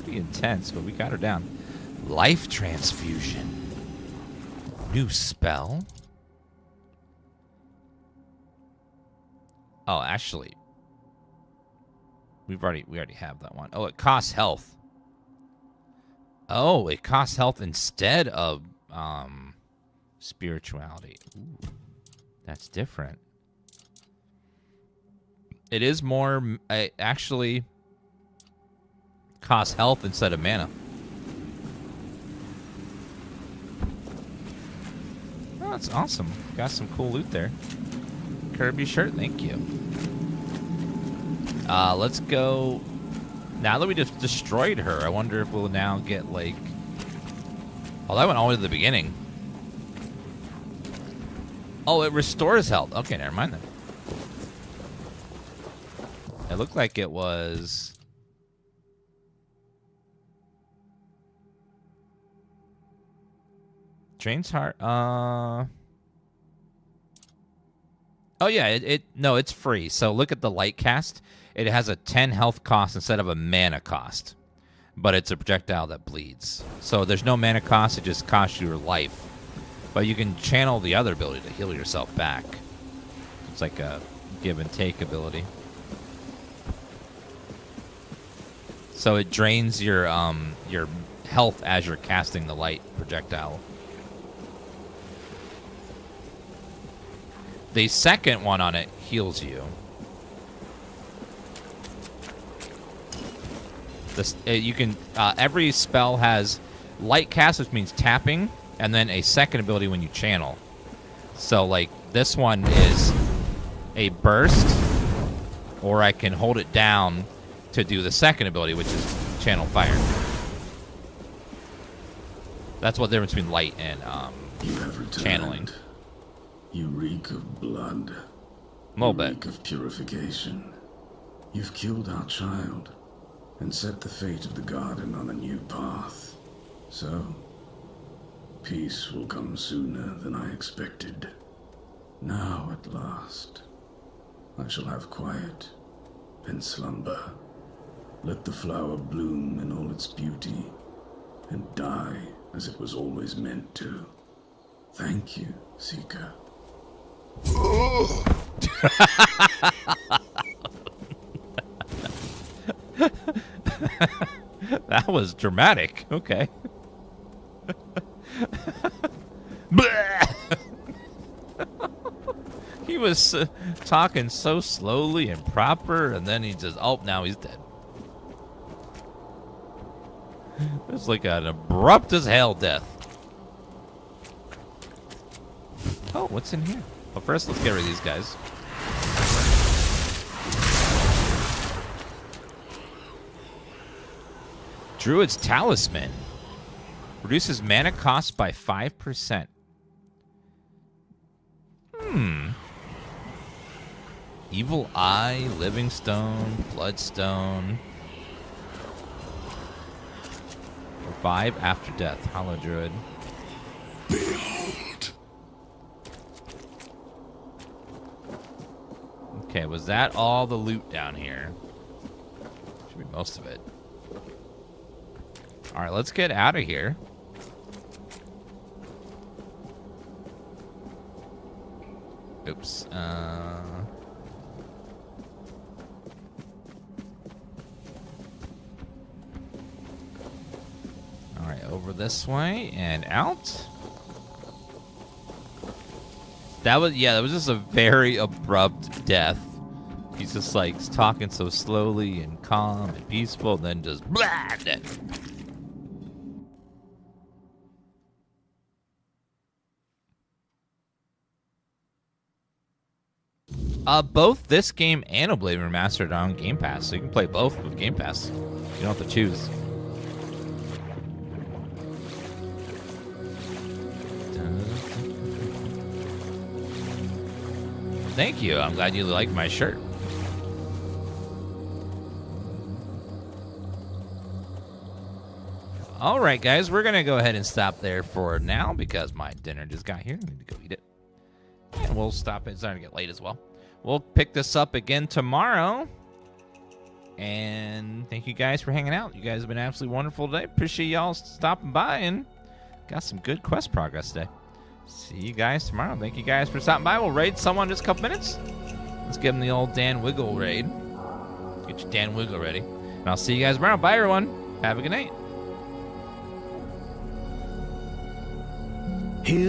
Speaker 1: intense, but we got her down. Life transfusion. New spell. Oh, actually, we already have that one. Oh, it costs health. Oh, it costs health instead of spirituality. Ooh, that's different. It is more. It actually costs health instead of mana. Oh, that's awesome. Got some cool loot there. Kirby shirt. Thank you. Let's go. Now that we just destroyed her, I wonder if we'll now get, like... Oh, that went all the way to the beginning. Oh, it restores health. Okay, never mind then. It looked like it was... Drains heart. Oh yeah, no, it's free. So look at the light cast. It has a 10 health cost instead of a mana cost, but it's a projectile that bleeds. So there's no mana cost. It just costs you your life, but you can channel the other ability to heal yourself back. It's like a give and take ability. So it drains your health as you're casting the light projectile. The second one on it heals you. This you can every spell has light cast, which means tapping, and then a second ability when you channel. So like this one is a burst, or I can hold it down to do the second ability, which is channel fire. That's what the difference between light and channeling.
Speaker 12: You reek of blood.
Speaker 1: A little bit.
Speaker 12: You reek of purification. You've killed our child and set the fate of the garden on a new path. So, peace will come sooner than I expected. Now, at last, I shall have quiet and slumber. Let the flower bloom in all its beauty and die as it was always meant to. Thank you, Seeker.
Speaker 1: That was dramatic. Okay. He was talking so slowly and proper, and then he just, oh, now he's dead. It's like an abrupt as hell death. Oh, what's in here? Well, first, let's get rid of these guys. Druid's Talisman. Reduces mana cost by 5%. Evil Eye, Living Stone, Bloodstone. Revive after death. Hollow Druid.
Speaker 3: Behold.
Speaker 1: Okay, was that all the loot down here? Should be most of it. Alright, let's get out of here. Oops. Alright, over this way and out. That was just a very abrupt death. He's just like talking so slowly and calm and peaceful, and then just blah, dead. Both this game and Oblivion Remastered are on Game Pass, so you can play both with Game Pass. You don't have to choose. Thank you. I'm glad you like my shirt. All right, guys, we're going to go ahead and stop there for now because my dinner just got here. I need to go eat it. And we'll stop it. It's starting to get late as well. We'll pick this up again tomorrow. And thank you guys for hanging out. You guys have been absolutely wonderful today. Appreciate y'all stopping by and got some good quest progress today. See you guys tomorrow. Thank you guys for stopping by. We'll raid someone in just a couple minutes. Let's give them the old Dan Wiggle raid. Get your Dan Wiggle ready. And I'll see you guys tomorrow. Bye, everyone. Have a good night.